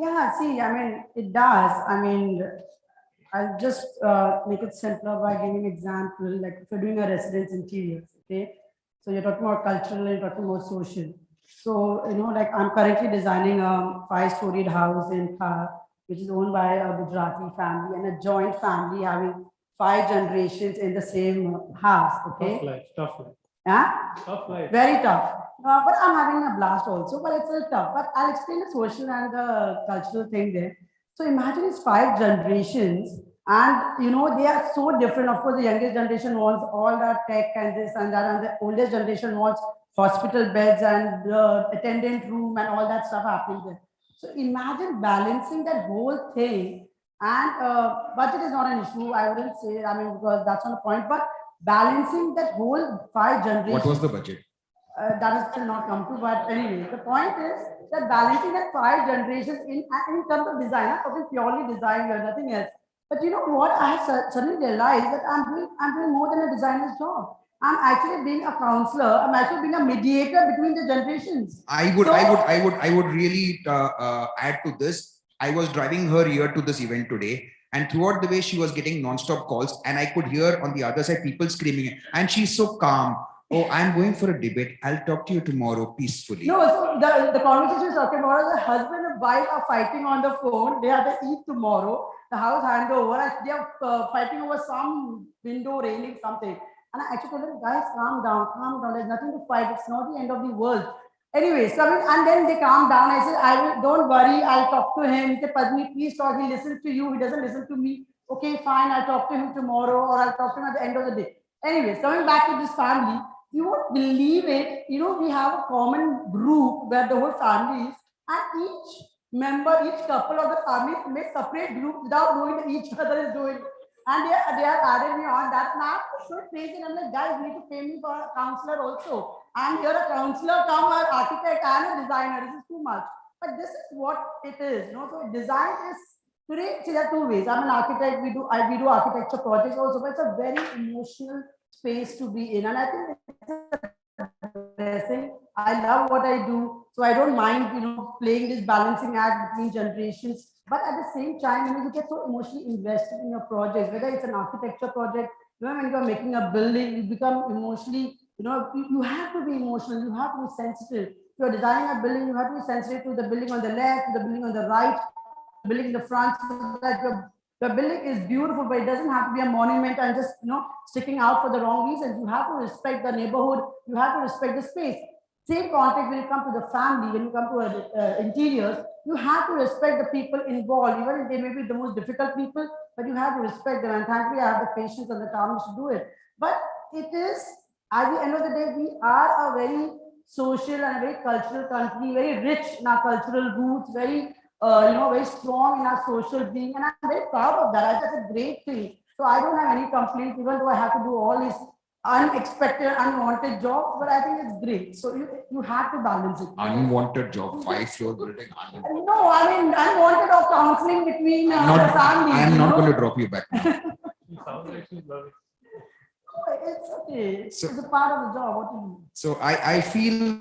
Yeah, see, I mean, it does. I mean, I'll just make it simpler by giving an example. Like if you're doing a residence interiors, okay? So you're talking about cultural and you're talking about social. So, like I'm currently designing a 5-storied house in Thar, which is owned by a Gujarati family and a joint family having 5 generations in the same house. Okay. Tough life, tough life. Yeah? Tough life. Very tough. But I'm having a blast also, but it's still tough. But I'll explain the social and the cultural thing there. So imagine it's 5 generations and they are so different. Of course, the youngest generation wants all that tech and this and that, and the oldest generation wants hospital beds and the attendant room and all that stuff happening there. So imagine balancing that whole thing, and budget is not an issue. I wouldn't say, I mean, because that's not the point, but balancing that whole 5 generations. What was the budget? That has still not come to, but anyway, the point is that balancing that 5 generations in terms of design, I'm talking purely design or nothing else. But you know what? I have suddenly realized that I'm doing more than a designer's job. I'm actually being a counselor. I'm actually being a mediator between the generations. I would really add to this. I was driving her here to this event today, and throughout the way she was getting non-stop calls, and I could hear on the other side people screaming, and she's so calm. Oh, I'm going for a debate. I'll talk to you tomorrow peacefully. No, so the conversation is talking about is the husband and wife are fighting on the phone. They have to eat tomorrow. The house handover. They are fighting over some window railing, something. And I actually told them, guys, calm down, calm down. There's nothing to fight. It's not the end of the world. Anyways, and then they calm down. I said, don't worry. I'll talk to him. He said, Padmi, please talk. He listens to you. He doesn't listen to me. Okay, fine. I'll talk to him tomorrow, or I'll talk to him at the end of the day. Anyways, coming back to this family. You won't believe it, we have a common group where the whole family is, and each member, each couple of the family make separate groups without knowing that each other is doing. And they are added me on that. And I'm so crazy. And I'm like, guys, you need to pay me for a counselor also. I'm here a counselor, come an architect and a designer. This is too much. But this is what it is. So design is today. See, there are 2 ways. I'm an architect. We do architecture projects also, but it's a very emotional space to be in, and I think it's a blessing. I love what I do, so I don't mind playing this balancing act between generations. But at the same time, you get so emotionally invested in your projects, whether it's an architecture project, when you're making a building, you become emotionally You have to be emotional, you have to be sensitive. If you're designing a building, you have to be sensitive to the building on the left, to the building on the right, building in the front, so that your building is beautiful, but it doesn't have to be a monument and just sticking out for the wrong reasons. You have to respect the neighborhood, you have to respect the space. Same context when you come to the family, when you come to interiors, you have to respect the people involved, even if they may be the most difficult people, but you have to respect them. And thankfully, I have the patience and the calmness to do it. But it is, at the end of the day, we are a very social and a very cultural country, very rich in our cultural roots, very very strong in our social being, and I'm very proud of that. That's a great thing. So I don't have any complaints, even though I have to do all these unexpected, unwanted jobs, but I think it's great. So you have to balance it. Unwanted job, 5-floor building. No, I mean unwanted or counseling between the families. I am not going to drop you back now. It's okay. It's a part of the job. What to do? So I feel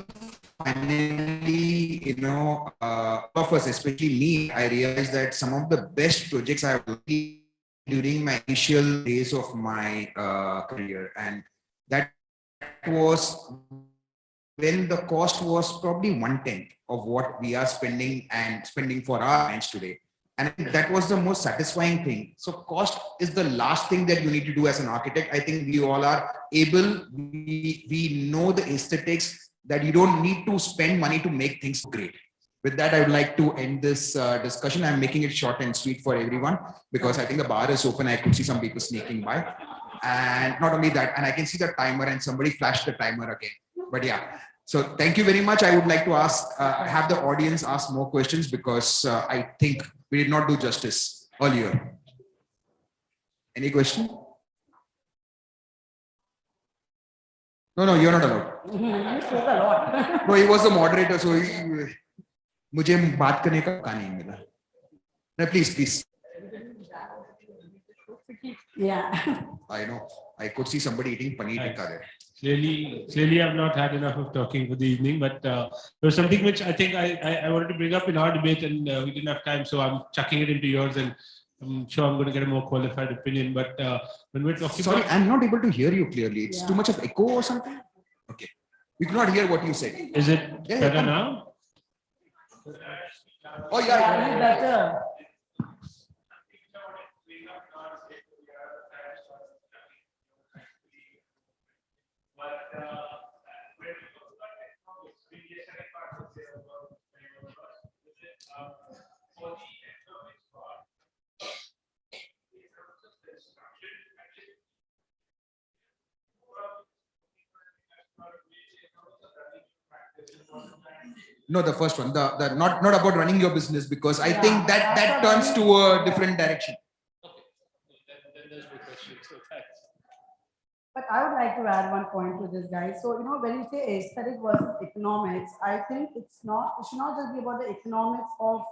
finally, all of us, especially me, I realized that some of the best projects I have done during my initial days of my career, and that was when the cost was probably 1/10 of what we are spending for our clients today. And that was the most satisfying thing. So cost is the last thing that you need to do as an architect. I think we all are able, we know the aesthetics that you don't need to spend money to make things great. With that, I would like to end this discussion. I'm making it short and sweet for everyone because I think the bar is open. I could see some people sneaking by. And not only that, and I can see the timer and somebody flashed the timer again. But yeah, so thank you very much. I would like to have the audience ask more questions because I think we did not do justice earlier. Any question? No, you're not allowed. You spoke a lot. No, he was the moderator, so मुझे बात करने का मौका नहीं मिला. No, please. Yeah. I know. I could see somebody eating paneer tikka there. Clearly, I've not had enough of talking for the evening, but there was something which I think I wanted to bring up in our debate, and we didn't have time, so I'm chucking it into yours, and I'm sure I'm going to get a more qualified opinion. But when we're talking Sorry, about... I'm not able to hear you clearly. It's too much of echo or something? Okay. We cannot hear what you said. Is it better now? Oh, yeah. It's better. No, the first one, the not about running your business, because I think that turns to a different direction. Then there's my question. So thanks. But I would like to add one point to this, guys. So, when you say aesthetic versus economics, I think it should not just be about the economics of,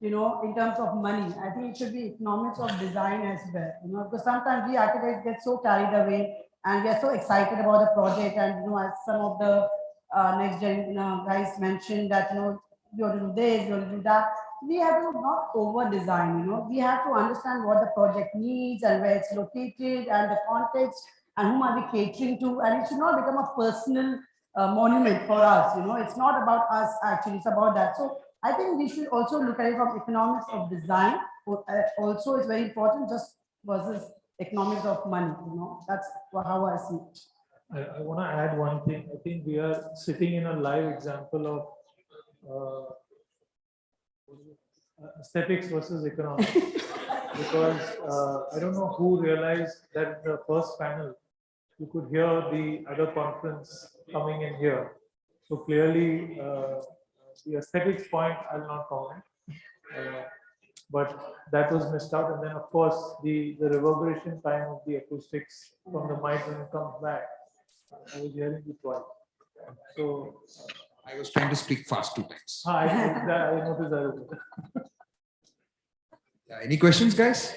in terms of money. I think it should be economics of design as well, because sometimes we architects get so carried away and we are so excited about the project. And, as some of the next gen guys mentioned that, you have to do this, you have to do that. We have to not over design, we have to understand what the project needs and where it's located and the context and whom are we catering to, and it should not become a personal monument for us. It's not about us actually, it's about that. So I think we should also look at it from economics of design. Also, it's very important, just versus economics of money. That's how I see it. I want to add one thing. I think we are sitting in a live example of aesthetics versus economics. Because I don't know who realized that in the first panel, you could hear the other conference coming in here. So clearly, the aesthetics point, I'll not comment. But that was missed out. And then, of course, the reverberation time of the acoustics from the mic when it comes back, I was hearing it twice. So I was trying to speak fast 2 times. I noticed that. Any questions, guys?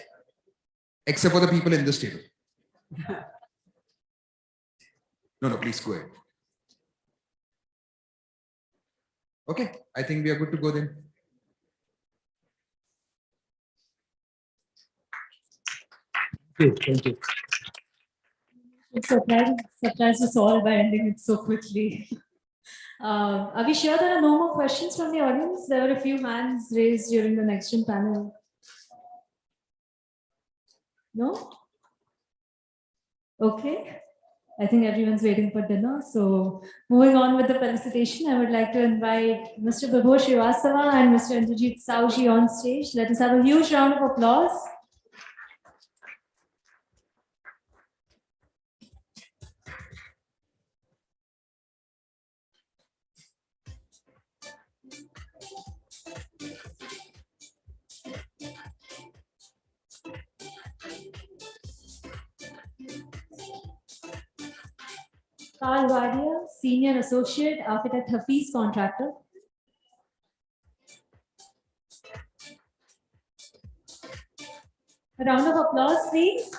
Except for the people in this table. No, please go ahead. Okay, I think we are good to go then. Thank you. Surprised us all by ending it so quickly. Are we sure there are no more questions from the audience? There were a few hands raised during the next gen panel. No? Okay. I think everyone's waiting for dinner. So moving on with the felicitation, I would like to invite Mr. Bibho Srivastava and Mr. Indrajit Sauji on stage. Let us have a huge round of applause. Carl Wadia, Senior Associate, Architect Hafiz Contractor. A round of applause, please.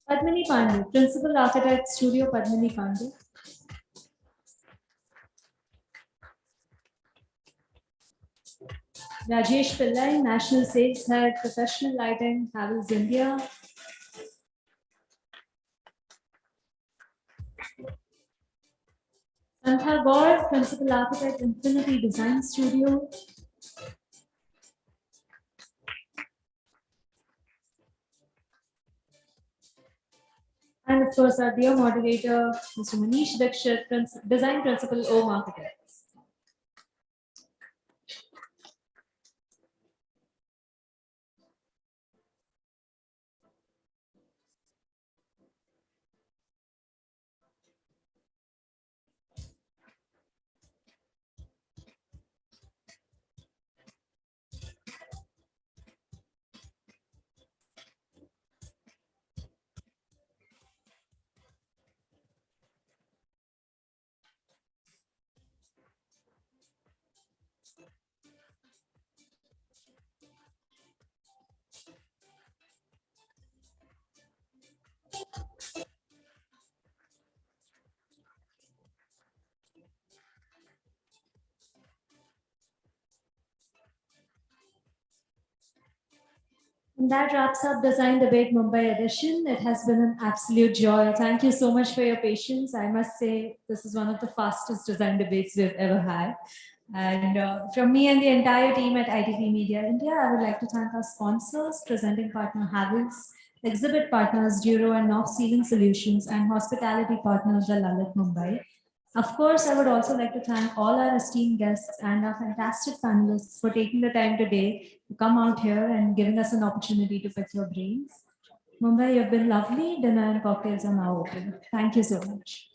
Padmini Pandey, Principal Architect, Studio Padmini Pandey. Rajesh Pillai, National Sales Head, Professional Lighting, Havells India. Santha Gaur, Principal Architect, Infinity Design Studio. And of course, our dear moderator, Mr. Manish Dikshit, Design Principal, O Architects. And that wraps up Design Debate Mumbai edition. It has been an absolute joy. Thank you so much for your patience. I must say, this is one of the fastest design debates we've ever had. And from me and the entire team at ITP Media India, I would like to thank our sponsors, presenting partner Havells, exhibit partners Duro and North Ceiling Solutions, and hospitality partners the Lalit Mumbai. Of course, I would also like to thank all our esteemed guests and our fantastic panelists for taking the time today to come out here and giving us an opportunity to pick your brains. Mumbai, you've been lovely. Dinner and cocktails are now open. Thank you so much.